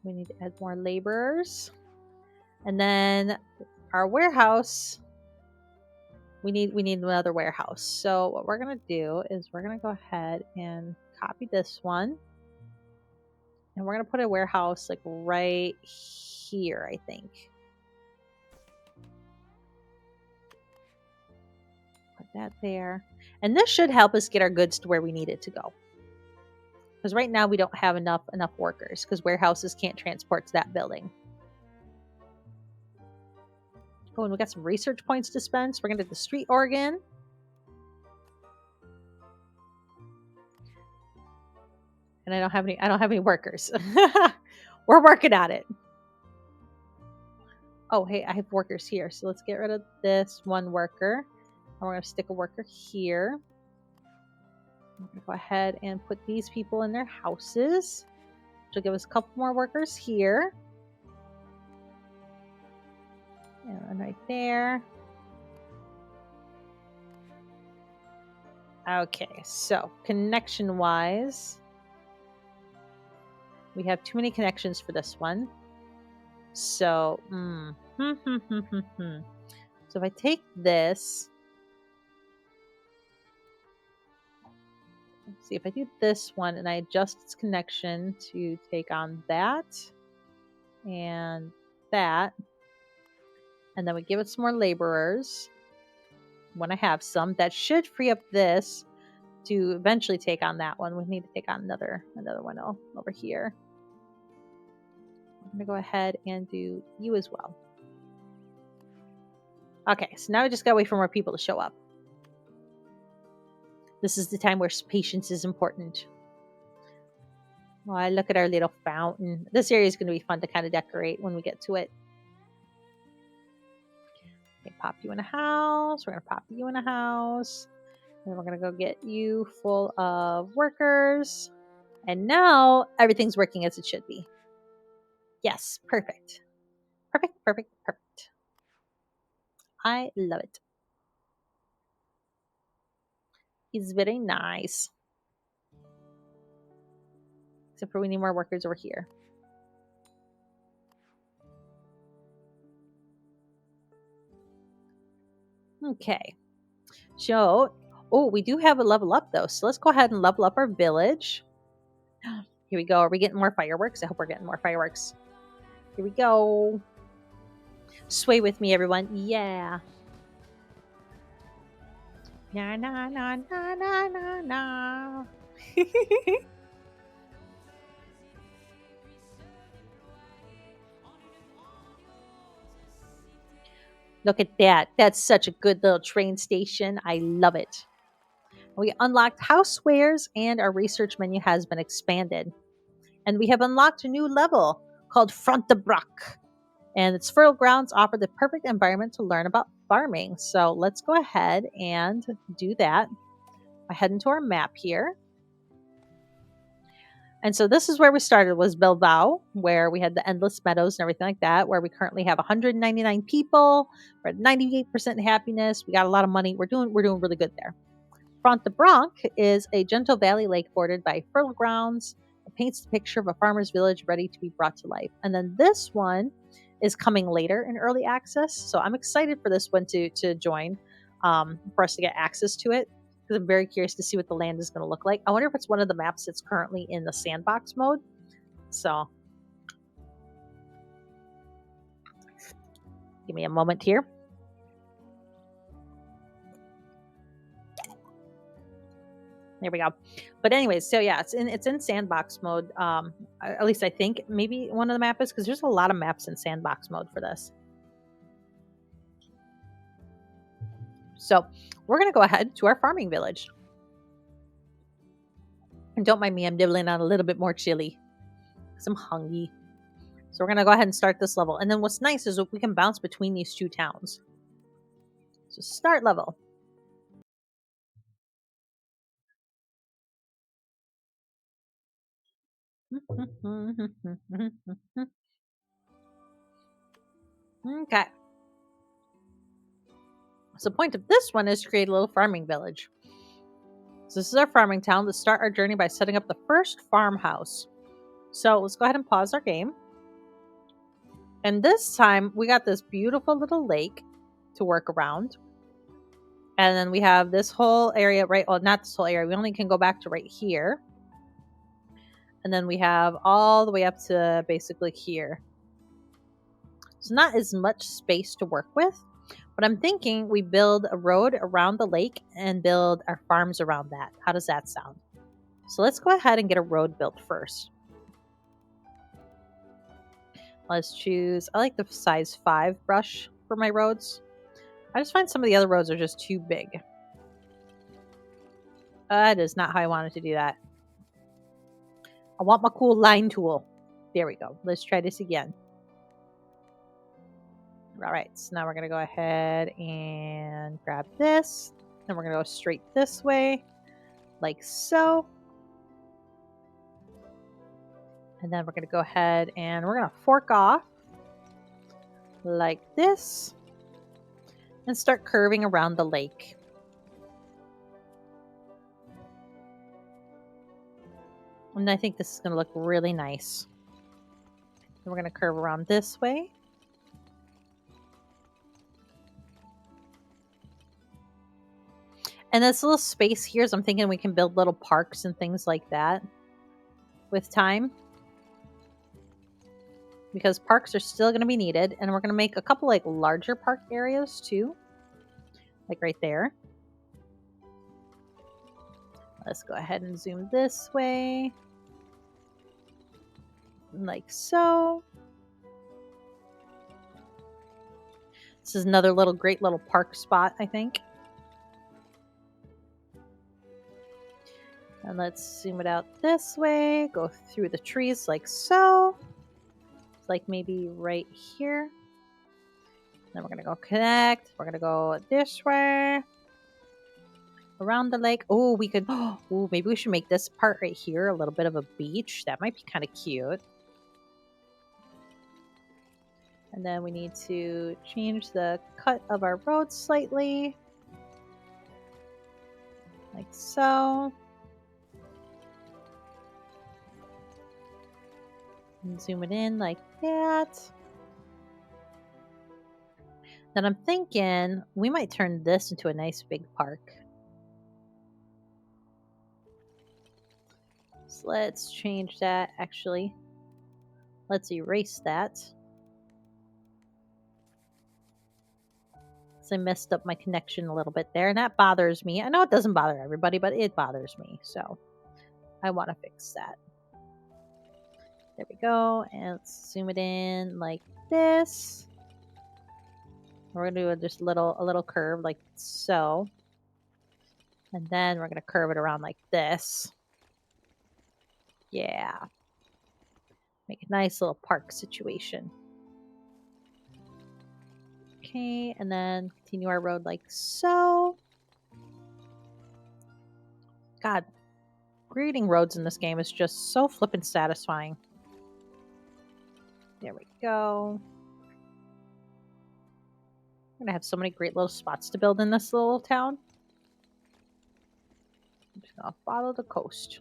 Speaker 1: We need to add more laborers. And then our warehouse, we need another warehouse. So what we're going to do is we're going to go ahead and copy this one. And we're going to put a warehouse like right here, I think. Put that there. And this should help us get our goods to where we need it to go. Because right now we don't have enough workers because warehouses can't transport to that building. Oh, and we got some research points to spend. So we're gonna do the street organ. And I don't have any workers. We're working on it. Oh, hey, I have workers here. So let's get rid of this one worker. And we're gonna stick a worker here. I'm gonna go ahead and put these people in their houses, which will give us a couple more workers here. And one right there. Okay, so connection-wise, we have too many connections for this one. So, so if I take this, let's see, if I do this one and I adjust its connection to take on that and that, and then we give it some more laborers when I have some, that should free up this to eventually take on that one. We need to take on another one over here. I'm gonna go ahead and do you as well. Okay, so now we just gotta wait for more people to show up. This is the time where patience is important. Oh, look at our little fountain. This area is going to be fun to kind of decorate when we get to it. Okay, pop you in a house. We're going to pop you in a house. And we're going to go get you full of workers. And now everything's working as it should be. Yes, perfect. Perfect, perfect, perfect. I love it. It's very nice. Except for we need more workers over here. Okay. So, oh, we do have a level up though. So let's go ahead and level up our village. Here we go. Are we getting more fireworks? I hope we're getting more fireworks. Here we go. Sway with me, everyone. Yeah. Na na na na na na na. Look at that. That's such a good little train station. I love it. We unlocked housewares and our research menu has been expanded. And we have unlocked a new level called Front de Brac. And its fertile grounds offer the perfect environment to learn about farming. So let's go ahead and do that. I head into our map here. And so this is where we started, was Bilbao, where we had the endless meadows and everything like that, where we currently have 199 people. We're at 98% happiness. We got a lot of money. We're doing really good there. Front de Brac is a gentle valley lake bordered by fertile grounds. It paints the picture of a farmer's village ready to be brought to life. And then this one is coming later in early access. So I'm excited for this one to join, for us to get access to it. Because I'm very curious to see what the land is going to look like. I wonder if it's one of the maps that's currently in the sandbox mode. So give me a moment here. There we go. But anyways, so yeah, it's in sandbox mode. At least I think maybe one of the maps is, because there's a lot of maps in sandbox mode for this. So we're gonna go ahead to our farming village. And don't mind me, I'm nibbling on a little bit more chili because I'm hungry. So we're gonna go ahead and start this level. And then what's nice is we can bounce between these two towns. So start level. Okay. So the point of this one is to create a little farming village. So this is our farming town. Let's start our journey by setting up the first farmhouse. So let's go ahead and pause our game. And this time we got this beautiful little lake to work around. And then we have this whole area, right? Well, not this whole area. We only can go back to right here. And then we have all the way up to basically here. So not as much space to work with. But I'm thinking we build a road around the lake and build our farms around that. How does that sound? So let's go ahead and get a road built first. Let's choose, I like the size 5 brush for my roads. I just find some of the other roads are just too big. That is not how I wanted to do that. I want my cool line tool. There we go. Let's try this again. All right, so now we're going to go ahead and grab this. Then we're going to go straight this way, like so. And then we're going to go ahead and we're going to fork off like this and start curving around the lake. And I think this is going to look really nice. Then we're going to curve around this way. And this little space here, so I'm thinking we can build little parks and things like that with time. Because parks are still going to be needed. And we're going to make a couple like larger park areas too. Like right there. Let's go ahead and zoom this way. Like so. This is another great little park spot, I think. And let's zoom it out this way. Go through the trees like so. It's like maybe right here. Then we're going to go connect. We're going to go this way. Around the lake. Oh, we could... Oh, maybe we should make this part right here a little bit of a beach. That might be kind of cute. And then we need to change the cut of our road slightly. Like so. And zoom it in like that. Then I'm thinking we might turn this into a nice big park. So let's change that actually. Let's erase that. So I messed up my connection a little bit there, and that bothers me. I know it doesn't bother everybody, but it bothers me. So I want to fix that. There we go. And let's zoom it in like this. We're gonna do just a little curve like so. And then we're gonna curve it around like this. Yeah. Make a nice little park situation. Okay, and then continue our road like so. God, creating roads in this game is just so flippin' satisfying. There we go. We're gonna have so many great little spots to build in this little town. I'm just gonna follow the coast.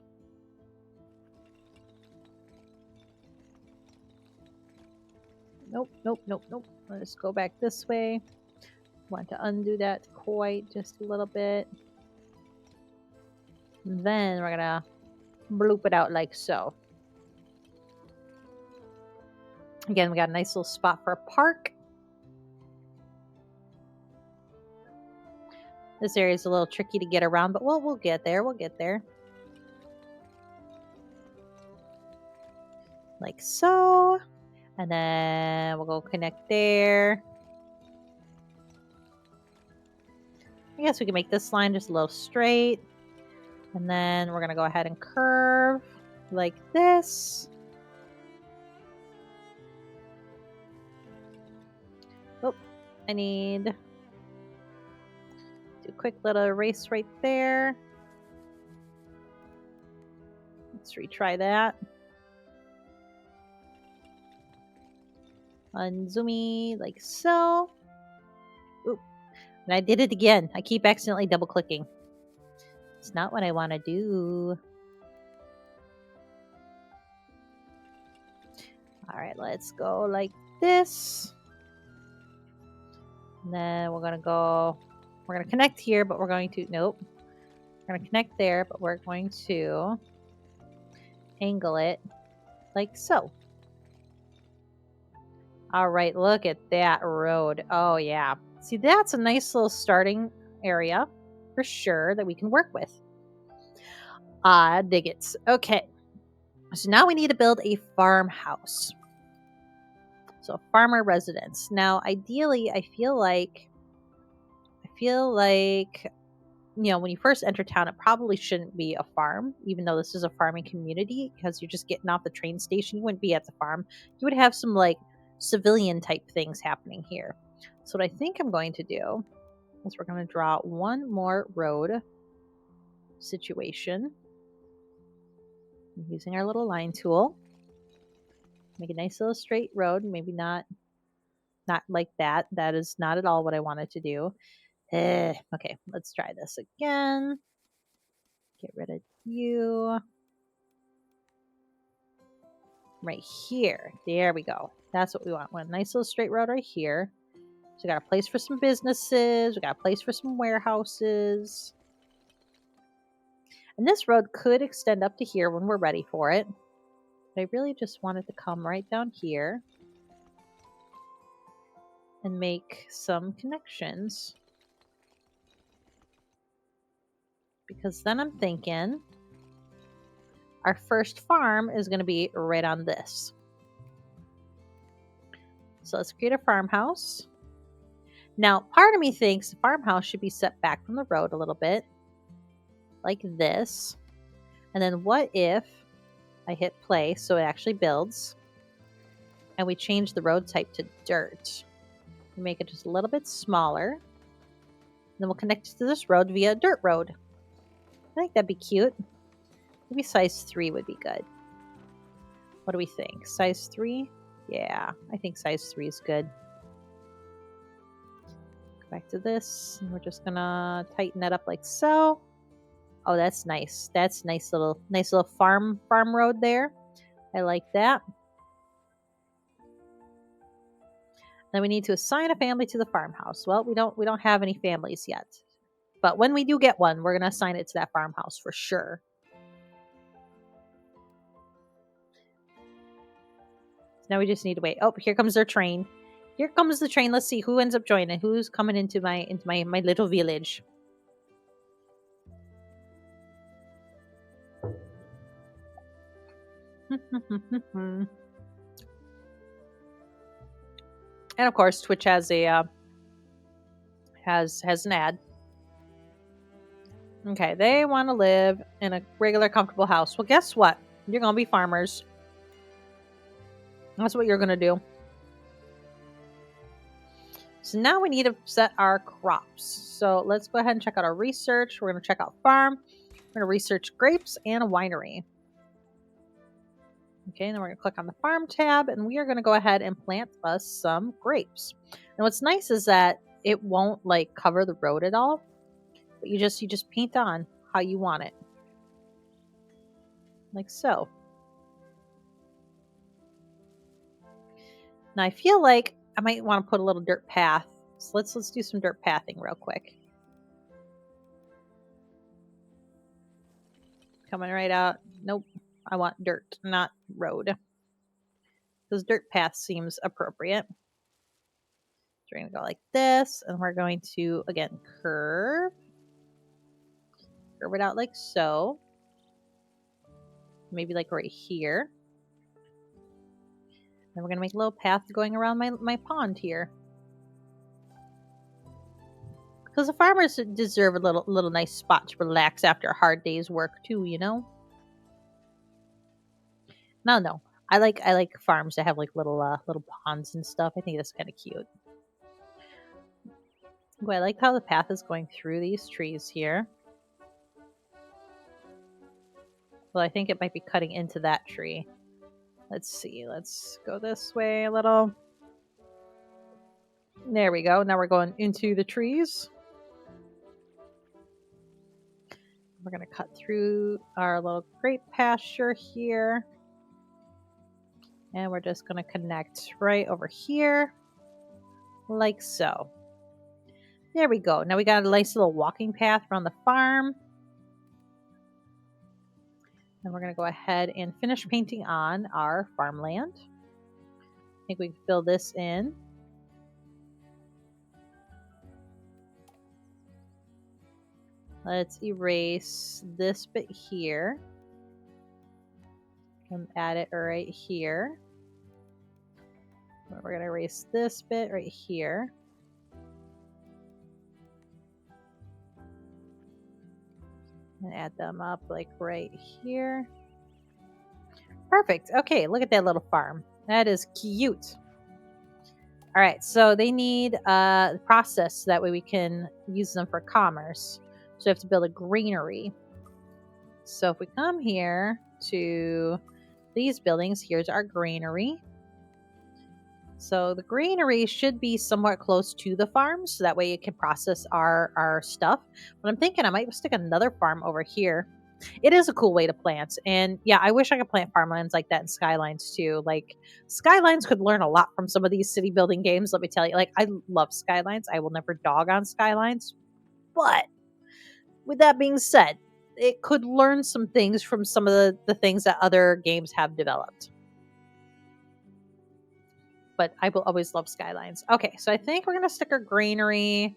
Speaker 1: Nope, nope, nope, nope. Let's go back this way. Want to undo that quite just a little bit. And then we're gonna bloop it out like so. Again, we got a nice little spot for a park. This area is a little tricky to get around, but we'll get there. We'll get there. Like so. And then we'll go connect there. I guess we can make this line just a little straight. And then we're going to go ahead and curve like this. Oh, I need to do a quick little erase right there. Let's retry that. Unzoomy like so. Oop. And I did it again. I keep accidentally double clicking. It's not what I want to do. All right, let's go like this. And then we're going to connect here, but we're going to, nope. We're going to connect there, but we're going to angle it like so. All right, look at that road. Oh, yeah. See, that's a nice little starting area for sure that we can work with. Ah, dig it. Okay. So now we need to build a farmhouse. So a farmer residence. Now, ideally, I feel like when you first enter town, it probably shouldn't be a farm, even though this is a farming community, because you're just getting off the train station. You wouldn't be at the farm. You would have some like civilian type things happening here. So what I think I'm going to do is we're going to draw one more road situation using our little line tool. Make a nice little straight road. Maybe not like that. That is not at all what I wanted to do. Okay, let's try this again. Get rid of you. Right here. There we go. That's what we want. We want a nice little straight road right here. So we got a place for some businesses. We got a place for some warehouses. And this road could extend up to here when we're ready for it. But I really just wanted to come right down here and make some connections. Because then I'm thinking our first farm is going to be right on this. So let's create a farmhouse. Now, part of me thinks the farmhouse should be set back from the road a little bit, like this. And then what if I hit play so it actually builds, and we change the road type to dirt? We make it just a little bit smaller. Then we'll connect it to this road via a dirt road. I think that'd be cute. Maybe size 3 would be good. What do we think? Size 3? Yeah, I think size 3 is good. Go back to this, and we're just gonna tighten that up like so. Oh, that's nice. That's nice little farm road there. I like that. Then we need to assign a family to the farmhouse. Well, we don't have any families yet. But when we do get one, we're going to assign it to that farmhouse for sure. Now we just need to wait. Oh, here comes their train. Here comes the train. Let's see who ends up joining. Who's coming into my little village. And of course, Twitch has a has an ad. Okay, they want to live in a regular, comfortable house. Well, guess what? You're gonna be farmers. That's what you're gonna do. So now we need to set our crops. So let's go ahead and check out our research. We're gonna check out farm. We're gonna research grapes and a winery. Okay, and then we're gonna click on the farm tab, and we are gonna go ahead and plant us some grapes. And what's nice is that it won't like cover the road at all, but you just paint on how you want it, like so. Now I feel like I might want to put a little dirt path. So let's do some dirt pathing real quick. Coming right out. Nope. I want dirt, not road. Because dirt path seems appropriate. So we're going to go like this, and we're going to, again, curve it out like so. Maybe like right here. Then we're going to make a little path going around my pond here. Because the farmers deserve a little nice spot to relax after a hard day's work too, you know? No. I like farms that have like little ponds and stuff. I think that's kind of cute. Ooh, I like how the path is going through these trees here. Well, I think it might be cutting into that tree. Let's see. Let's go this way a little. There we go. Now we're going into the trees. We're going to cut through our little grape pasture here. And we're just going to connect right over here. Like so. There we go. Now we got a nice little walking path around the farm. And we're going to go ahead and finish painting on our farmland. I think we can fill this in. Let's erase this bit here. And add it right here. We're going to erase this bit right here. And add them up like right here. Perfect. Okay, look at that little farm. That is cute. All right, so they need the process so that way we can use them for commerce. So we have to build a granary. So if we come here to these buildings, here's our granary. So the granary should be somewhat close to the farm, so that way it can process our stuff. But I'm thinking I might stick another farm over here. It is a cool way to plant. And yeah, I wish I could plant farmlands like that in Skylines too. Like Skylines could learn a lot from some of these city building games, let me tell you. Like I love Skylines. I will never dog on Skylines. But with that being said, it could learn some things from some of the things that other games have developed. But I will always love Skylines. Okay, so I think we're going to stick our granary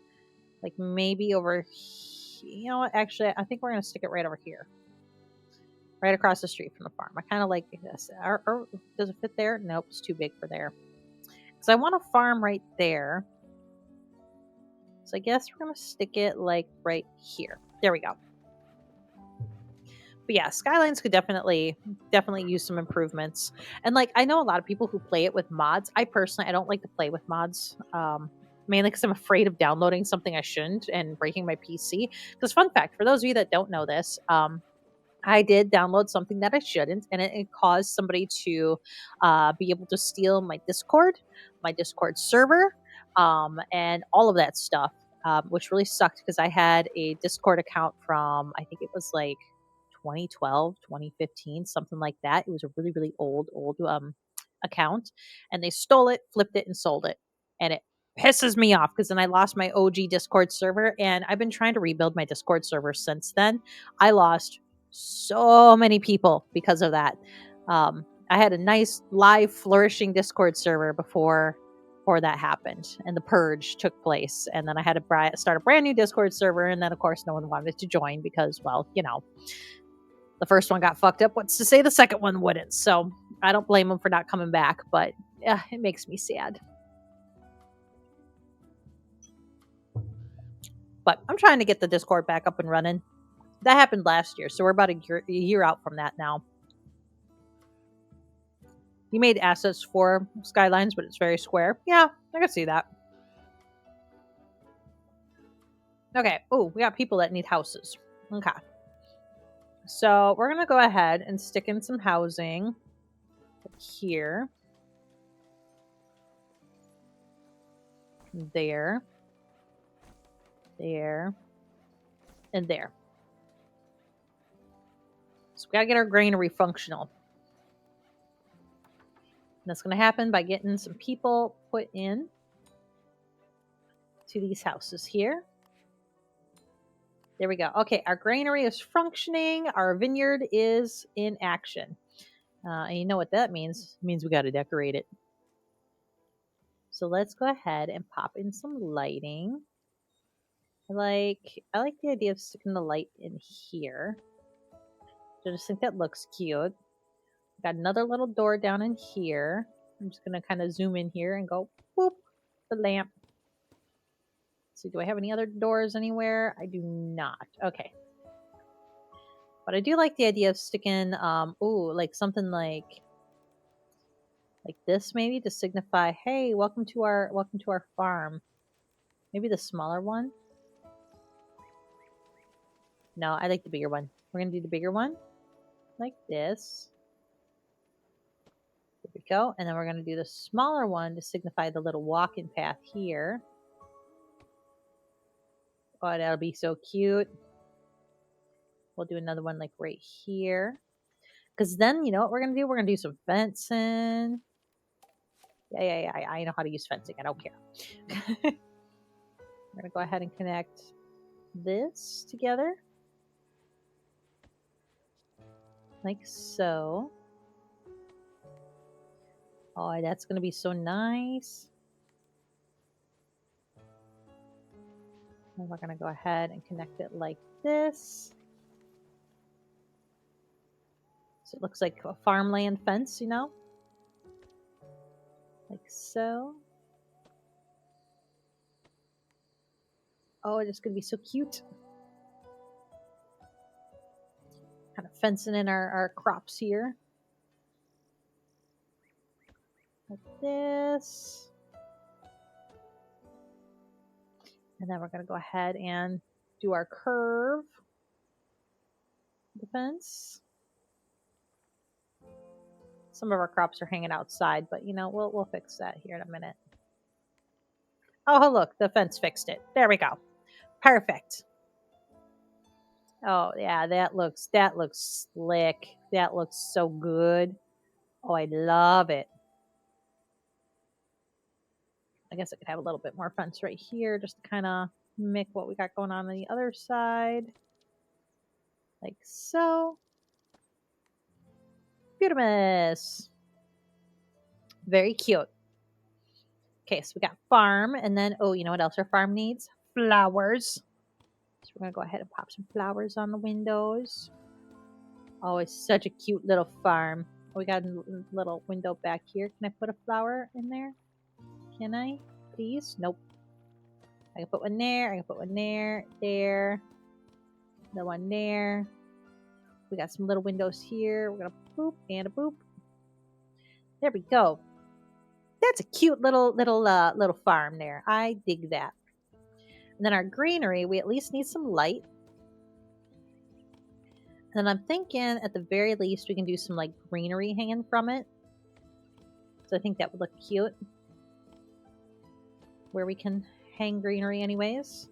Speaker 1: like maybe over here. You know what? Actually, I think we're going to stick it right over here. Right across the street from the farm. I kind of like this. Does it fit there? Nope, it's too big for there. Because I want a farm right there. So I guess we're going to stick it like right here. There we go. But yeah, Skylines could definitely use some improvements. And like I know a lot of people who play it with mods. I personally I don't like to play with mods. Mainly because I'm afraid of downloading something I shouldn't and breaking my PC. Because fun fact, for those of you that don't know this, I did download something that I shouldn't, and it caused somebody to be able to steal my Discord server, and all of that stuff, which really sucked because I had a Discord account from, I think it was like 2012, 2015, something like that. It was a really, really old account, and they stole it, flipped it, and sold it. And it pisses me off because then I lost my OG Discord server, and I've been trying to rebuild my Discord server since then. I lost so many people because of that. I had a nice live flourishing Discord server before that happened and the purge took place, and then I had to start a brand new Discord server, and then of course no one wanted to join because, well, you know, the first one got fucked up. What's to say the second one wouldn't? So I don't blame them for not coming back, but it makes me sad. But I'm trying to get the Discord back up and running. That happened last year, so we're about a year out from that now. You made assets for Skylines, but it's very square. Yeah, I can see that. Okay. Oh, we got people that need houses. Okay. So we're going to go ahead and stick in some housing here. There. There. And there. So we got to get our granary functional. And that's going to happen by getting some people put in to these houses here. There we go. Okay, our granary is functioning. Our vineyard is in action. And you know what that means? It means we got to decorate it. So let's go ahead and pop in some lighting. I like the idea of sticking the light in here. I just think that looks cute. Got another little door down in here. I'm just gonna kind of zoom in here and go boop the lamp. So do I have any other doors anywhere? I do not. Okay. But I do like the idea of sticking like something like this maybe to signify, hey, welcome to our farm. Maybe the smaller one. No, I like the bigger one. We're gonna do the bigger one like this. There we go. And then we're gonna do the smaller one to signify the little walking path here. Oh, that'll be so cute. We'll do another one like right here. Because then, you know what we're going to do? We're going to do some fencing. Yeah. I know how to use fencing. I don't care. We're going to go ahead and connect this together. Like so. Oh, that's going to be so nice. And we're going to go ahead and connect it like this. So it looks like a farmland fence, you know? Like so. Oh, it's going to be so cute. Kind of fencing in our crops here. Like this. And then we're going to go ahead and do our curve. The fence. Some of our crops are hanging outside, but you know, we'll fix that here in a minute. Oh, look, the fence fixed it. There we go. Perfect. Oh, yeah, that looks slick. That looks so good. Oh, I love it. I guess I could have a little bit more fence right here just to kind of mimic what we got going on the other side. Like so. Beautiful. Very cute. Okay, so we got farm, and then, oh, you know what else our farm needs? Flowers. So we're going to go ahead and pop some flowers on the windows. Oh, it's such a cute little farm. We got a little window back here. Can I put a flower in there? Can I? Please? Nope. I can put one there. I can put one there. There. The one there. We got some little windows here. We're going to boop and a boop. There we go. That's a cute little farm there. I dig that. And then our greenery, we at least need some light. And I'm thinking at the very least we can do some like greenery hanging from it. So I think that would look cute. Where we can hang greenery anyways.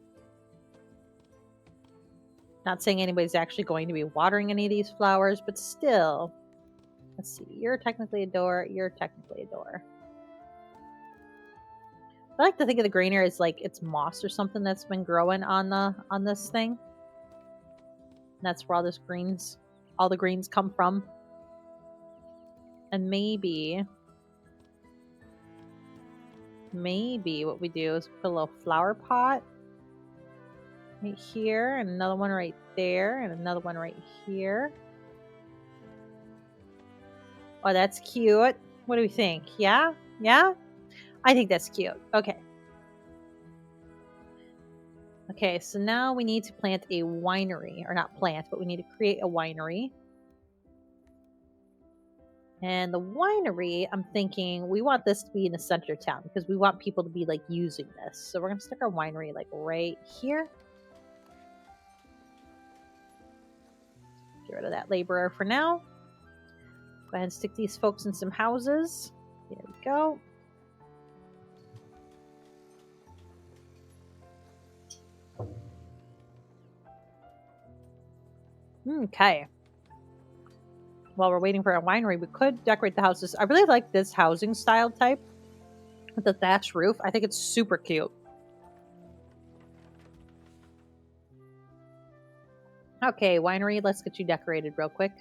Speaker 1: Not saying anybody's actually going to be watering any of these flowers, but still. Let's see. You're technically a door. You're technically a door. I like to think of the greenery as like it's moss or something that's been growing on this thing. And that's where all the greens come from. And maybe what we do is put a little flower pot right here, and another one right there, and another one right here. Oh, that's cute. What do we think? Yeah? Yeah? I think that's cute. Okay. Okay, so now we need to plant a winery. Or not plant, but we need to create a winery. And the winery, I'm thinking we want this to be in the center of town because we want people to be like using this. So we're going to stick our winery like right here. Get rid of that laborer for now. Go ahead and stick these folks in some houses. There we go. Okay. While we're waiting for our winery, we could decorate the houses. I really like this housing style type with the thatch roof. I think it's super cute. Okay, winery, let's get you decorated real quick.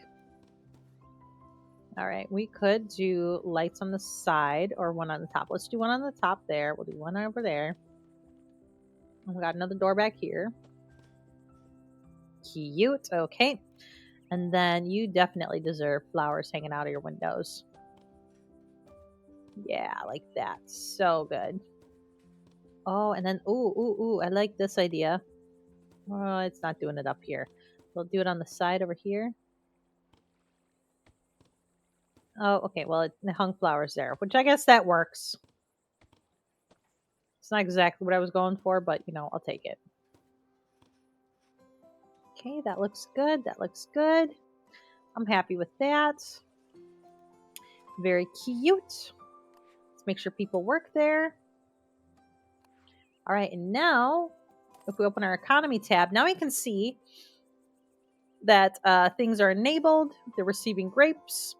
Speaker 1: All right, we could do lights on the side or one on the top. Let's do one on the top there. We'll do one over there. And we got another door back here. Cute. Okay. And then you definitely deserve flowers hanging out of your windows. Yeah, like that. So good. Oh, and then, ooh, I like this idea. Oh, it's not doing it up here. We'll do it on the side over here. Oh, okay. Well, it hung flowers there, which I guess that works. It's not exactly what I was going for, but, you know, I'll take it. Okay, that looks good. That looks good. I'm happy with that. Very cute. Let's make sure people work there. All right, and now if we open our economy tab, now we can see that things are enabled. They're receiving grapes.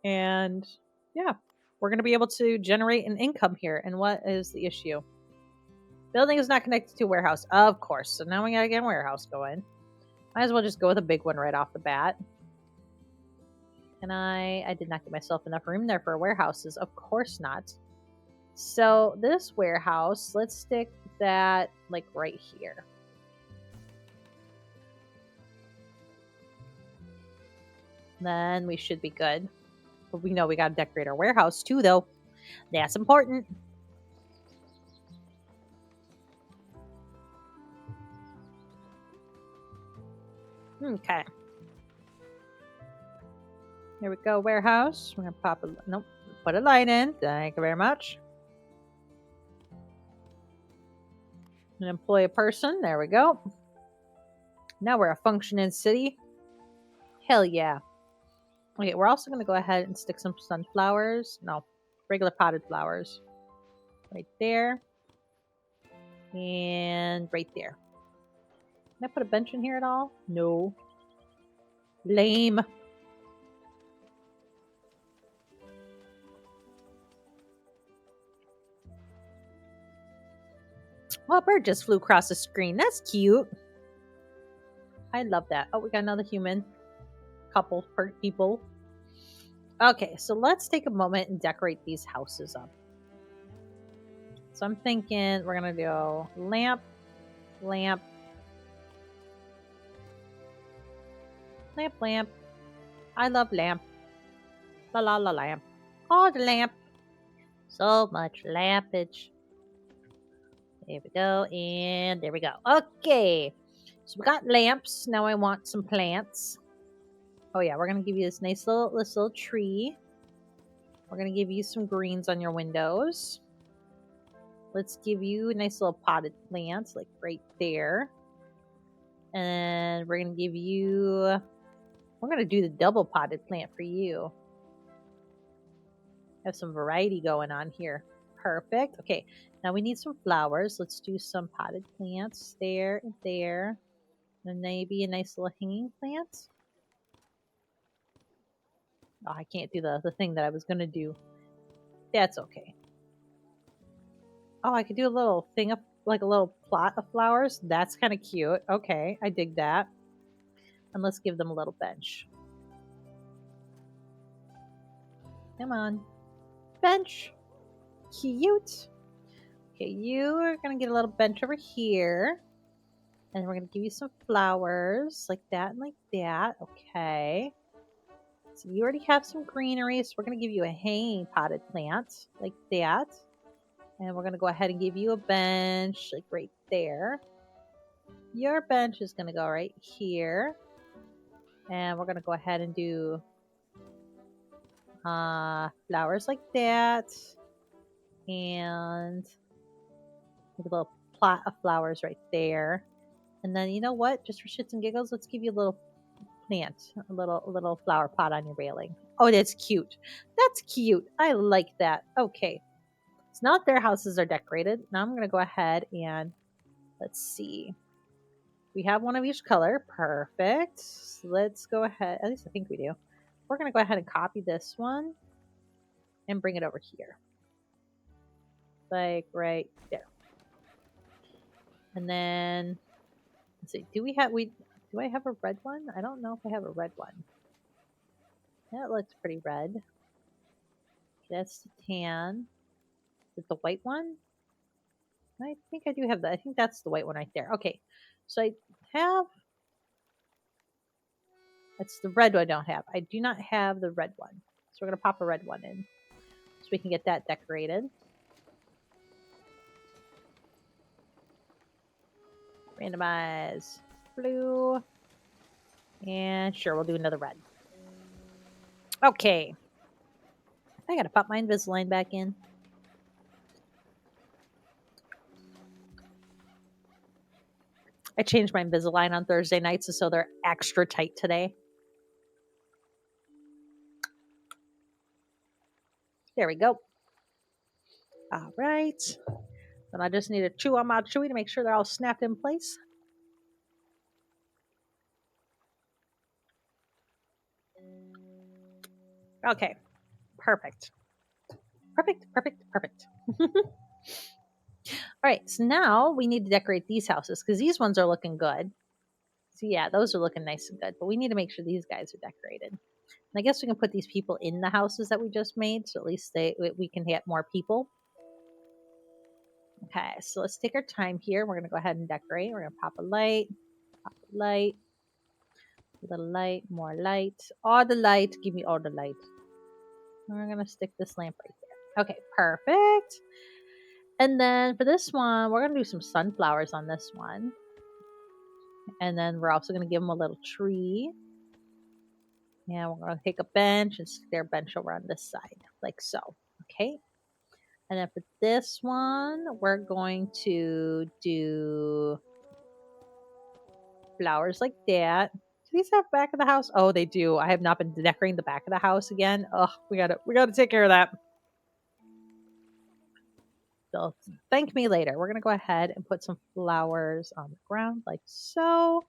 Speaker 1: And yeah, we're going to be able to generate an income here. And what is the issue? Building is not connected to a warehouse. Of course. So now we got to get a warehouse going. Might as well just go with a big one right off the bat. And I did not give myself enough room there for warehouses. Of course not. So this warehouse, let's stick that like right here. Then we should be good. But we know we got to decorate our warehouse too, though. That's important. Okay. Here we go, warehouse. We're gonna pop a nope. Put a light in. Thank you very much. An employee person. There we go. Now we're a functioning city. Hell yeah. Okay, we're also gonna go ahead and stick some sunflowers. No, regular potted flowers. Right there. And right there. Can I put a bench in here at all? No. Lame. Well, a bird just flew across the screen. That's cute. I love that. Oh, we got another human. Couple per people. Okay, so let's take a moment and decorate these houses up. So I'm thinking we're gonna do lamp, lamp, lamp, lamp. I love lamp. La la la lamp. Oh, the lamp. So much lampage. There we go, and there we go. Okay, so we got lamps. Now I want some plants. Oh yeah, we're gonna give you this this little tree. We're gonna give you some greens on your windows. Let's give you a nice little potted plants, like right there. And we're gonna give you. We're gonna do the double potted plant for you. Have some variety going on here. Perfect. Okay, now we need some flowers. Let's do some potted plants there and there. And maybe a nice little hanging plant. Oh, I can't do the thing that I was gonna do. That's okay. Oh, I could do a little thing of like a little plot of flowers. That's kind of cute. Okay, I dig that. And let's give them a little bench. Come on. Bench. Cute. Okay, you are gonna get a little bench over here. And we're gonna give you some flowers like that and like that. Okay. So you already have some greenery, so we're gonna give you a hanging potted plant like that. And we're gonna go ahead and give you a bench like right there. Your bench is gonna go right here. And we're gonna go ahead and do flowers like that. And a little plot of flowers right there. And then you know what? Just for shits and giggles, let's give you a little plant, a little flower pot on your railing. Oh, that's cute. That's cute. I like that. Okay. So now that their houses are decorated, now I'm gonna go ahead and let's see. We have one of each color. Perfect. So let's go ahead. At least I think we do. We're gonna go ahead and copy this one and bring it over here. Like right there. And then let's see. Do I have a red one? I don't know if I have a red one. That looks pretty red. That's the tan. Is it the white one? I think I do have that. I think that's the white one right there. Okay. So I have that's the red one I don't have. I do not have the red one. So we're gonna pop a red one in. So we can get that decorated. Randomize blue. And sure, we'll do another red. Okay. I gotta pop my Invisalign back in. I changed my Invisalign on Thursday nights, so they're extra tight today. There we go. All right. Then I just need to chew on my chewy to make sure they're all snapped in place. Okay. Perfect. Perfect, perfect, perfect. All right, so now we need to decorate these houses because these ones are looking good. So yeah, those are looking nice and good, but we need to make sure these guys are decorated. And I guess we can put these people in the houses that we just made, so at least we can get more people. Okay, so let's take our time here. We're gonna go ahead and decorate. We're gonna pop a light, The light, more light, all the light. Give me all the light. We're gonna stick this lamp right there. Okay, perfect. And then for this one, we're gonna do some sunflowers on this one. And then we're also gonna give them a little tree. And we're gonna take a bench and stick their bench over on this side, like so. Okay. And then for this one, we're going to do flowers like that. Do these have back of the house? Oh, they do. I have not been decorating the back of the house again. Oh, we gotta take care of that. So thank me later. We're gonna go ahead and put some flowers on the ground like so.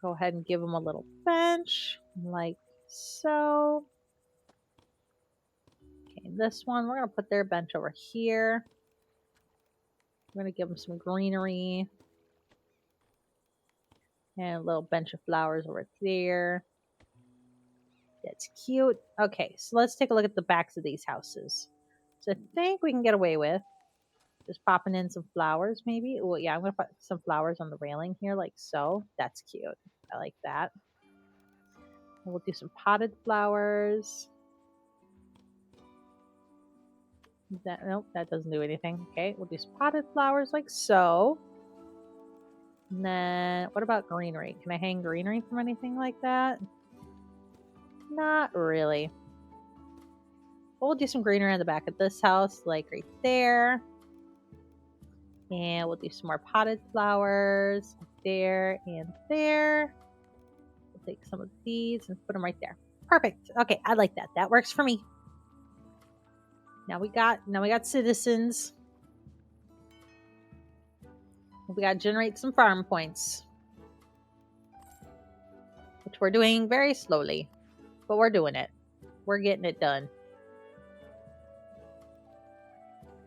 Speaker 1: Go ahead and give them a little bench like so. Okay, this one, we're gonna put their bench over here. We're gonna give them some greenery. And a little bench of flowers over there. That's cute. Okay, so let's take a look at the backs of these houses. So I think we can get away with just popping in some flowers, maybe. Well, yeah, I'm going to put some flowers on the railing here, like so. That's cute. I like that. And we'll do some potted flowers. Nope, that doesn't do anything. Okay, we'll do some potted flowers like so. And then, what about greenery? Can I hang greenery from anything like that? Not really. We'll do some greenery on the back of this house, like right there. And we'll do some more potted flowers there and there. We'll take some of these and put them right there. Perfect. Okay, I like that. That works for me. Now we got citizens. We got to generate some farm points, which we're doing very slowly, but we're doing it. We're getting it done.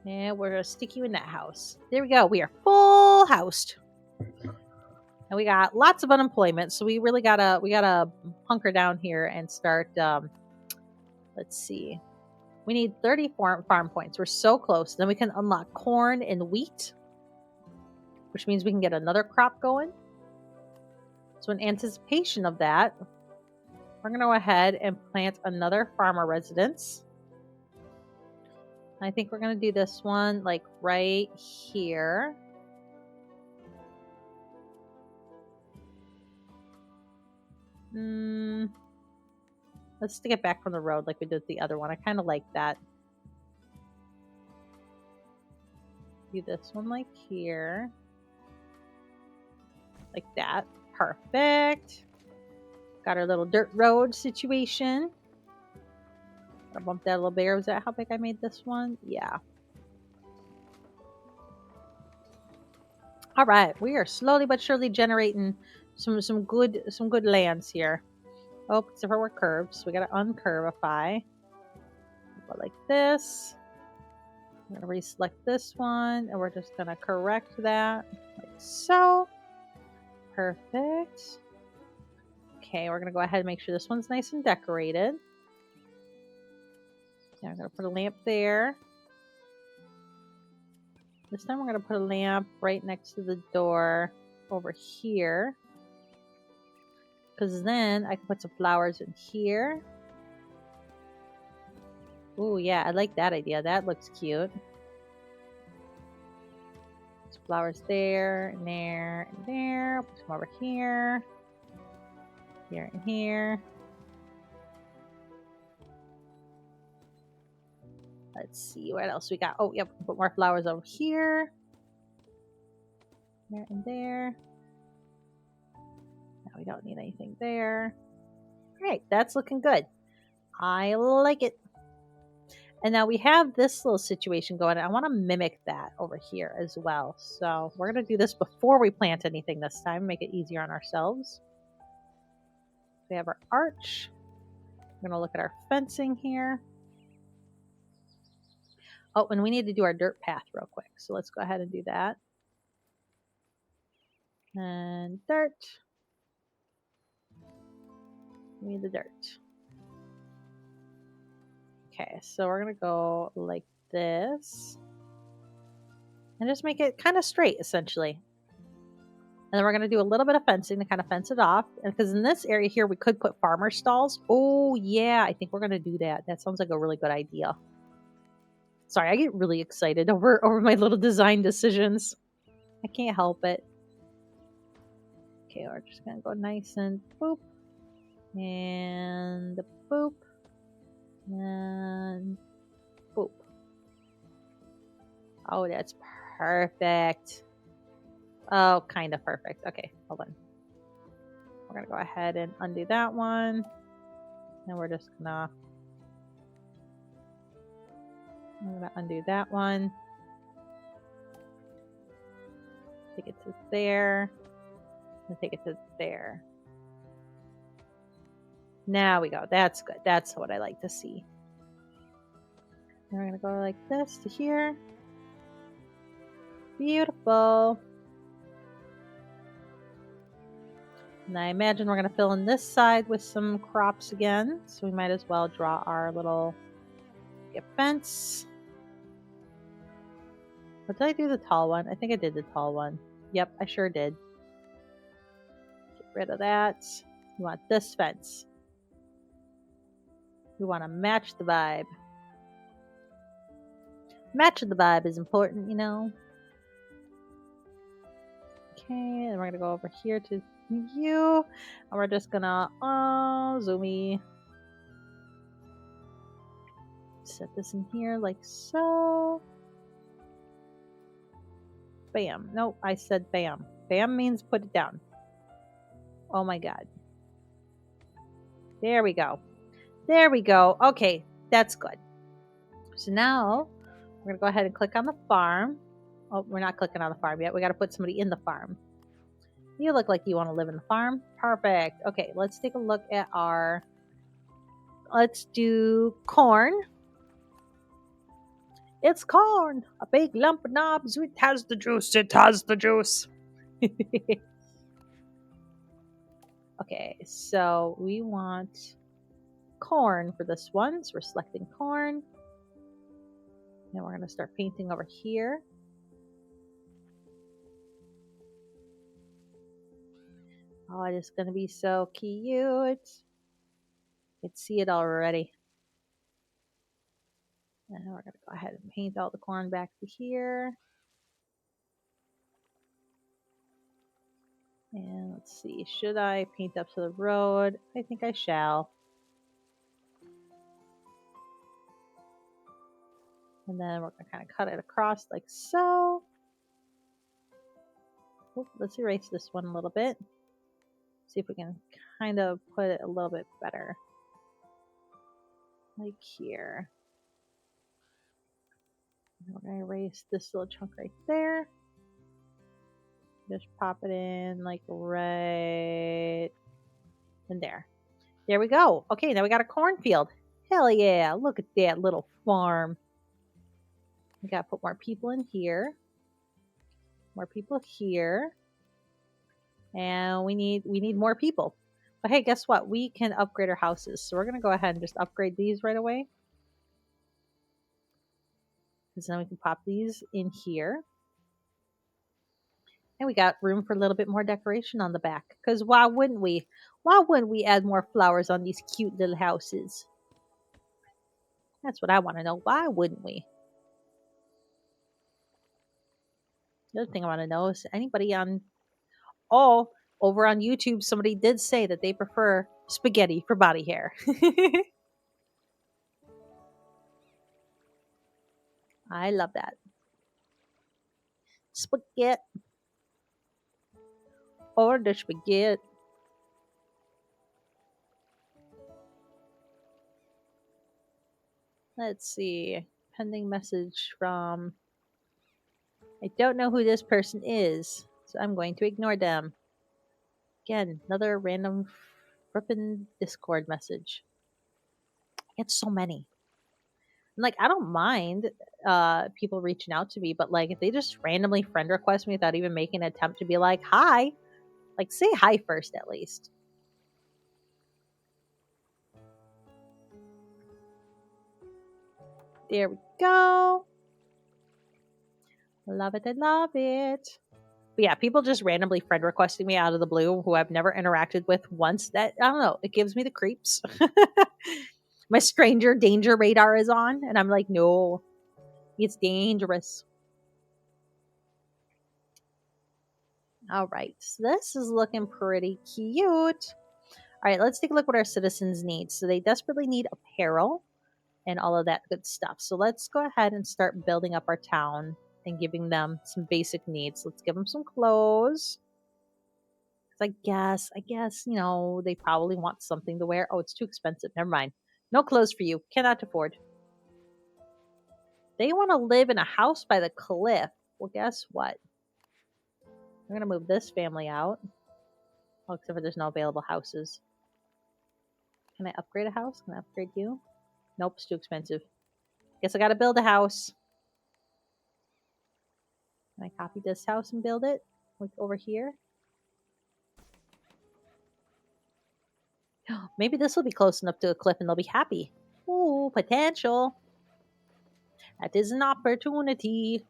Speaker 1: And we're gonna stick you in that house. There we go. We are full housed. And we got lots of unemployment, so we really gotta hunker down here and start. Let's see. We need 30 farm points. We're so close. Then we can unlock corn and wheat, which means we can get another crop going. So in anticipation of that, we're going to go ahead and plant another farmer residence. I think we're going to do this one like right here. Let's stick it back from the road like we did the other one. I kind of like that. Do this one like here. Like that. Perfect. Got our little dirt road situation. Gotta bump that a little bigger. Was that how big I made this one? Yeah. All right, we are slowly but surely generating some good lands here. Oh, except for we're curved, so we gotta uncurvify. Go like this. I'm gonna reselect this one, and we're just gonna correct that like so. Perfect. Okay, we're gonna go ahead and make sure this one's nice and decorated. Yeah, I'm gonna put a lamp there. This time we're gonna put a lamp right next to the door over here. Because then I can put some flowers in here. Ooh, yeah, I like that idea. That looks cute. Some flowers there, and there, and there. Put some over here. Here and here. Let's see, what else we got? Oh, yep, put more flowers over here. There and there. Now we don't need anything there. All right, that's looking good. I like it. And now we have this little situation going. I want to mimic that over here as well. So we're going to do this before we plant anything this time, make it easier on ourselves. We have our arch. We're going to look at our fencing here. Oh, and we need to do our dirt path real quick. So let's go ahead and do that. And dirt. We need the dirt. Okay, so we're going to go like this. And just make it kind of straight, essentially. then we're going to do a little bit of fencing to kind of fence it off. Because in this area here, we could put farmer stalls. Oh, yeah, I think we're going to do that. That sounds like a really good idea. Sorry, I get really excited over my little design decisions. I can't help it. Okay, we're just going to go nice and boop. And boop. And boop. Oh, that's perfect. Oh, kind of perfect. Okay, hold on. We're going to go ahead and undo that one. And we're just going to... I'm going to undo that one. Take it to there. And take it to there. Now we go. That's good. That's what I like to see. And we're going to go like this to here. Beautiful. And I imagine we're going to fill in this side with some crops again. So we might as well draw our little fence. But did I do the tall one? I think I did the tall one. Yep, I sure did. Get rid of that. We want this fence. We want to match the vibe. Matching the vibe is important, you know. Okay, and we're going to go over here to you. And we're just going to zoomy. Set this in here like so. Bam. Nope, I said bam. Bam means put it down. Oh my god. There we go. There we go. Okay, that's good. So now we're going to go ahead and click on the farm. Oh, we're not clicking on the farm yet. We got to put somebody in the farm. You look like you want to live in the farm. Perfect. Okay, let's take a look at our... Let's do corn. It's corn. A big lump of knobs. It has the juice. It has the juice. Okay, so we want corn for this one. So we're selecting corn. Then we're going to start painting over here. Oh, it is going to be so cute. I can see it already. And we're going to go ahead and paint all the corn back to here. And let's see, should I paint up to the road? I think I shall. And then we're going to kind of cut it across like so. Oop, let's erase this one a little bit. See if we can kind of put it a little bit better. Like here. And we're going to erase this little chunk right there. Just pop it in like right in there. There we go. Okay, now we got a cornfield. Hell yeah, look at that little farm. We got to put more people in here. More people here. And we need more people. But hey, guess what? We can upgrade our houses. So we're going to go ahead and just upgrade these right away. Because then we can pop these in here. And we got room for a little bit more decoration on the back. Because why wouldn't we? Why wouldn't we add more flowers on these cute little houses? That's what I want to know. Why wouldn't we? The other thing I want to know is anybody on... Oh, over on YouTube, somebody did say that they prefer spaghetti for body hair. I love that. Spaghetti. Or the spaghetti. Let's see. Pending message from... I don't know who this person is, so I'm going to ignore them. Again, another random flippin' Discord message. It's so many. Like, I don't mind people reaching out to me, but like if they just randomly friend request me without even making an attempt to be like, hi, like say hi first at least. There we go. Love it, I love it. But yeah, people just randomly friend requesting me out of the blue who I've never interacted with once. That, I don't know, it gives me the creeps. My stranger danger radar is on, and I'm like, no, it's dangerous. All right, so this is looking pretty cute. All right, let's take a look what our citizens need. So they desperately need apparel and all of that good stuff. So let's go ahead and start building up our town and giving them some basic needs. Let's give them some clothes. I guess, they probably want something to wear. Oh, it's too expensive. Never mind. No clothes for you. Cannot afford. They want to live in a house by the cliff. Well, guess what? We're going to move this family out. Oh, except for there's no available houses. Can I upgrade a house? Can I upgrade you? Nope, it's too expensive. Guess I got to build a house. Can I copy this house and build it? Like over here? Maybe this will be close enough to a cliff and they'll be happy. Ooh, potential. That is an opportunity.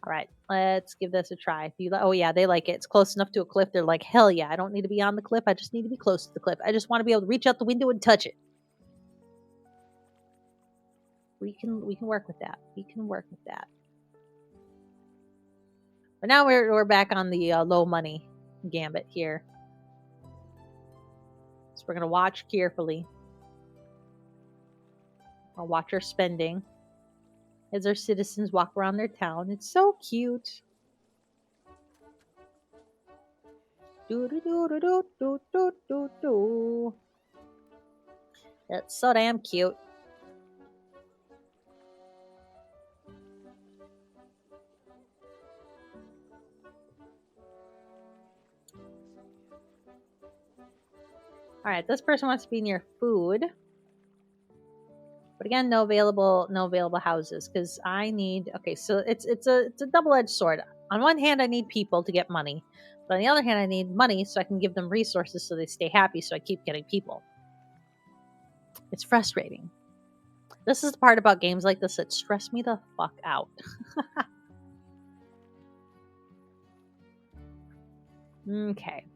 Speaker 1: All right, let's give this a try. Oh yeah, they like it. It's close enough to a cliff. They're like, hell yeah, I don't need to be on the cliff. I just need to be close to the cliff. I just want to be able to reach out the window and touch it. We can work with that. We can work with that. But now we're back on the low money gambit here. So we're gonna watch carefully. I'll watch our spending as our citizens walk around their town. It's so cute. Do do do do do do do do do. That's so damn cute. All right, this person wants to be near food. But again, no available houses because I need. Okay, so it's a double-edged sword. On one hand, I need people to get money, but on the other hand, I need money so I can give them resources so they stay happy. So I keep getting people. It's frustrating. This is the part about games like this that stress me the fuck out. Okay.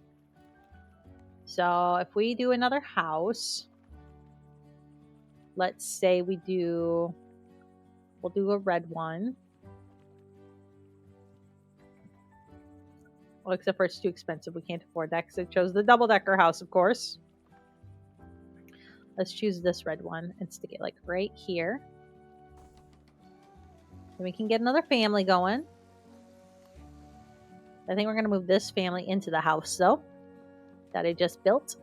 Speaker 1: So if we do another house, let's say we'll do a red one. Well, except for it's too expensive. We can't afford that because it chose the double-decker house, of course. Let's choose this red one and stick it like right here. Then we can get another family going. I think we're going to move this family into the house, though, that I just built.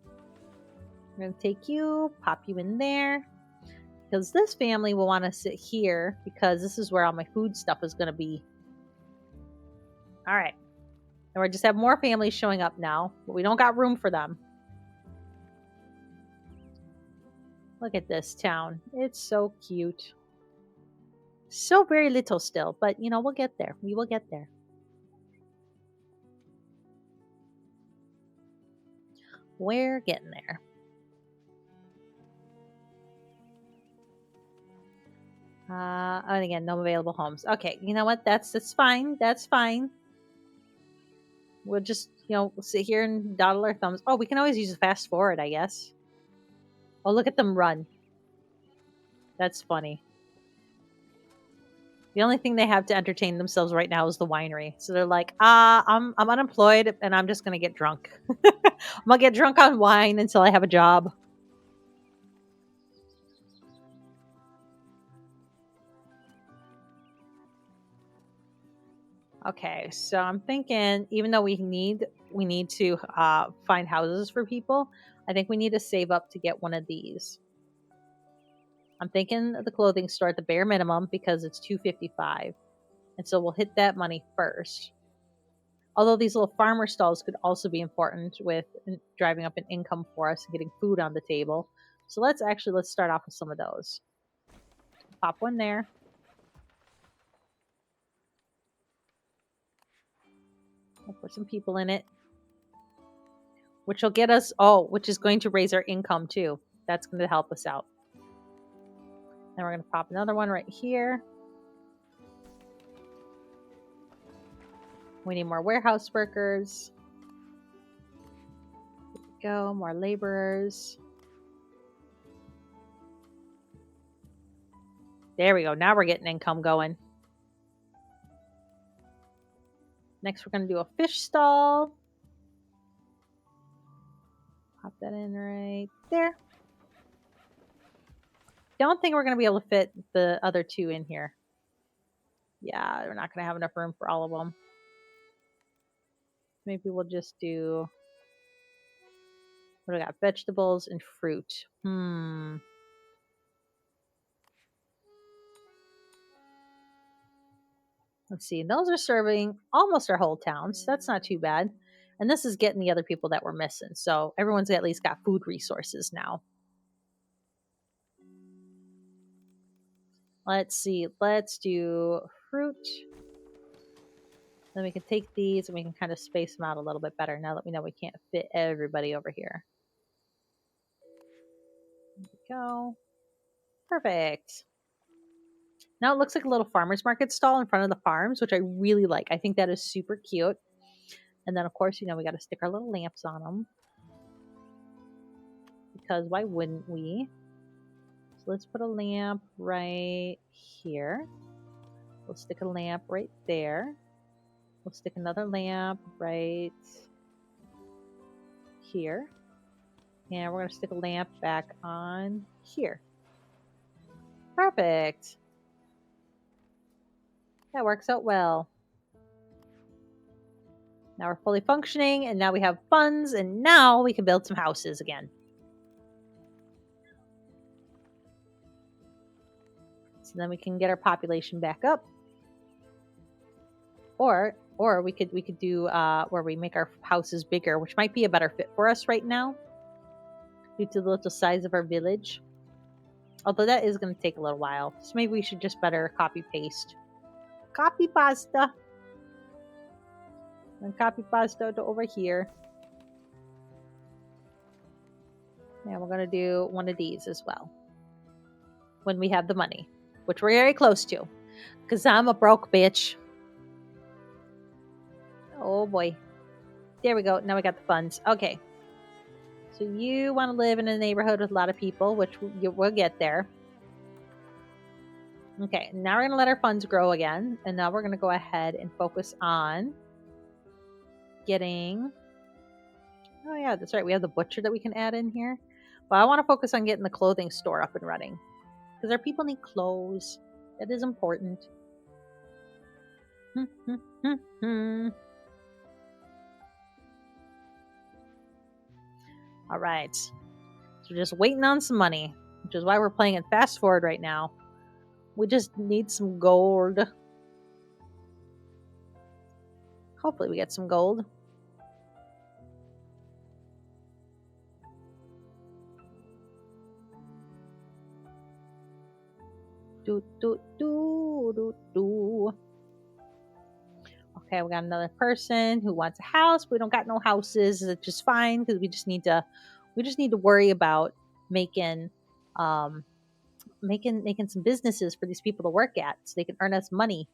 Speaker 1: I'm going to take you, pop you in there. Because this family will want to sit here because this is where all my food stuff is going to be. All right. And we just have more families showing up now, but we don't got room for them. Look at this town. It's so cute. So very little still, but we'll get there. We will get there. We're getting there. And again, no available homes. Okay, you know what? That's fine. That's fine. We'll just, we'll sit here and dawdle our thumbs. Oh, we can always use a fast forward, I guess. Oh, look at them run. That's funny. The only thing they have to entertain themselves right now is the winery. So they're like, I'm unemployed and I'm just gonna get drunk. I'm gonna get drunk on wine until I have a job. Okay, so I'm thinking, even though we need to find houses for people, I think we need to save up to get one of these. I'm thinking the clothing store at the bare minimum because it's $255, and so we'll hit that money first. Although these little farmer stalls could also be important with driving up an income for us and getting food on the table. So let's start off with some of those. Pop one there. I'll put some people in it, which will get us, which is going to raise our income too. That's going to help us out. Then we're going to pop another one right here. We need more warehouse workers. There we go, more laborers. There we go. Now we're getting income going. Next, we're going to do a fish stall. Pop that in right there. Don't think we're going to be able to fit the other two in here. Yeah, we're not going to have enough room for all of them. Maybe we'll just do, what do we got? Vegetables and fruit. Let's see. Those are serving almost our whole town, so that's not too bad. And this is getting the other people that we're missing. So everyone's at least got food resources now. Let's see. Let's do fruit. Then we can take these and we can kind of space them out a little bit better now that we know we can't fit everybody over here. There we go. Perfect. Now it looks like a little farmer's market stall in front of the farms, which I really like. I think that is super cute. And then, of course, we got to stick our little lamps on them. Because why wouldn't we? So let's put a lamp right here. We'll stick a lamp right there. We'll stick another lamp right here. And we're going to stick a lamp back on here. Perfect. That works out well. Now we're fully functioning, and now we have funds, and now we can build some houses again. So then we can get our population back up. Or we could do where we make our houses bigger, which might be a better fit for us right now due to the little size of our village. Although that is going to take a little while. So maybe we should just better copy paste. Copy pasta. And copy pasta to over here. And we're going to do one of these as well. When we have the money. Which we're very close to. Because I'm a broke bitch. Oh boy. There we go. Now we got the funds. Okay. So you want to live in a neighborhood with a lot of people, which we'll get there. Okay, now we're going to let our funds grow again. And now we're going to go ahead and focus on getting... Oh yeah, that's right. We have the butcher that we can add in here. But I want to focus on getting the clothing store up and running. Because our people need clothes. That is important. All right. So we're just waiting on some money, which is why we're playing it fast forward right now. We just need some gold. Hopefully we get some gold. Okay, we got another person who wants a house. We don't got no houses. It's just fine because we just need to worry about making some businesses for these people to work at so they can earn us money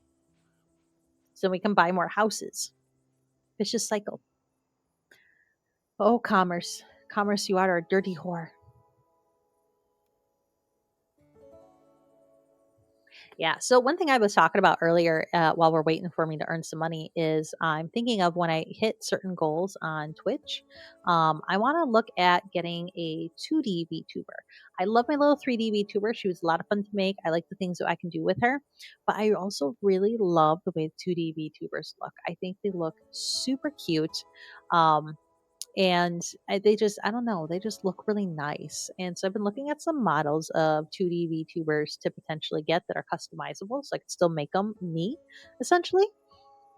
Speaker 1: so we can buy more houses. Vicious cycle. Oh, commerce, you are a dirty whore. Yeah. So one thing I was talking about earlier, while we're waiting for me to earn some money, is I'm thinking of when I hit certain goals on Twitch. I want to look at getting a 2D VTuber. I love my little 3D VTuber. She was a lot of fun to make. I like the things that I can do with her, but I also really love the way 2D VTubers look. I think they look super cute. And I don't know, they just look really nice. And so I've been looking at some models of 2D VTubers to potentially get that are customizable, so I could still make them me, essentially.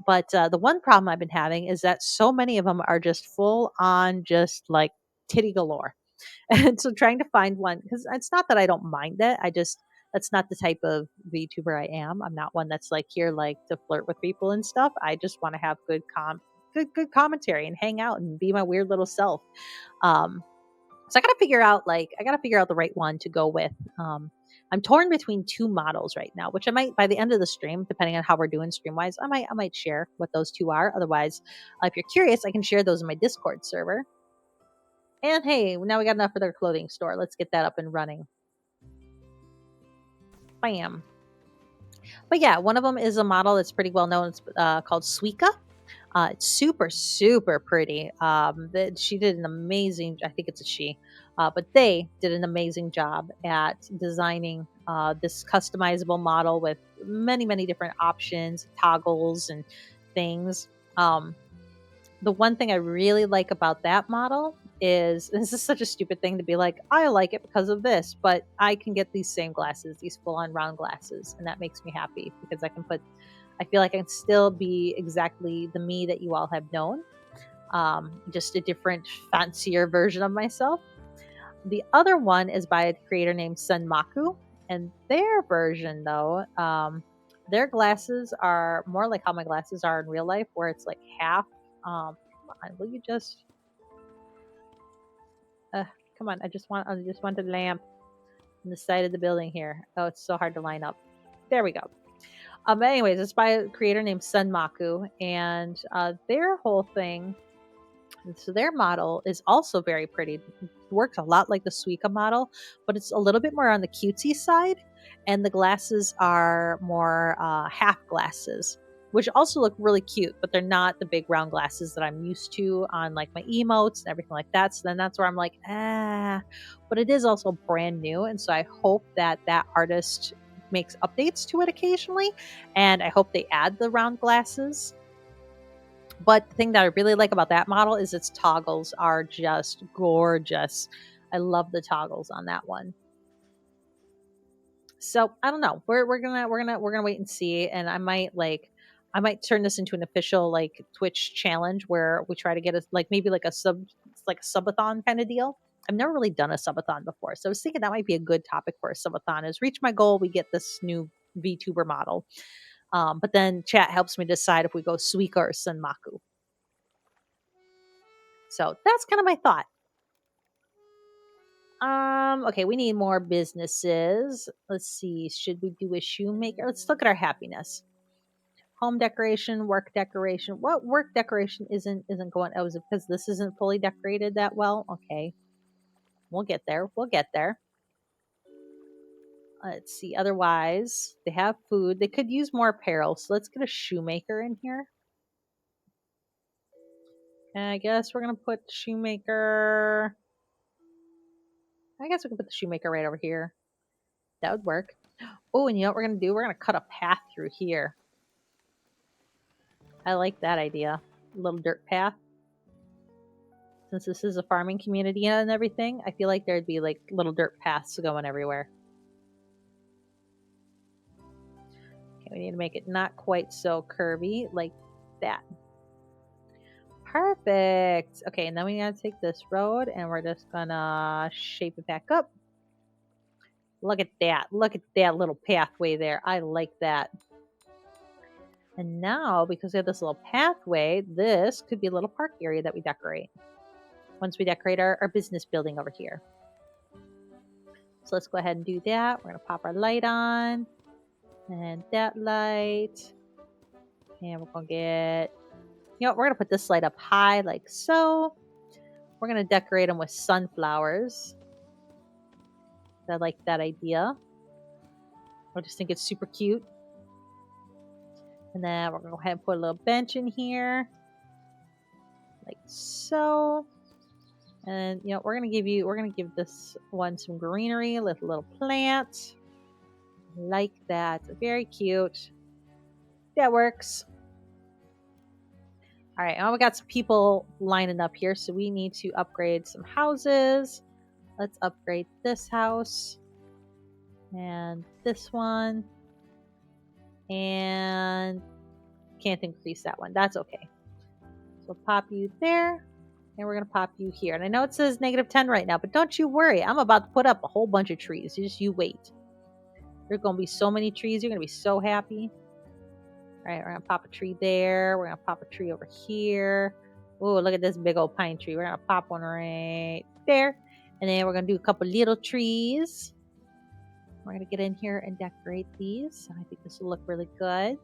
Speaker 1: But the one problem I've been having is that so many of them are just full on, just like titty galore. And so trying to find one, because it's not that I don't mind it, that's not the type of VTuber I am. I'm not one that's like here like to flirt with people and stuff. I just want to have good commentary and hang out and be my weird little self. So I gotta figure out the right one to go with. I'm torn between two models right now, which I might by the end of the stream, depending on how we're doing stream wise, I might share what those two are. Otherwise, if you're curious, I can share those in my Discord server. And hey, now we got enough for their clothing store. Let's get that up and running. Bam. But yeah, one of them is a model that's pretty well known. It's called Suika. It's super, super pretty. She did an amazing, I think it's a she, but they did an amazing job at designing this customizable model with many, many different options, toggles, and things. The one thing I really like about that model is this is such a stupid thing to be like, I like it because of this, but I can get these same glasses, these full on round glasses, and that makes me happy because I feel like I can still be exactly the me that you all have known, just a different, fancier version of myself. The other one is by a creator named Senmaku, and their version, though, their glasses are more like how my glasses are in real life, where it's like half. Will you just? Come on! I just want the lamp on the side of the building here. Oh, it's so hard to line up. There we go. Anyways, it's by a creator named Senmaku, and their whole thing. So their model is also very pretty. It works a lot like the Suica model, but it's a little bit more on the cutesy side, and the glasses are more half glasses, which also look really cute, but they're not the big round glasses that I'm used to on like my emotes and everything like that. So then that's where I'm like, but it is also brand new, and so I hope that that artist makes updates to it occasionally, and I hope they add the round glasses. But the thing that I really like about that model is its toggles are just gorgeous. I love the toggles on that one. So I don't know. We're gonna wait and see, and I might turn this into an official like Twitch challenge where we try to get a like maybe like a subathon kind of deal. I've never really done a subathon before, so I was thinking that might be a good topic for a subathon. Is reach my goal, we get this new VTuber model. But then chat helps me decide if we go Suika or Senmaku. So that's kind of my thought. Okay, we need more businesses. Let's see. Should we do a shoemaker? Let's look at our happiness. Home decoration, work decoration. What work decoration isn't going? Oh, is it because this isn't fully decorated that well? Okay. We'll get there. We'll get there. Let's see. Otherwise, they have food. They could use more apparel. So let's get a shoemaker in here. And I guess we're gonna put shoemaker. I guess we can put the shoemaker right over here. That would work. Oh, and you know what we're going to do? We're going to cut a path through here. I like that idea. A little dirt path. Since this is a farming community and everything, I feel like there'd be like little dirt paths going everywhere. Okay, we need to make it not quite so curvy like that. Perfect. Okay, and then we gotta take this road and we're just gonna shape it back up. Look at that. Look at that little pathway there. I like that. And now, because we have this little pathway, this could be a little park area that we decorate. Once we decorate our business building over here. So let's go ahead and do that. We're going to pop our light on. And that light. And we're going to get... You know what? We're going to put this light up high like so. We're going to decorate them with sunflowers. I like that idea. I just think it's super cute. And then we're going to go ahead and put a little bench in here. Like so. And you know, we're gonna give this one some greenery, little plant. Like that. Very cute. That works. All right, now we got some people lining up here, so we need to upgrade some houses. Let's upgrade this house and this one, and can't increase that one. That's okay. So pop you there, and we're gonna pop you here. And I know it says -10 right now, but don't you worry. I'm about to put up a whole bunch of trees. You wait. There's gonna be so many trees. You're gonna be so happy. All right, we're gonna pop a tree there. We're gonna pop a tree over here. Oh, look at this big old pine tree. We're gonna pop one right there. And then we're gonna do a couple little trees. We're going to get in here and decorate these. I think this will look really good.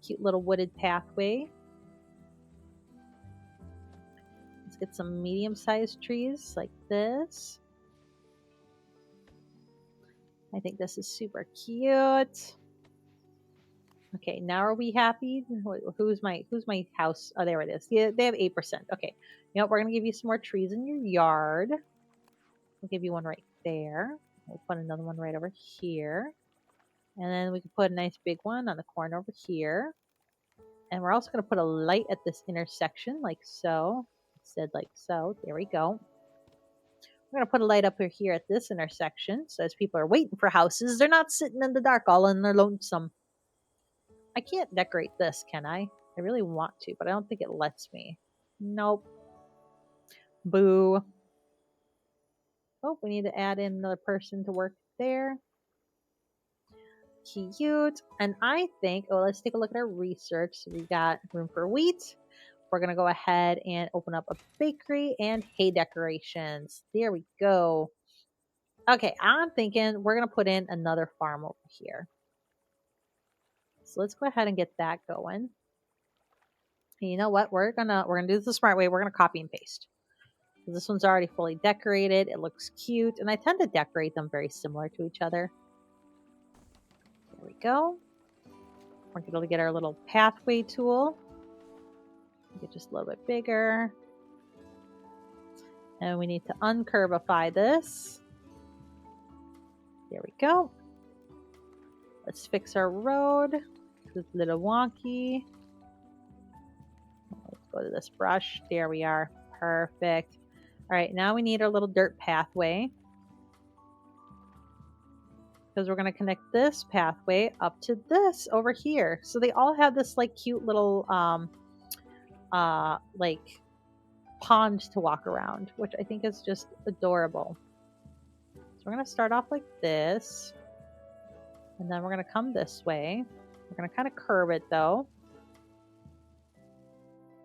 Speaker 1: Cute little wooded pathway. Let's get some medium-sized trees like this. I think this is super cute. Okay, now are we happy? Who's my house? Oh, there it is. Yeah, they have 8%. Okay, you know what? We're gonna give you some more trees in your yard. We'll give you one right there. We'll put another one right over here, and then we can put a nice big one on the corner over here. And we're also gonna put a light at this intersection, like so. It said like so. There we go. We're gonna put a light up here at this intersection, so as people are waiting for houses, they're not sitting in the dark all in their lonesome. I can't decorate this, can I? I really want to, but I don't think it lets me. Nope. Boo. Oh, we need to add in another person to work there. Cute. And I think, oh, let's take a look at our research. So we got room for wheat. We're going to go ahead and open up a bakery and hay decorations. There we go. Okay, I'm thinking we're going to put in another farm over here. So let's go ahead and get that going. And you know what? We're gonna do this the smart way. We're gonna copy and paste. This one's already fully decorated. It looks cute, and I tend to decorate them very similar to each other. There we go. We're going to get our little pathway tool. Get just a little bit bigger. And we need to uncurbify this. There we go. Let's fix our road. It's a little wonky. Let's go to this brush. There we are. Perfect. All right, now we need our little dirt pathway. Because we're going to connect this pathway up to this over here. So they all have this like cute little like pond to walk around, which I think is just adorable. So we're going to start off like this. And then we're going to come this way. We're going to kind of curve it though.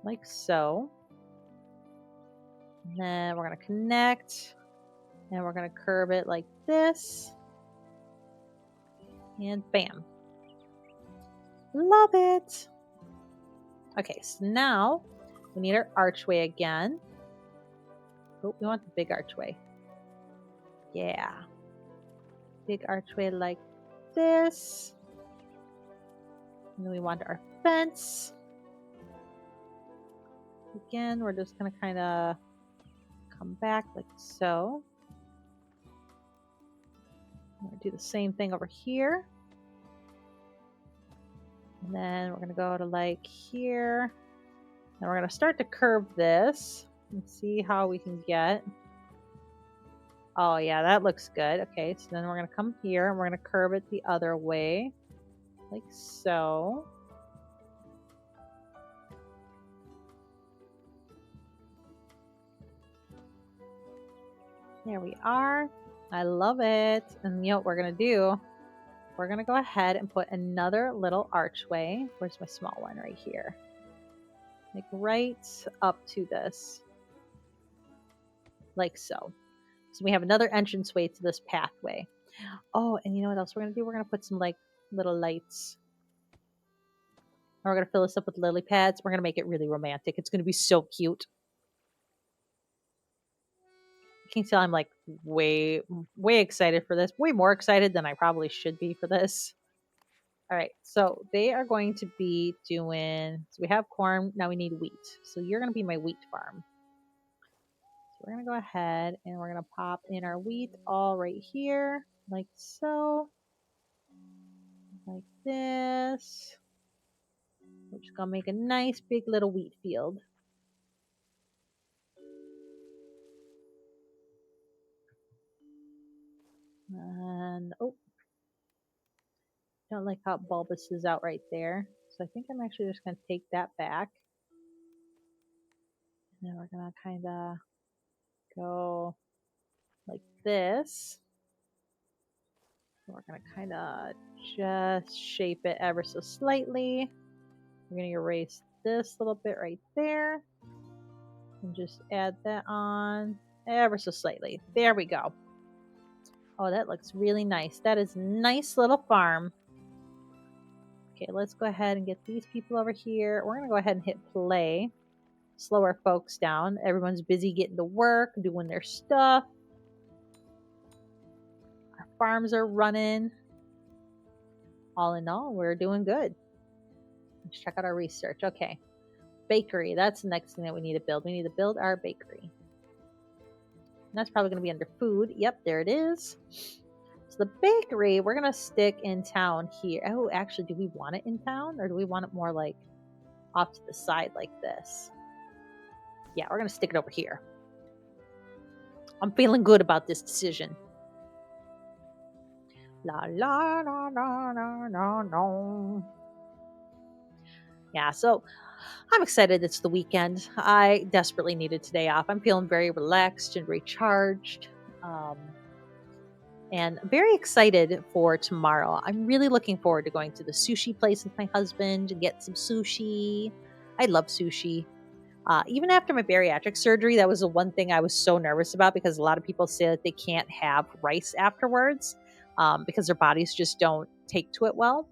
Speaker 1: Like so. And then we're going to connect. And we're going to curve it like this. And bam. Love it. Okay, so now we need our archway again. Oh, we want the big archway. Yeah. Big archway like this. And then we want our fence. Again, we're just going to kind of come back like so. I'm going to do the same thing over here. And then we're going to go to like here. And we're going to start to curve this and see how we can get. Oh yeah, that looks good. Okay, so then we're going to come here and we're going to curve it the other way. Like so. There we are. I love it. And you know what we're going to do? We're going to go ahead and put another little archway. Where's my small one? Right here. Like right up to this. Like so. So we have another entranceway to this pathway. Oh, and you know what else we're going to do? We're going to put some like little lights. And we're going to fill this up with lily pads. We're going to make it really romantic. It's going to be so cute. You can tell I'm like way excited for this. Way more excited than I probably should be for this. All right, so they are going to be doing, so we have corn, now we need wheat. So you're going to be my wheat farm. So we're going to go ahead and we're going to pop in our wheat all right here, like so. Like this. We're just going to make a nice big little wheat field. And, oh, don't like how bulbous is out right there. So I think I'm actually just going to take that back. And then we're going to kind of go like this. We're going to kind of just shape it ever so slightly. We're going to erase this little bit right there. And just add that on ever so slightly. There we go. Oh, that looks really nice. That is a nice little farm. Okay, let's go ahead and get these people over here. We're going to go ahead and hit play. Slow our folks down. Everyone's busy getting to work, doing their stuff. Our farms are running. All in all, we're doing good. Let's check out our research. Okay. Bakery. That's the next thing that we need to build. We need to build our bakery. And that's probably going to be under food. Yep, there it is. So the bakery, we're going to stick in town here. Oh, actually, do we want it in town? Or do we want it more like off to the side like this? Yeah, we're going to stick it over here. I'm feeling good about this decision. La la la la la la la. Yeah, so I'm excited it's the weekend. I desperately needed today off. I'm feeling very relaxed and recharged. And very excited for tomorrow. I'm really looking forward to going to the sushi place with my husband and get some sushi. I love sushi. Even after my bariatric surgery, that was the one thing I was so nervous about because a lot of people say that they can't have rice afterwards because their bodies just don't take to it well.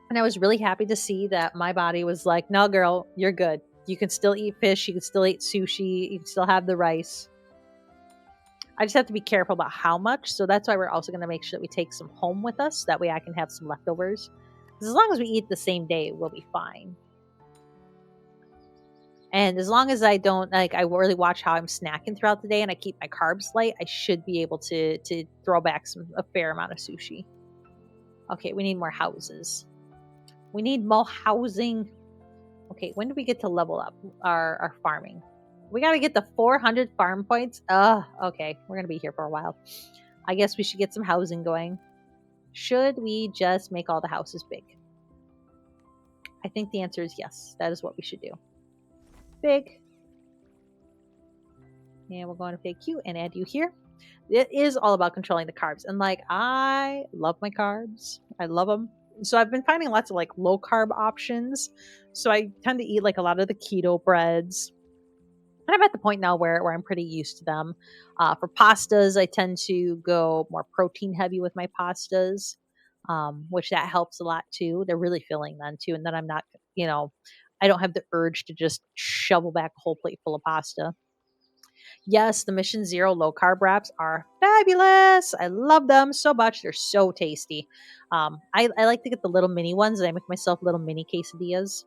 Speaker 1: And I was really happy to see that my body was like, no, girl, you're good. You can still eat fish. You can still eat sushi. You can still have the rice. I just have to be careful about how much. So that's why we're also going to make sure that we take some home with us. That way I can have some leftovers. Because as long as we eat the same day, we'll be fine. And as long as I don't, like, I really watch how I'm snacking throughout the day and I keep my carbs light, I should be able to throw back a fair amount of sushi. Okay, we need more houses. We need more housing. Okay, when do we get to level up our farming? We got to get the 400 farm points. Okay. We're going to be here for a while. I guess we should get some housing going. Should we just make all the houses big? I think the answer is yes. That is what we should do. Big. And we're going to take you and add you here. It is all about controlling the carbs. And like, I love my carbs. I love them. So I've been finding lots of like low carb options. So I tend to eat like a lot of the keto breads. And I'm at the point now where I'm pretty used to them. For pastas, I tend to go more protein heavy with my pastas, which that helps a lot too. They're really filling then too. And then I'm not, I don't have the urge to just shovel back a whole plate full of pasta. Yes, the Mission Zero low carb wraps are fabulous. I love them so much. They're so tasty. I like to get the little mini ones and I make myself little mini quesadillas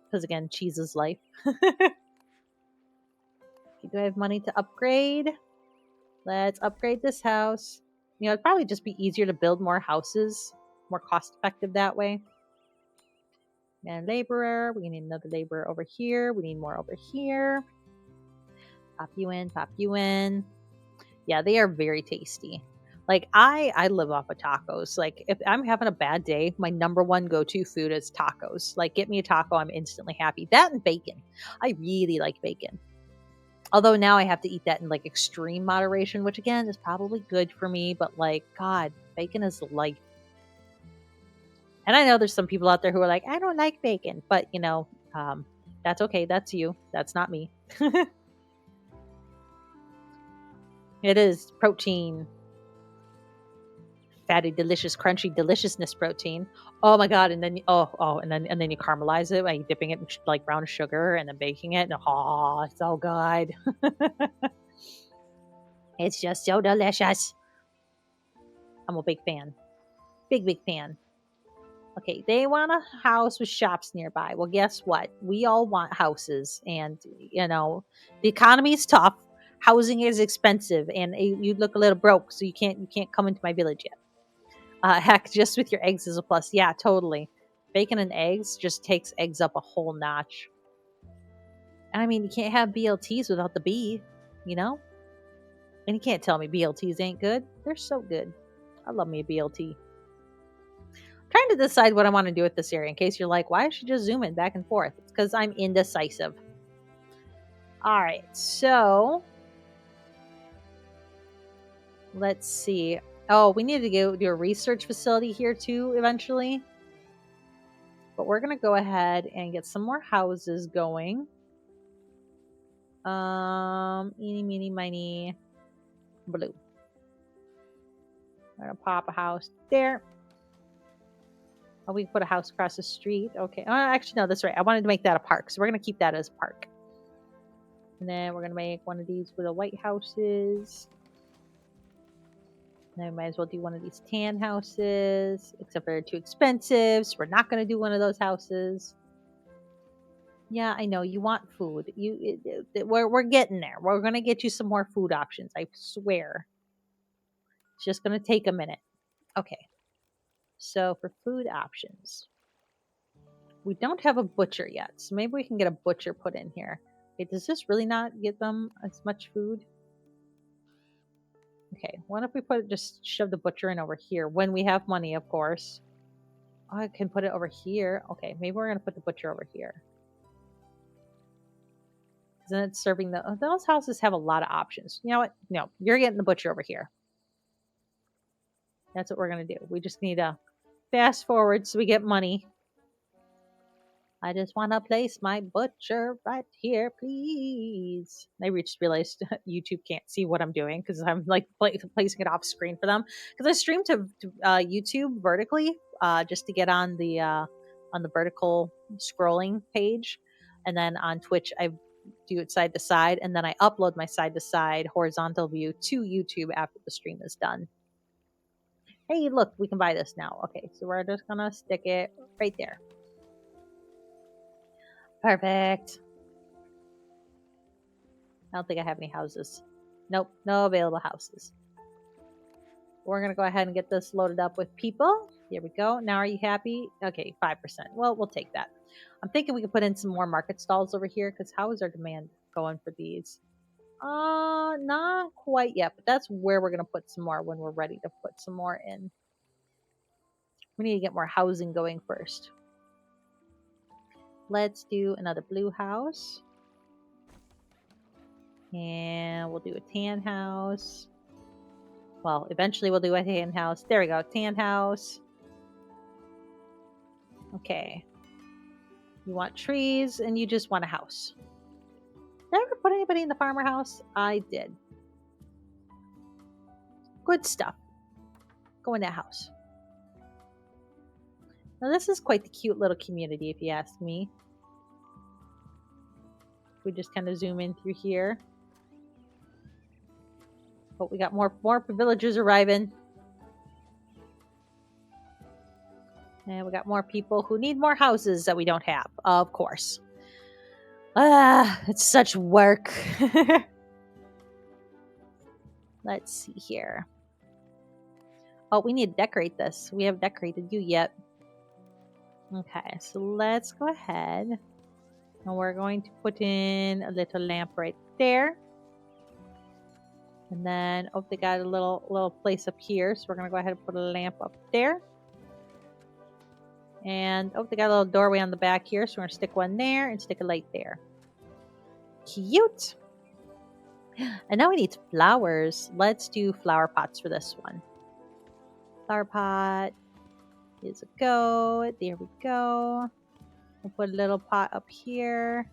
Speaker 1: because, again, cheese is life. Do I have money to upgrade? Let's upgrade this house. It'd probably just be easier to build more houses, more cost effective that way. And laborer, we need another laborer over here. We need more over here. Pop you in, pop you in. Yeah, they are very tasty. Like I live off of tacos. Like if I'm having a bad day, my number one go-to food is tacos. Like get me a taco, I'm instantly happy. That and bacon. I really like bacon. Although now I have to eat that in like extreme moderation, which again is probably good for me, but like, God, bacon is life. And I know there's some people out there who are like, I don't like bacon, but that's okay. That's you. That's not me. It is protein. Fatty, delicious, crunchy deliciousness protein. Oh my God. And then, and then you caramelize it by dipping it in like brown sugar and then baking it. And it's so good. It's just so delicious. I'm a big fan. Big fan. Okay, they want a house with shops nearby. Well, guess what? We all want houses, and the economy is tough. Housing is expensive, and you look a little broke, so you can't come into my village yet. Heck, just with your eggs is a plus. Yeah, totally. Bacon and eggs just takes eggs up a whole notch. I mean, you can't have BLTs without the B, And you can't tell me BLTs ain't good. They're so good. I love me a BLT. Trying to decide what I want to do with this area in case you're like, why should you just zoom in back and forth? It's because I'm indecisive. All right, so let's see. Oh, we need to go do a research facility here too eventually. But we're going to go ahead and get some more houses going. Eeny, meeny, miny. blue. We're gonna pop a house there. Oh, we can put a house across the street. Okay. Oh, actually, no, that's right. I wanted to make that a park, so we're gonna keep that as a park. And then we're gonna make one of these with the white houses. And then we might as well do one of these tan houses, except they're too expensive, so we're not gonna do one of those houses. Yeah, I know you want food. We're getting there. We're gonna get you some more food options. I swear. It's just gonna take a minute. Okay. So for food options, we don't have a butcher yet, so maybe we can get a butcher put in here. Okay, does this really not get them as much food? Okay, what if we just shove the butcher in over here when we have money, of course. Oh, I can put it over here. Okay, maybe we're gonna put the butcher over here. Isn't it serving those houses have a lot of options? You know what? No, you're getting the butcher over here. That's what we're gonna do. We just need to fast forward so we get money. I just want to place my butcher right here, please. I just realized YouTube can't see what I'm doing because I'm like placing it off screen for them. Because I stream to YouTube vertically, just to get on the vertical scrolling page, and then on Twitch I do it side to side, and then I upload my side to side horizontal view to YouTube after the stream is done. Hey, look, we can buy this now. Okay, so we're just gonna stick it right there. Perfect. I don't think I have any houses. Nope, no available houses. We're going to go ahead and get this loaded up with people. Here we go. Now are you happy? Okay, 5%. Well, we'll take that. I'm thinking we could put in some more market stalls over here because how is our demand going for these? Not quite yet, but that's where we're going to put some more when we're ready to put some more in. We need to get more housing going first. Let's do another blue house. And we'll do a tan house. Well, eventually we'll do a tan house. There we go, tan house. Okay. You want trees and you just want a house. Did I ever put anybody in the farmer house? I did. Good stuff. Go in that house. Now this is quite the cute little community if you ask me. We just kind of zoom in through here. Oh, we got more villagers arriving. And we got more people who need more houses that we don't have, of course. It's such work. Let's see here. Oh, we need to decorate this. We haven't decorated you yet. Okay, so let's go ahead. And we're going to put in a little lamp right there. And then, oh, they got a little place up here. So we're going to go ahead and put a lamp up there. And, oh, they got a little doorway on the back here. So we're going to stick one there and stick a light there. Cute. And now we need flowers. Let's do flower pots for this one. Flower pot is a go. There we go. We'll put a little pot up here.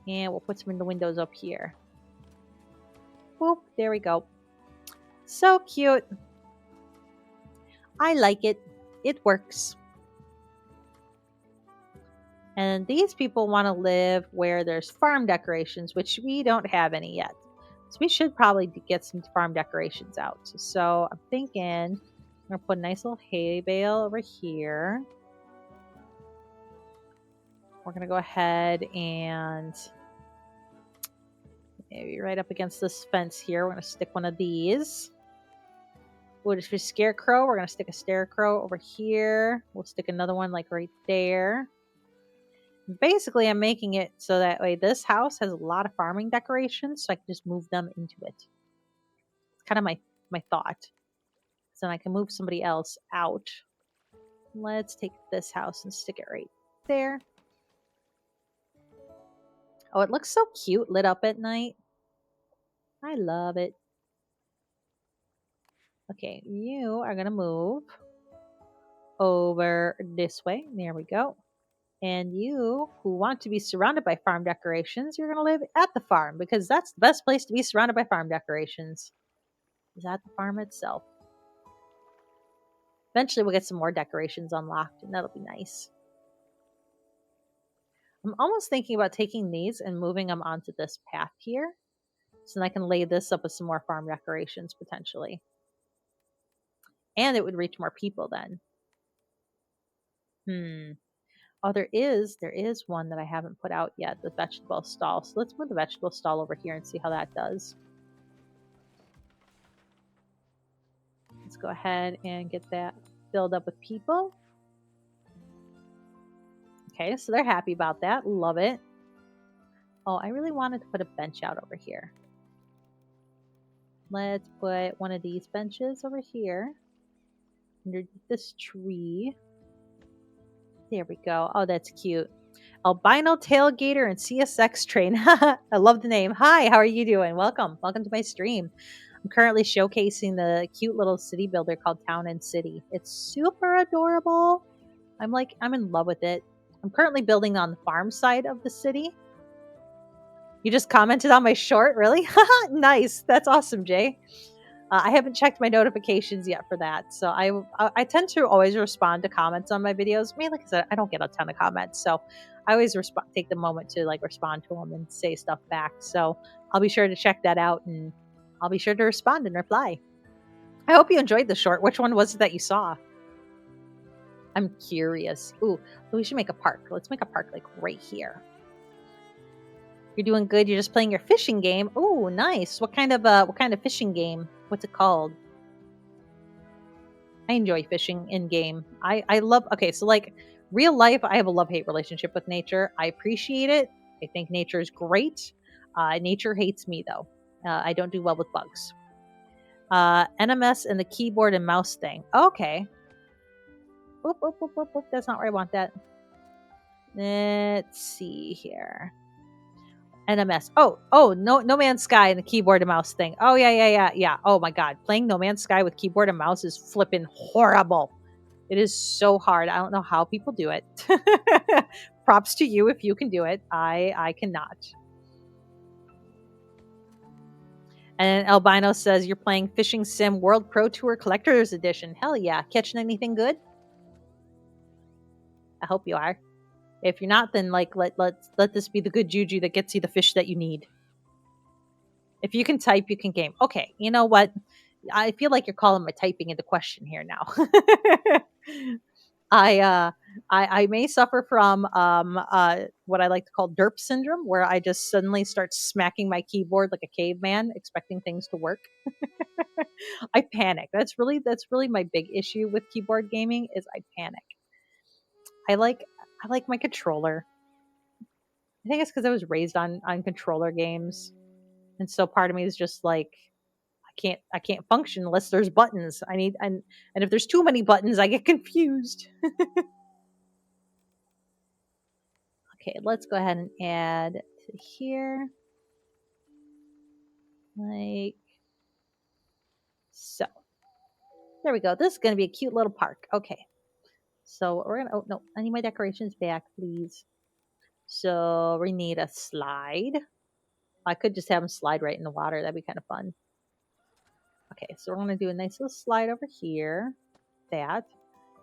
Speaker 1: And we'll put some in the windows up here. Boop, there we go. So cute. I like it. It works. And these people want to live where there's farm decorations, which we don't have any yet. So we should probably get some farm decorations out. So I'm thinking I'm going to put a nice little hay bale over here. We're going to go ahead and maybe right up against this fence here, we're going to stick one of these. Wood for scarecrow, we're going to stick a scarecrow over here. We'll stick another one like right there. Basically, I'm making it so that way this house has a lot of farming decorations, so I can just move them into it. It's kind of my thought. So then I can move somebody else out. Let's take this house and stick it right there. Oh, it looks so cute lit up at night. I love it. Okay, you are going to move over this way. There we go. And you who want to be surrounded by farm decorations, you're going to live at the farm because that's the best place to be surrounded by farm decorations. Is at the farm itself. Eventually we'll get some more decorations unlocked and that'll be nice. I'm almost thinking about taking these and moving them onto this path here. So then I can lay this up with some more farm decorations potentially. And it would reach more people then. Oh, there is one that I haven't put out yet, the vegetable stall. So let's move the vegetable stall over here and see how that does. Let's go ahead and get that filled up with people. Okay, so they're happy about that. Love it. Oh, I really wanted to put a bench out over here. Let's put one of these benches over here under this tree. There we go. Oh, that's cute. Albino Tailgater and CSX Train. I love the name. Hi, how are you doing? Welcome. Welcome to my stream. I'm currently showcasing the cute little city builder called Town and City. It's super adorable. I'm in love with it. I'm currently building on the farm side of the city. You just commented on my short, really? Nice. That's awesome, Jay. I haven't checked my notifications yet for that. So I tend to always respond to comments on my videos. I mean, like I said, I don't get a ton of comments. So I always take the moment to respond to them and say stuff back. So I'll be sure to check that out and I'll be sure to respond and reply. I hope you enjoyed the short. Which one was it that you saw? I'm curious. Ooh, we should make a park. Let's make a park right here. You're doing good. You're just playing your fishing game. Ooh, nice. What kind of fishing game? What's it called? I enjoy fishing in game. I love. Okay, so real life, I have a love-hate relationship with nature. I appreciate it. I think nature is great. Nature hates me though. I don't do well with bugs. NMS and the keyboard and mouse thing. Okay. Oop, oop, oop, oop, oop. That's not where I want that. Let's see here. NMS. Oh, No Man's Sky and the keyboard and mouse thing. Oh, yeah. Oh my god. Playing No Man's Sky with keyboard and mouse is flippin' horrible. It is so hard. I don't know how people do it. Props to you if you can do it. I cannot. And Albino says you're playing Fishing Sim World Pro Tour Collector's Edition. Hell yeah. Catching anything good? I hope you are. If you're not, then let this be the good juju that gets you the fish that you need. If you can type, you can game. Okay, you know what? I feel like you're calling my typing into question here now. I may suffer from what I like to call derp syndrome, where I just suddenly start smacking my keyboard like a caveman, expecting things to work. I panic. That's really my big issue with keyboard gaming is I panic. I like my controller. I think it's because I was raised on controller games, and so part of me is just like I can't function unless there's buttons. And if there's too many buttons, I get confused. Okay, let's go ahead and add to here. Like so. There we go. This is going to be a cute little park. Okay. So we're going to, oh no, I need my decorations back, please. So we need a slide. I could just have them slide right in the water. That'd be kind of fun. Okay, so we're going to do a nice little slide over here. That.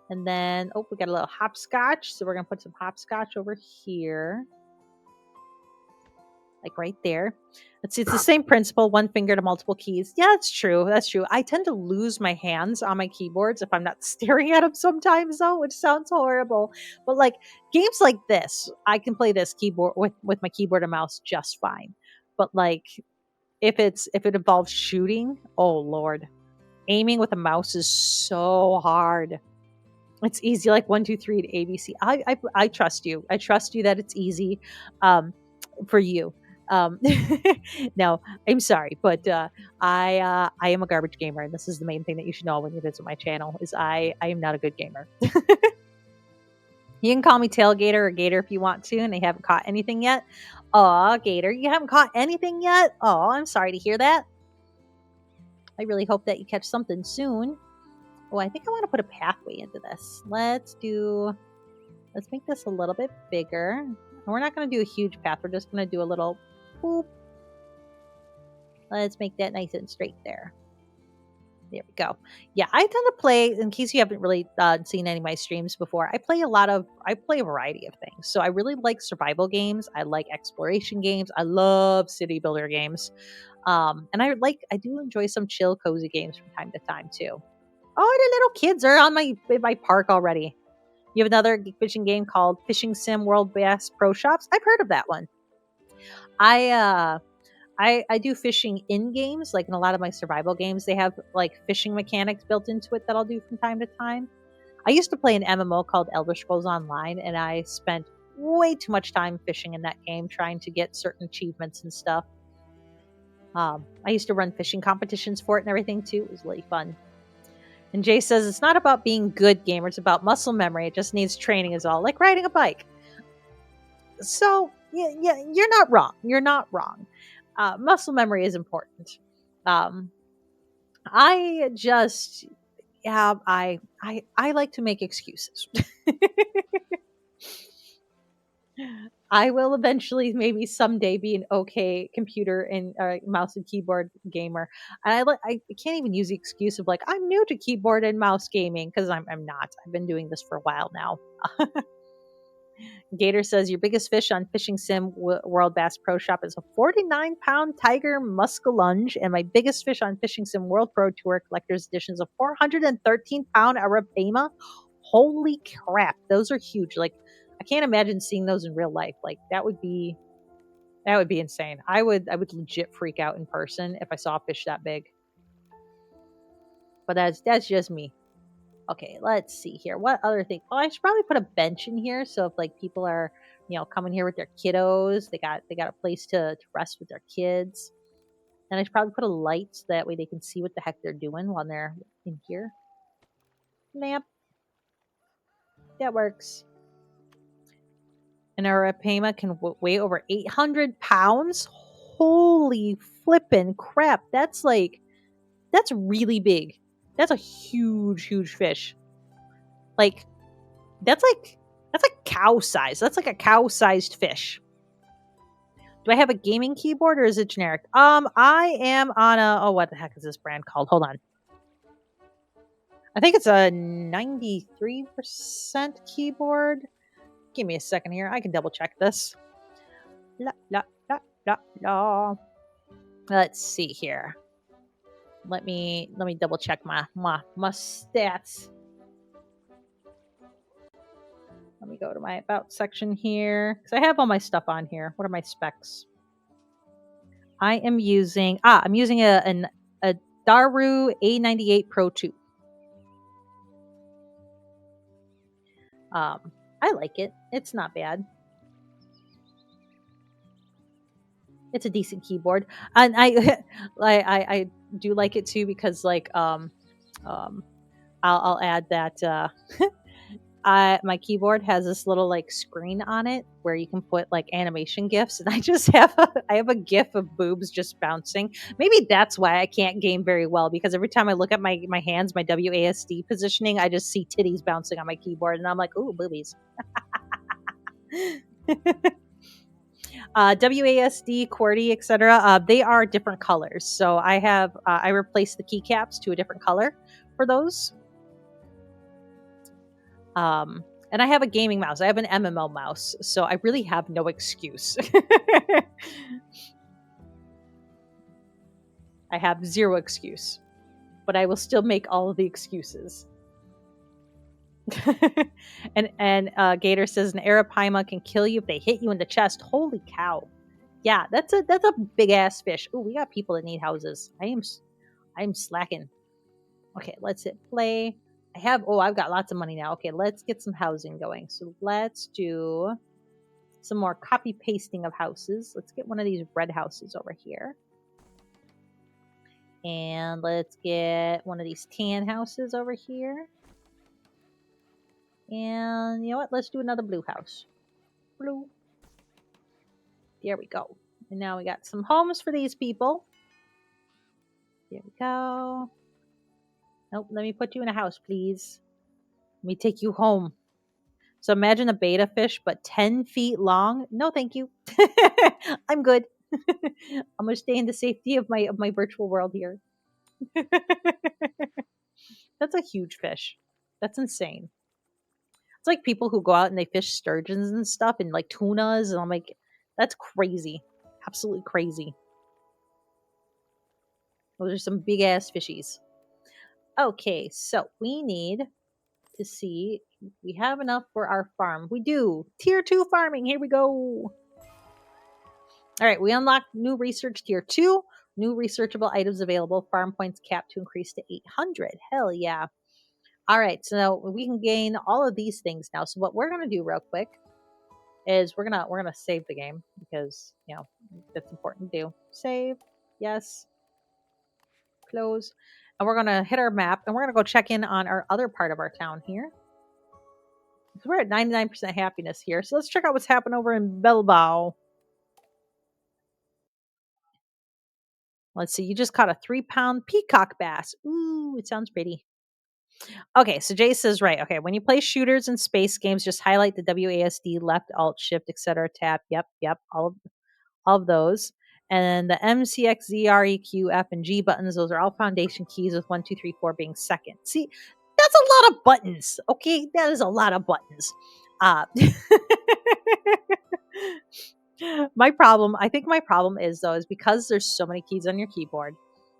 Speaker 1: And then, oh, we got a little hopscotch. So we're going to put some hopscotch over here. Like right there. It's the same principle, one finger to multiple keys. Yeah, that's true. That's true. I tend to lose my hands on my keyboards if I'm not staring at them sometimes, though, which sounds horrible. But games like this, I can play this keyboard with my keyboard and mouse just fine. But if it involves shooting, oh Lord. Aiming with a mouse is so hard. It's easy, like 1, 2, 3 to ABC. I trust you. I trust you that it's easy for you. No, I'm sorry, but I am a garbage gamer, and this is the main thing that you should know when you visit my channel is I am not a good gamer. You can call me Tailgater or Gator if you want to, and I haven't caught anything yet. Aw, Gator, you haven't caught anything yet? Oh, I'm sorry to hear that. I really hope that you catch something soon. Oh, I think I want to put a pathway into this. Let's do Let's make this a little bit bigger. And we're not going to do a huge path. We're just going to do a little boop. Let's make that nice and straight there. There we go. Yeah, I tend to play, in case you haven't really seen any of my streams before, I play a variety of things. So I really like survival games. I like exploration games. I love city builder games. And I do enjoy some chill, cozy games from time to time too. Oh, the little kids are on in my park already. You have another fishing game called Fishing Sim World Bass Pro Shops. I've heard of that one. I do fishing in games, like in a lot of my survival games. They have like fishing mechanics built into it that I'll do from time to time. I used to play an MMO called Elder Scrolls Online, and I spent way too much time fishing in that game, trying to get certain achievements and stuff. I used to run fishing competitions for it and everything too. It was really fun. And Jay says it's not about being good gamer; it's about muscle memory. It just needs training, is all, like riding a bike. So yeah, you're not wrong. You're not wrong. Muscle memory is important. Um, I just yeah, I like to make excuses. I will eventually, maybe someday, be an okay computer and mouse and keyboard gamer. And I can't even use the excuse of like I'm new to keyboard and mouse gaming, because I'm not. I've been doing this for a while now. Gator says your biggest fish on Fishing Sim World Bass Pro Shop is a 49-pound tiger muskellunge, and my biggest fish on Fishing Sim World Pro Tour Collector's Edition is a 413-pound arapaima. Holy crap, those are huge! Like, I can't imagine seeing those in real life. Like, that would be insane. I would legit freak out in person if I saw a fish that big. But that's just me. Okay, let's see here. What other thing? Oh, I should probably put a bench in here, so if like people are, coming here with their kiddos, they got a place to rest with their kids. And I should probably put a light so that way they can see what the heck they're doing while they're in here. Lamp. That works. And our arapaima can weigh over 800 pounds. Holy flippin' crap! That's really big. That's a huge, huge fish. Like that's like cow size. That's like a cow sized fish. Do I have a gaming keyboard or is it generic? I am on what the heck is this brand called? Hold on. I think it's a 93% keyboard. Give me a second here. I can double check this. La la la la la. Let's see here. Let me double check my stats. Let me go to my about section here, because I have all my stuff on here. What are my specs? I'm using a Daru A98 Pro 2. I like it. It's not bad. It's a decent keyboard, and I do like it too, because like I'll add that my keyboard has this little like screen on it where you can put like animation gifs, and I just have I have a gif of boobs just bouncing. Maybe that's why I can't game very well, because every time I look at my hands, my WASD positioning, I just see titties bouncing on my keyboard, and I'm like, ooh, boobies. WASD, QWERTY, etc. They are different colors, so I replaced the keycaps to a different color for those. And I have a gaming mouse. I have an MMO mouse, so I really have no excuse. I have zero excuse, but I will still make all of the excuses. and Gator says an arapaima can kill you if they hit you in the chest. Holy cow! Yeah, that's a big ass fish. Oh, we got people that need houses. I'm slacking. Okay, let's hit play. I've got lots of money now. Okay, let's get some housing going. So let's do some more copy pasting of houses. Let's get one of these red houses over here. And let's get one of these tan houses over here. And you know what? Let's do another blue house. Blue. There we go. And now we got some homes for these people. There we go. Nope, let me put you in a house, please. Let me take you home. So imagine a beta fish, but 10 feet long. No, thank you. I'm good. I'm gonna stay in the safety of my virtual world here. That's a huge fish. That's insane. It's like people who go out and they fish sturgeons and stuff and like tunas, and I'm like, that's crazy. Absolutely crazy. Those are some big ass fishies. Okay, so we need to see if we have enough for our farm. We do. Tier 2 farming. Here we go. All right, we unlocked new research tier 2. New researchable items available. Farm points capped to increase to 800. Hell yeah. All right, so we can gain all of these things now. So what we're going to do real quick is we're going to save the game because, you know, that's important to do. Save. Yes. Close. And we're going to hit our map and we're going to go check in on our other part of our town here. So we're at 99% happiness here. So let's check out what's happening over in Bilbao. Let's see. You just caught a 3-pound peacock bass. Ooh, it sounds pretty. Okay, so Jay says, right. Okay, when you play shooters and space games, just highlight the WASD, left, alt, shift, etc. tab. Yep. All of those. And the M, C, X, Z, R, E, Q, F, and G buttons, those are all foundation keys with 1, 2, 3, 4 being second. See, that's a lot of buttons. Okay, that is a lot of buttons. I think my problem is though, is because there's so many keys on your keyboard,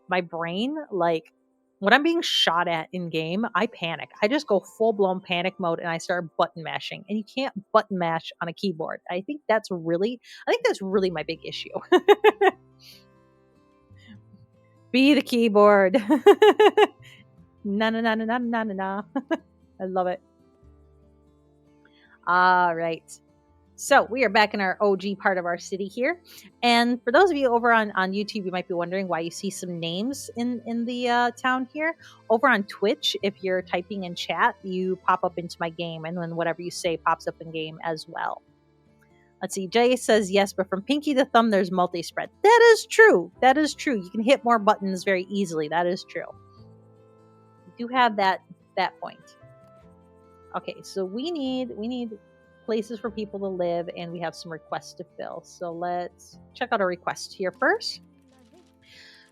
Speaker 1: my brain, like when I'm being shot at in game, I panic. I just go full blown panic mode and I start button mashing. And you can't button mash on a keyboard. I think that's really my big issue. Be the keyboard. Na. I love it. All right. So we are back in our OG part of our city here. And for those of you over on YouTube, you might be wondering why you see some names in the town here. Over on Twitch, if you're typing in chat, you pop up into my game, and then whatever you say pops up in game as well. Let's see. Jay says yes, but from pinky to thumb, there's multi-spread. That is true. That is true. You can hit more buttons very easily. That is true. You do have that point. Okay, so we need places for people to live, and we have some requests to fill. So let's check out a request here first.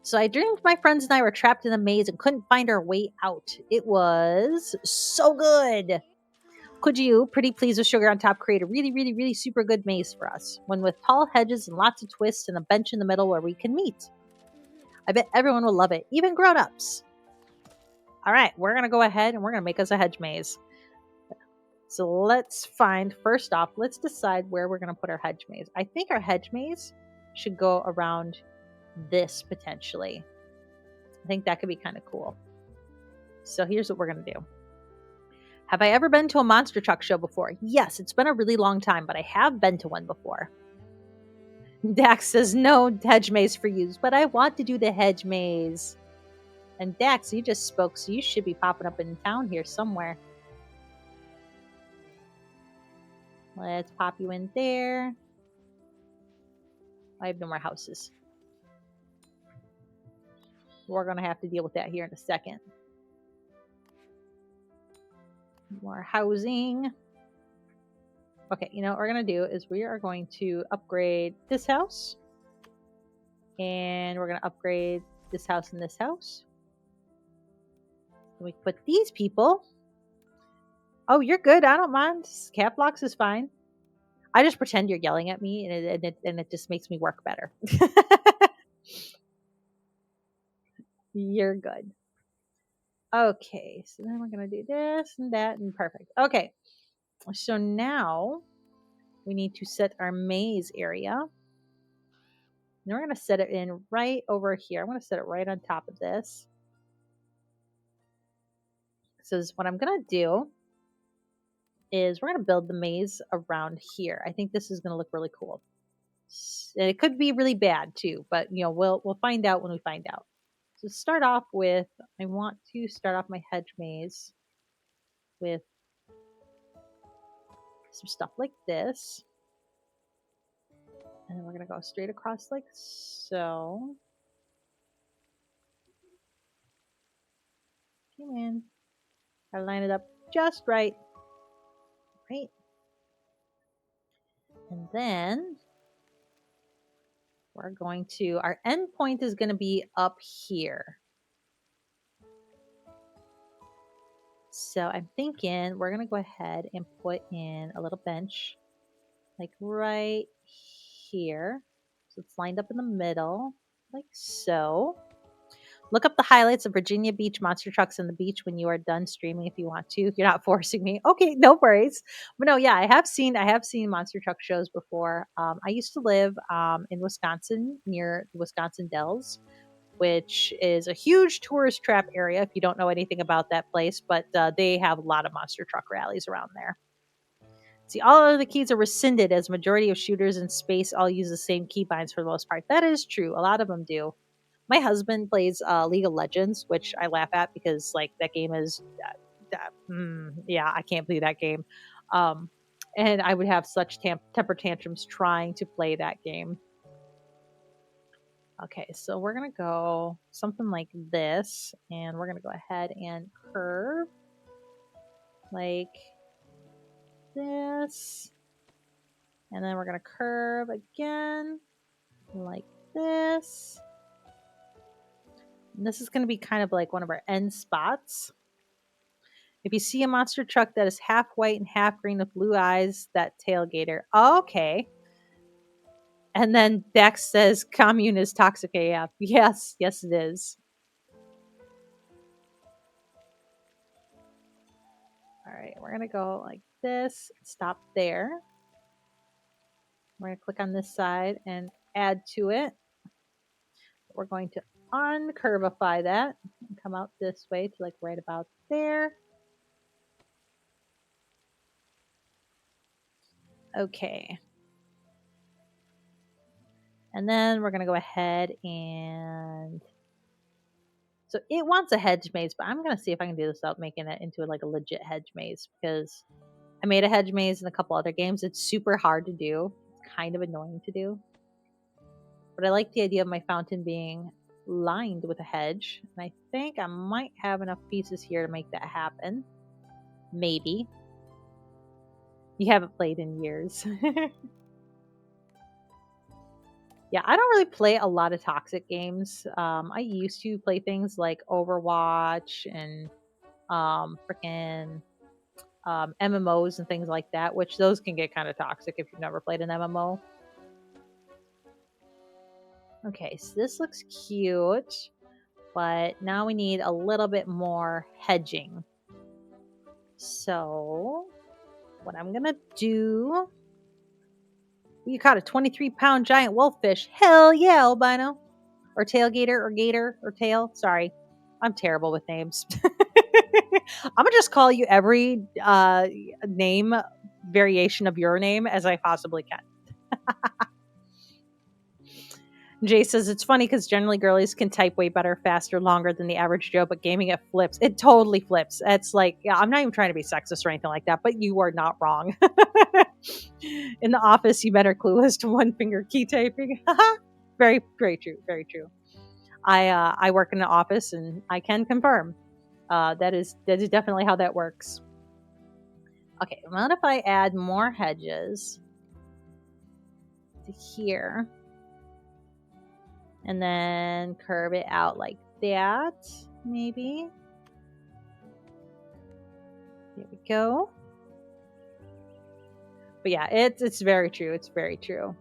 Speaker 1: So I dreamed my friends and I were trapped in a maze and couldn't find our way out. It was so good. Could you, pretty please with sugar on top, create a really, really, really super good maze for us? One with tall hedges and lots of twists and a bench in the middle where we can meet. I bet everyone will love it, even grown-ups. All right, we're going to go ahead and we're going to make us a hedge maze. So let's first off, let's decide where we're going to put our hedge maze. I think our hedge maze should go around this potentially. I think that could be kind of cool. So here's what we're going to do. Have I ever been to a monster truck show before? Yes, it's been a really long time, but I have been to one before. Dax says, no hedge maze for you, but I want to do the hedge maze. And Dax, you just spoke, so you should be popping up in town here somewhere. Let's pop you in there. I have no more houses. We're going to have to deal with that here in a second. More housing. Okay, you know what we're going to do is we are going to upgrade this house. And we're going to upgrade this house and this house. And we put these people. Oh, you're good. I don't mind. Cap locks is fine. I just pretend you're yelling at me, and it just makes me work better. You're good. Okay, so then we're going to do this and that and perfect. Okay, so now we need to set our maze area. And we're going to set it in right over here. I'm going to set it right on top of this. So what I'm going to do is we're going to build the maze around here. I think this is going to look really cool. It could be really bad too, but you know, we'll find out when we find out. So start off with, I want to start off my hedge maze with some stuff like this. And then we're going to go straight across like so. Come in. Gotta line it up just right. Right And then we're going to, our end point is going to be up here. So I'm thinking we're going to go ahead and put in a little bench, like right here. So it's lined up in the middle, like so. Look up the highlights of Virginia Beach monster trucks on the beach when you are done streaming if you want to. You're not forcing me. Okay, no worries. But no, yeah, I have seen monster truck shows before. I used to live in Wisconsin near the Wisconsin Dells, which is a huge tourist trap area if you don't know anything about that place, but they have a lot of monster truck rallies around there. See, all of the keys are rescinded as majority of shooters in space all use the same keybinds for the most part. That is true. A lot of them do. My husband plays League of Legends, which I laugh at because like that game is, yeah, I can't play that game. And I would have such temper tantrums trying to play that game. Okay, so we're gonna go something like this, and we're gonna go ahead and curve like this, and then we're gonna curve again like this. And this is gonna be kind of like one of our end spots. If you see a monster truck that is half white and half green with blue eyes, that tailgater. Oh, okay. And then Dex says commune is toxic AF. Yes, yes it is. All right, we're gonna go like this, stop there. We're gonna click on this side and add to it. We're going to uncurvify that and come out this way to like right about there. Okay. And then we're gonna go ahead and, so it wants a hedge maze, but I'm gonna see if I can do this without making it into like a legit hedge maze, because I made a hedge maze in a couple other games. It's super hard to do. It's kind of annoying to do. But I like the idea of my fountain being lined with a hedge. And I think I might have enough pieces here to make that happen. Maybe. You haven't played in years. Yeah, I don't really play a lot of toxic games. I used to play things like Overwatch and freaking MMOs and things like that, which those can get kind of toxic if you've never played an MMO. Okay, so this looks cute, but now we need a little bit more hedging. So what I'm gonna do, you caught a 23-pound giant wolffish. Hell yeah, albino. Or tailgater, or gator, or tail. Sorry, I'm terrible with names. I'm gonna just call you every name variation of your name as I possibly can. Jay says it's funny because generally girlies can type way better, faster, longer than the average Joe, but gaming it flips. It totally flips. It's like, yeah, I'm not even trying to be sexist or anything like that, but you are not wrong. In the office, you better clueless to one finger key typing. Very, very true. Very true. I work in an office and I can confirm that is definitely how that works. Okay, what if I add more hedges to here? And then curve it out like that, maybe. There we go. But yeah, it's very true. It's very true.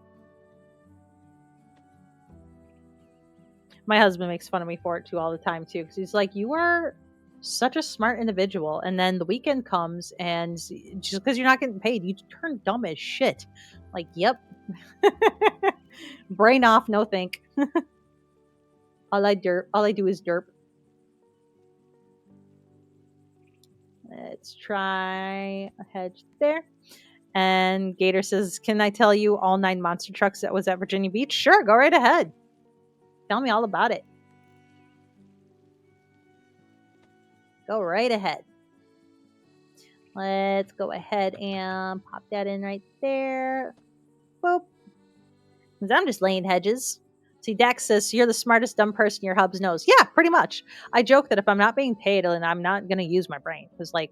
Speaker 1: My husband makes fun of me for it too all the time too, because he's like, "You are such a smart individual," and then the weekend comes, and just because you're not getting paid, you turn dumb as shit. Like, yep. Brain off, no think. All I do is derp. Let's try a hedge there. And Gator says, "Can I tell you all 9 monster trucks that was at Virginia Beach?" Sure, go right ahead. Tell me all about it. Go right ahead. Let's go ahead and pop that in right there. Boop. Because I'm just laying hedges. See, Dax says, "You're the smartest dumb person your hubs knows." Yeah, pretty much. I joke that if I'm not being paid, then I'm not going to use my brain. Because, like,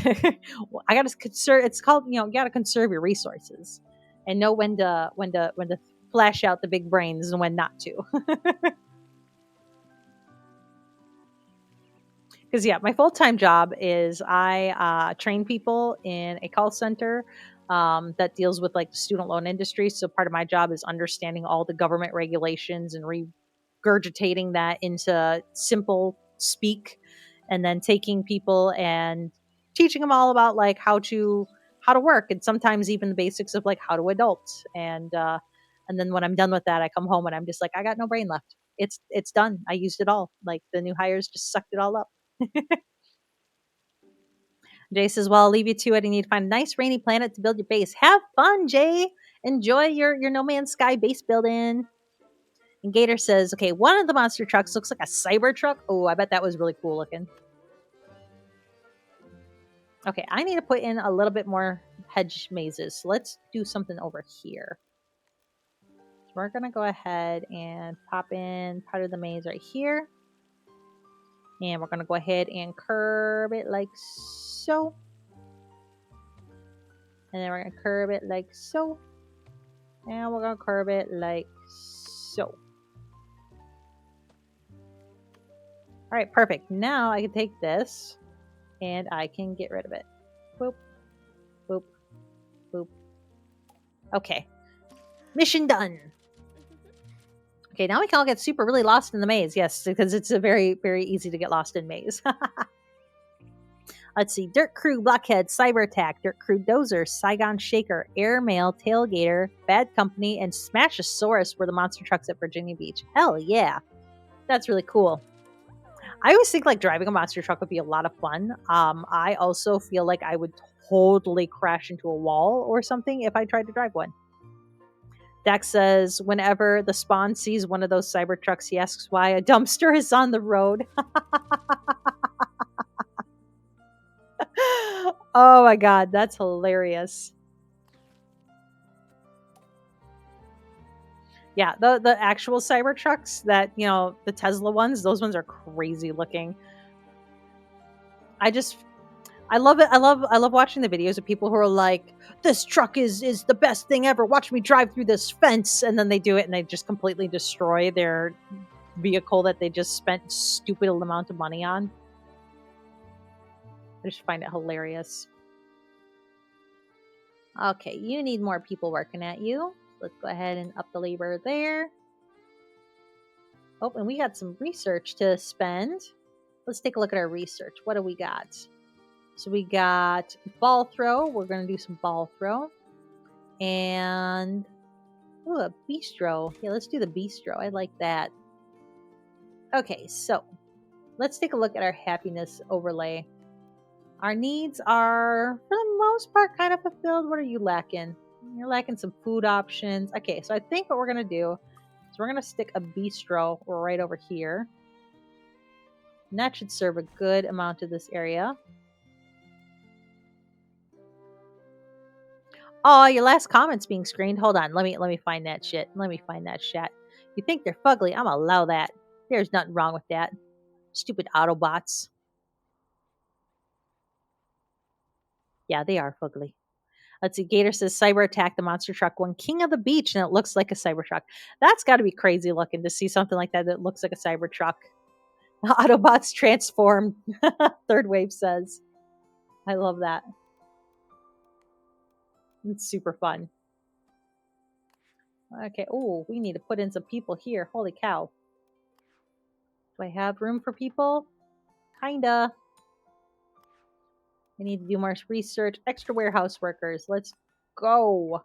Speaker 1: I got to conserve. It's called, you got to conserve your resources. and know when to flash out the big brains and when not to. Because yeah, my full-time job is I train people in a call center that deals with like the student loan industry. So part of my job is understanding all the government regulations and regurgitating that into simple speak, and then taking people and teaching them all about like how to work, and sometimes even the basics of like how to adult. And then when I'm done with that, I come home and I'm just like, I got no brain left. It's done. I used it all. Like the new hires just sucked it all up. Jay says, "Well, I'll leave you to it. You need to find a nice rainy planet to build your base. Have fun, Jay. Enjoy your No Man's Sky base building." And Gator says, "Okay, one of the monster trucks looks like a cyber truck. Oh, I bet that was really cool looking." Okay, I need to put in a little bit more hedge mazes. So let's do something over here. So we're gonna go ahead and pop in part of the maze right here. And we're gonna go ahead and curve it like so. And then we're gonna curve it like so. And we're gonna curve it like so. All right, perfect. Now I can take this and I can get rid of it. Boop, boop, boop. Okay, mission done. Okay, now we can all get super really lost in the maze. Yes, because it's a very, very easy to get lost in maze. Let's see. Dirt Crew, Blockhead, Cyber Attack, Dirt Crew Dozer, Saigon Shaker, Airmail, Tailgater, Bad Company, and Smashosaurus were the monster trucks at Virginia Beach. Hell yeah. That's really cool. I always think like driving a monster truck would be a lot of fun. I also feel like I would totally crash into a wall or something if I tried to drive one. Dax says, whenever the spawn sees one of those cyber trucks, he asks why a dumpster is on the road. Oh my god, that's hilarious. Yeah, the actual cyber trucks that, the Tesla ones, those ones are crazy looking. I love it. I love watching the videos of people who are like, "This truck is the best thing ever. Watch me drive through this fence," and then they do it and they just completely destroy their vehicle that they just spent stupid amount of money on. I just find it hilarious. Okay, you need more people working at you. Let's go ahead and up the labor there. Oh, and we got some research to spend. Let's take a look at our research. What do we got? So we got ball throw. We're going to do some ball throw. And, ooh, a bistro. Yeah, let's do the bistro. I like that. Okay, so let's take a look at our happiness overlay. Our needs are, for the most part, kind of fulfilled. What are you lacking? You're lacking some food options. Okay, so I think what we're going to do is we're going to stick a bistro right over here. And that should serve a good amount of this area. Oh, your last comment's being screened. Hold on. Let me find that shit. Let me find that shit. You think they're fugly? I'm gonna allow that. There's nothing wrong with that. Stupid Autobots. Yeah, they are fugly. Let's see. Gator says cyber attack the monster truck one king of the beach, and it looks like a cyber truck. That's got to be crazy looking to see something like that looks like a cyber truck. Autobots transformed. Third wave says. I love that. It's super fun. Okay. Oh, we need to put in some people here. Holy cow. Do I have room for people? Kinda. I need to do more research. Extra warehouse workers. Let's go.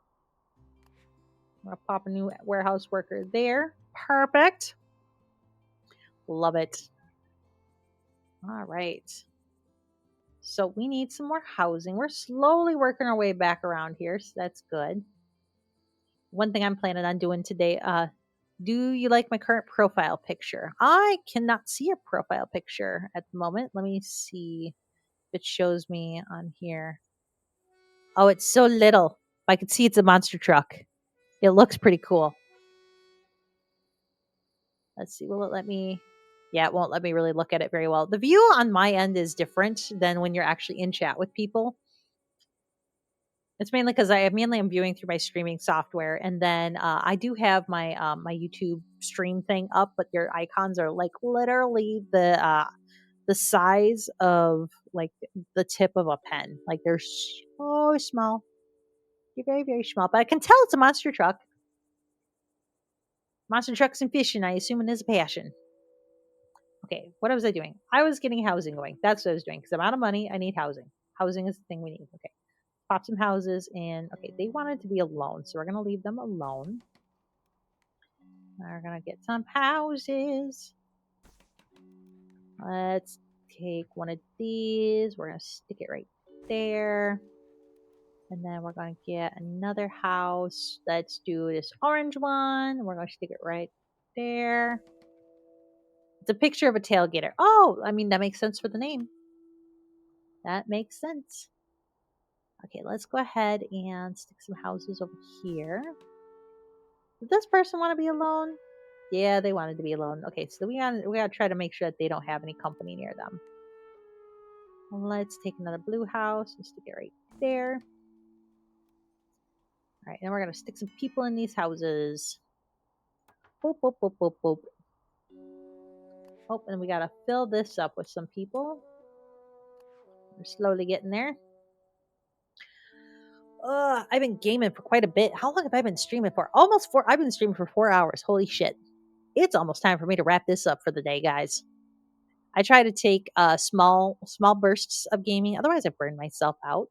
Speaker 1: I'm gonna pop a new warehouse worker there. Perfect. Love it. All right. So we need some more housing. We're slowly working our way back around here, so that's good. One thing I'm planning on doing today, do you like my current profile picture? I cannot see a profile picture at the moment. Let me see if it shows me on here. Oh, it's so little. I can see it's a monster truck. It looks pretty cool. Let's see. Will it let me? Yeah, it won't let me really look at it very well. The view on my end is different than when you're actually in chat with people. It's mainly because I'm viewing through my streaming software, and then I do have my YouTube stream thing up, but your icons are like literally the size of like the tip of a pen. Like they're so small. You're very very small, but I can tell it's a monster truck. Monster trucks and fishing, I assume it is a passion. Okay, what was I doing? I was getting housing going. That's what I was doing because I'm out of money. I need housing. Housing is the thing we need. Okay, pop some houses in. Okay, they wanted to be alone, so we're gonna leave them alone. We're gonna get some houses. Let's take one of these. We're gonna stick it right there. And then we're going to get another house. Let's do this orange one. We're going to stick it right there. It's a picture of a tailgater. Oh, I mean, that makes sense for the name. That makes sense. Okay, let's go ahead and stick some houses over here. Does this person want to be alone? Yeah, they wanted to be alone. Okay, so we gotta try to make sure that they don't have any company near them. Let's take another blue house and stick it right there. All right, and we're gonna stick some people in these houses. Boop, boop, boop, boop, boop. Oh, and we gotta fill this up with some people. We're slowly getting there. I've been gaming for quite a bit. How long have I been streaming for? Almost 4. I've been streaming for 4 hours. Holy shit. It's almost time for me to wrap this up for the day, guys. I try to take small bursts of gaming. Otherwise, I burn myself out.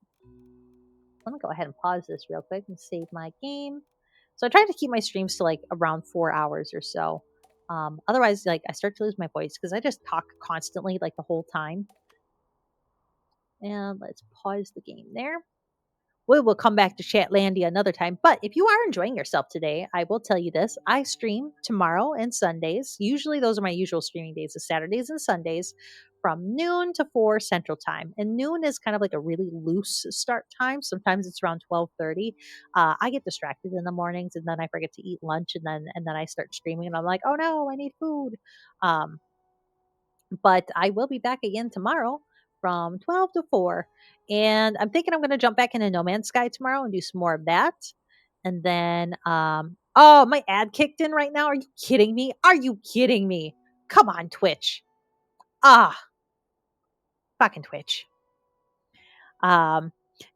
Speaker 1: Let me go ahead and pause this real quick and save my game. So I try to keep my streams to like around 4 hours or so. Otherwise, like I start to lose my voice because I just talk constantly like the whole time. And let's pause the game there. We will come back to Chatlandia another time. But if you are enjoying yourself today, I will tell you this. I stream tomorrow and Sundays. Usually those are my usual streaming days, the Saturdays and Sundays from noon to 4 Central Time. And noon is kind of like a really loose start time. Sometimes it's around 12:30. I get distracted in the mornings and then I forget to eat lunch and then I start streaming and I'm like, oh no, I need food. Um, but I will be back again tomorrow from 12 to 4. And I'm thinking I'm going to jump back into No Man's Sky tomorrow and do some more of that. And then, oh, my ad kicked in right now. Are you kidding me? Are you kidding me? Come on, Twitch. Ah, fucking Twitch. And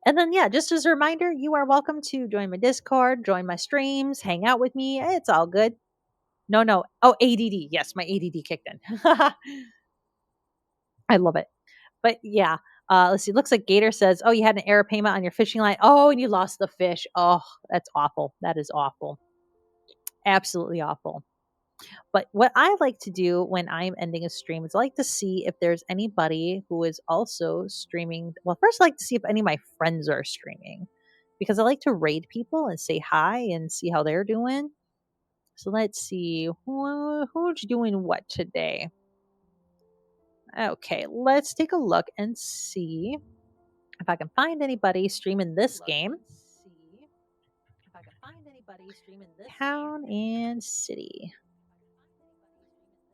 Speaker 1: then, yeah, just as a reminder, you are welcome to join my Discord, join my streams, hang out with me. It's all good. No. Oh, ADD. Yes, my ADD kicked in. I love it. But yeah, let's see. Looks like Gator says, "Oh, you had an error payment on your fishing line. Oh, and you lost the fish. Oh, that's awful. That is awful. Absolutely awful." But what I like to do when I'm ending a stream is I like to see if there's anybody who is also streaming. Well, first, I like to see if any of my friends are streaming because I like to raid people and say hi and see how they're doing. So let's see who's doing what today. Okay, let's take a look and see if I can find anybody streaming this game. Town and city.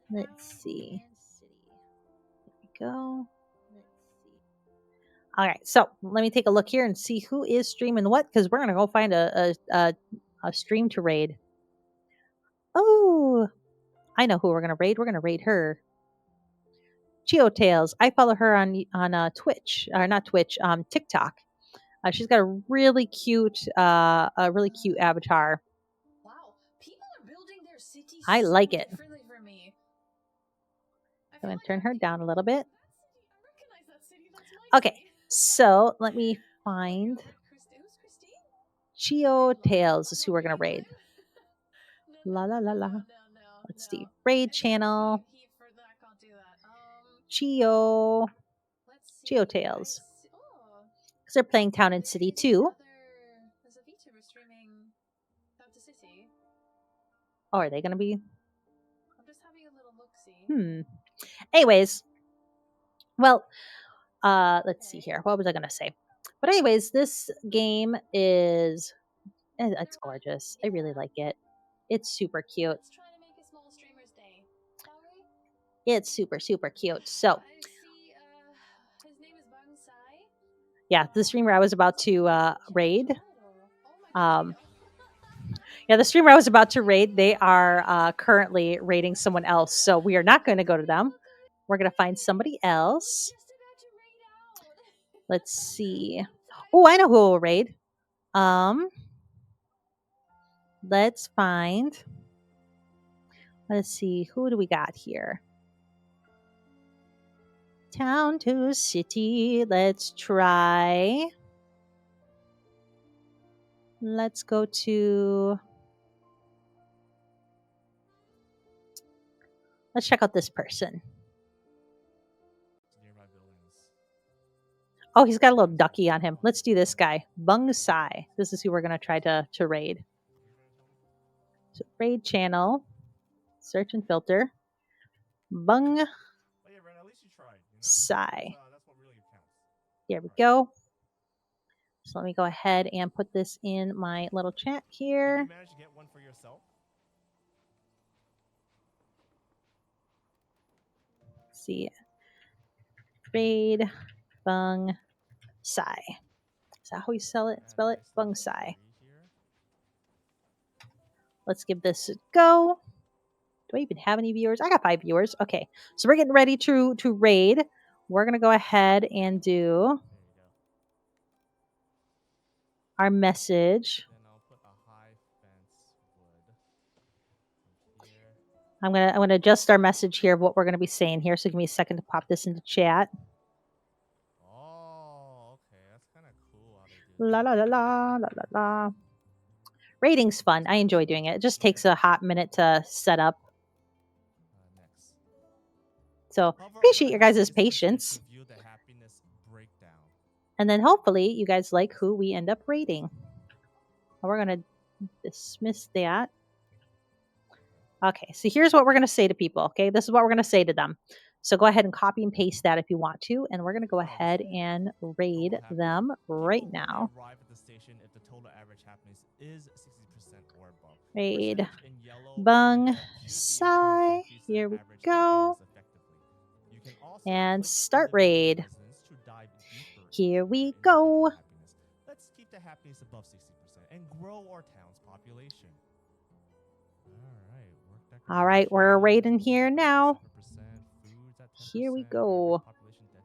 Speaker 1: Let's see. There we go. All right, so let me take a look here and see who is streaming what because we're gonna go find a stream to raid. Oh, I know who we're gonna raid. We're gonna raid her. Chio Tales. I follow her on Twitch or not Twitch, TikTok. She's got a really cute avatar.
Speaker 2: Wow, people are building their cities.
Speaker 1: I like it.
Speaker 2: For me.
Speaker 1: I'm going to turn her down a little bit. Okay, so let me find Chio Tales is who we're going to raid. La la la la. Let's see. Raid channel. Chio Tales. Because they're playing Town and City too. Oh, are they going to be?
Speaker 2: I'm just having a little look-see.
Speaker 1: Anyways, well, let's see here. What was I going to say? But anyways, this game is it's gorgeous. I really like it. It's super cute.
Speaker 2: Let's try to make a small streamer's day, shall we?
Speaker 1: It's super super cute. So
Speaker 2: I see his name is Bangsai.
Speaker 1: Yeah, the streamer I was about to raid.
Speaker 2: Oh my
Speaker 1: Um, yeah, the streamer I was about to raid, they are currently raiding someone else. So we are not going to go to them. We're going to find somebody else.
Speaker 2: just about to raid out.
Speaker 1: Let's see. Oh, I know who will raid. Um, let's find. Let's see. Who do we got here? Town to city. Let's try. Let's go to. Let's check out this person.
Speaker 3: Nearby buildings.
Speaker 1: Oh, he's got a little ducky on him. Let's do this guy. Bung Sai. This is who we're gonna try to raid. So raid channel. Search and filter. Bung
Speaker 3: Oh yeah, Ren, at least you tried.
Speaker 1: Sai.
Speaker 3: That's what really counts.
Speaker 1: Here we go. So let me go ahead and put this in my little chat
Speaker 3: Did
Speaker 1: here.
Speaker 3: you manage to get one for yourself?
Speaker 1: Let's see. Raid Bung Sai. Is that how you sell it? Spell it? Bung Sai. Let's give this a go. Do I even have any viewers? I got 5 viewers. Okay, so we're getting ready to raid. We're gonna go ahead and do
Speaker 3: There you go.
Speaker 1: our message.
Speaker 3: Then I'll put a high fence wood from here.
Speaker 1: I'm gonna adjust our message here of what we're gonna be saying here. So give me a second to pop this into chat.
Speaker 3: Oh, okay, that's kind of cool how they do
Speaker 1: La la la la la la la. Raiding's fun. I enjoy doing it. It just takes a hot minute to set up.
Speaker 3: Next.
Speaker 1: So
Speaker 3: Hover
Speaker 1: appreciate
Speaker 3: over
Speaker 1: your
Speaker 3: the
Speaker 1: guys'
Speaker 3: happiness image
Speaker 1: patience.
Speaker 3: to view the happiness breakdown.
Speaker 1: And then hopefully you guys like who we end up raiding. We're gonna dismiss that. Okay, so here's what we're gonna say to people. Okay, this is what we're gonna say to them. So go ahead and copy and paste that if you want to, and we're gonna go ahead and raid them right
Speaker 3: People
Speaker 1: now.
Speaker 3: only arrive at the station if the total average happiness is 60% or above.
Speaker 1: Raid
Speaker 3: Percentage in yellow and
Speaker 1: Bung
Speaker 3: red should be improved to
Speaker 1: Sai.
Speaker 3: increase the
Speaker 1: Here we
Speaker 3: average
Speaker 1: go.
Speaker 3: happiness effectively. You can also
Speaker 1: And
Speaker 3: click
Speaker 1: start
Speaker 3: individual
Speaker 1: raid.
Speaker 3: residents to dive deeper
Speaker 1: Here
Speaker 3: into
Speaker 1: we
Speaker 3: their
Speaker 1: go.
Speaker 3: individual happiness. Let's keep the happiness above 60% and grow our town's population.
Speaker 1: All right, we're raiding here now. Here we go.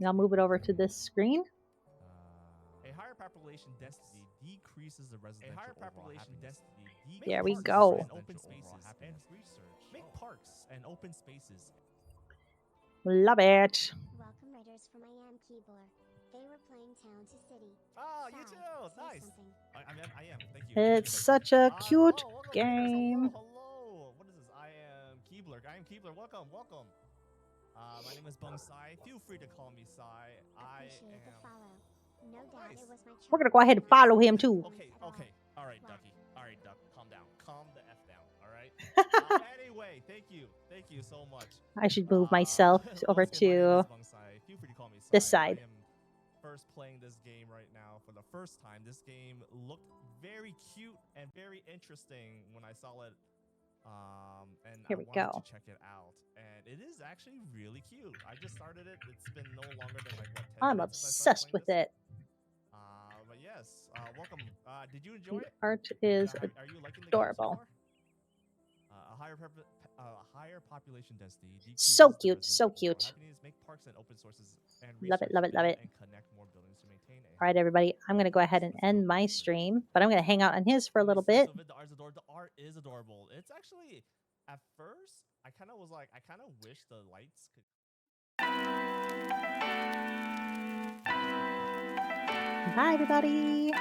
Speaker 1: Now move it over to this screen.
Speaker 3: A higher population density decreases the residential
Speaker 1: There we go.
Speaker 3: And open spaces and research. Make parks and open spaces.
Speaker 1: Love it.
Speaker 4: Welcome raiders from I Am Keebler. They were playing Town to City.
Speaker 3: Oh, you
Speaker 4: Sai,
Speaker 3: too.
Speaker 4: say
Speaker 3: Nice.
Speaker 4: something.
Speaker 3: I am. Thank you.
Speaker 1: It's such a cute
Speaker 3: hello, welcome,
Speaker 1: game.
Speaker 3: raiders. Hello. What is this? I am Keebler. Welcome. My name is Bung Sai. Feel free to call me Sai.
Speaker 4: Appreciate the follow. No doubt
Speaker 3: Nice.
Speaker 4: it was my
Speaker 1: We're gonna
Speaker 4: child
Speaker 1: go ahead and follow him too.
Speaker 3: Okay. All right,
Speaker 4: Wow.
Speaker 3: Ducky. All right, Duck. Calm down. Calm the F down. All right. Anyway, thank you so much.
Speaker 1: I should move myself over
Speaker 3: Once again, my name
Speaker 1: to
Speaker 3: is Bung Sai. Feel free to call me Sai.
Speaker 1: this side.
Speaker 3: I am first playing this game right now for the first time. This game looked very cute and very interesting when I saw it. And
Speaker 1: Here we
Speaker 3: I wanted
Speaker 1: go.
Speaker 3: to check it out. And it is actually really cute. I just started it. It's been no longer than like what 10
Speaker 1: I'm
Speaker 3: minutes since I started
Speaker 1: obsessed
Speaker 3: playing
Speaker 1: with
Speaker 3: this.
Speaker 1: it.
Speaker 3: But yes, welcome. Did you enjoy
Speaker 1: The
Speaker 3: it?
Speaker 1: art is
Speaker 3: Are you liking the
Speaker 1: adorable.
Speaker 3: game so far? A higher population density.
Speaker 1: So
Speaker 3: decreases the
Speaker 1: cute, so
Speaker 3: residential
Speaker 1: cute.
Speaker 3: happiness, make parks and open sources and
Speaker 1: Love it,
Speaker 3: research
Speaker 1: love it, love
Speaker 3: build
Speaker 1: it.
Speaker 3: and connect more buildings to maintain a
Speaker 1: All right, everybody. I'm gonna go ahead and end my stream, but I'm gonna hang out on his for a little bit.
Speaker 3: The art is adorable. It's actually, at first, I kind of wish the lights could.
Speaker 1: Bye, everybody.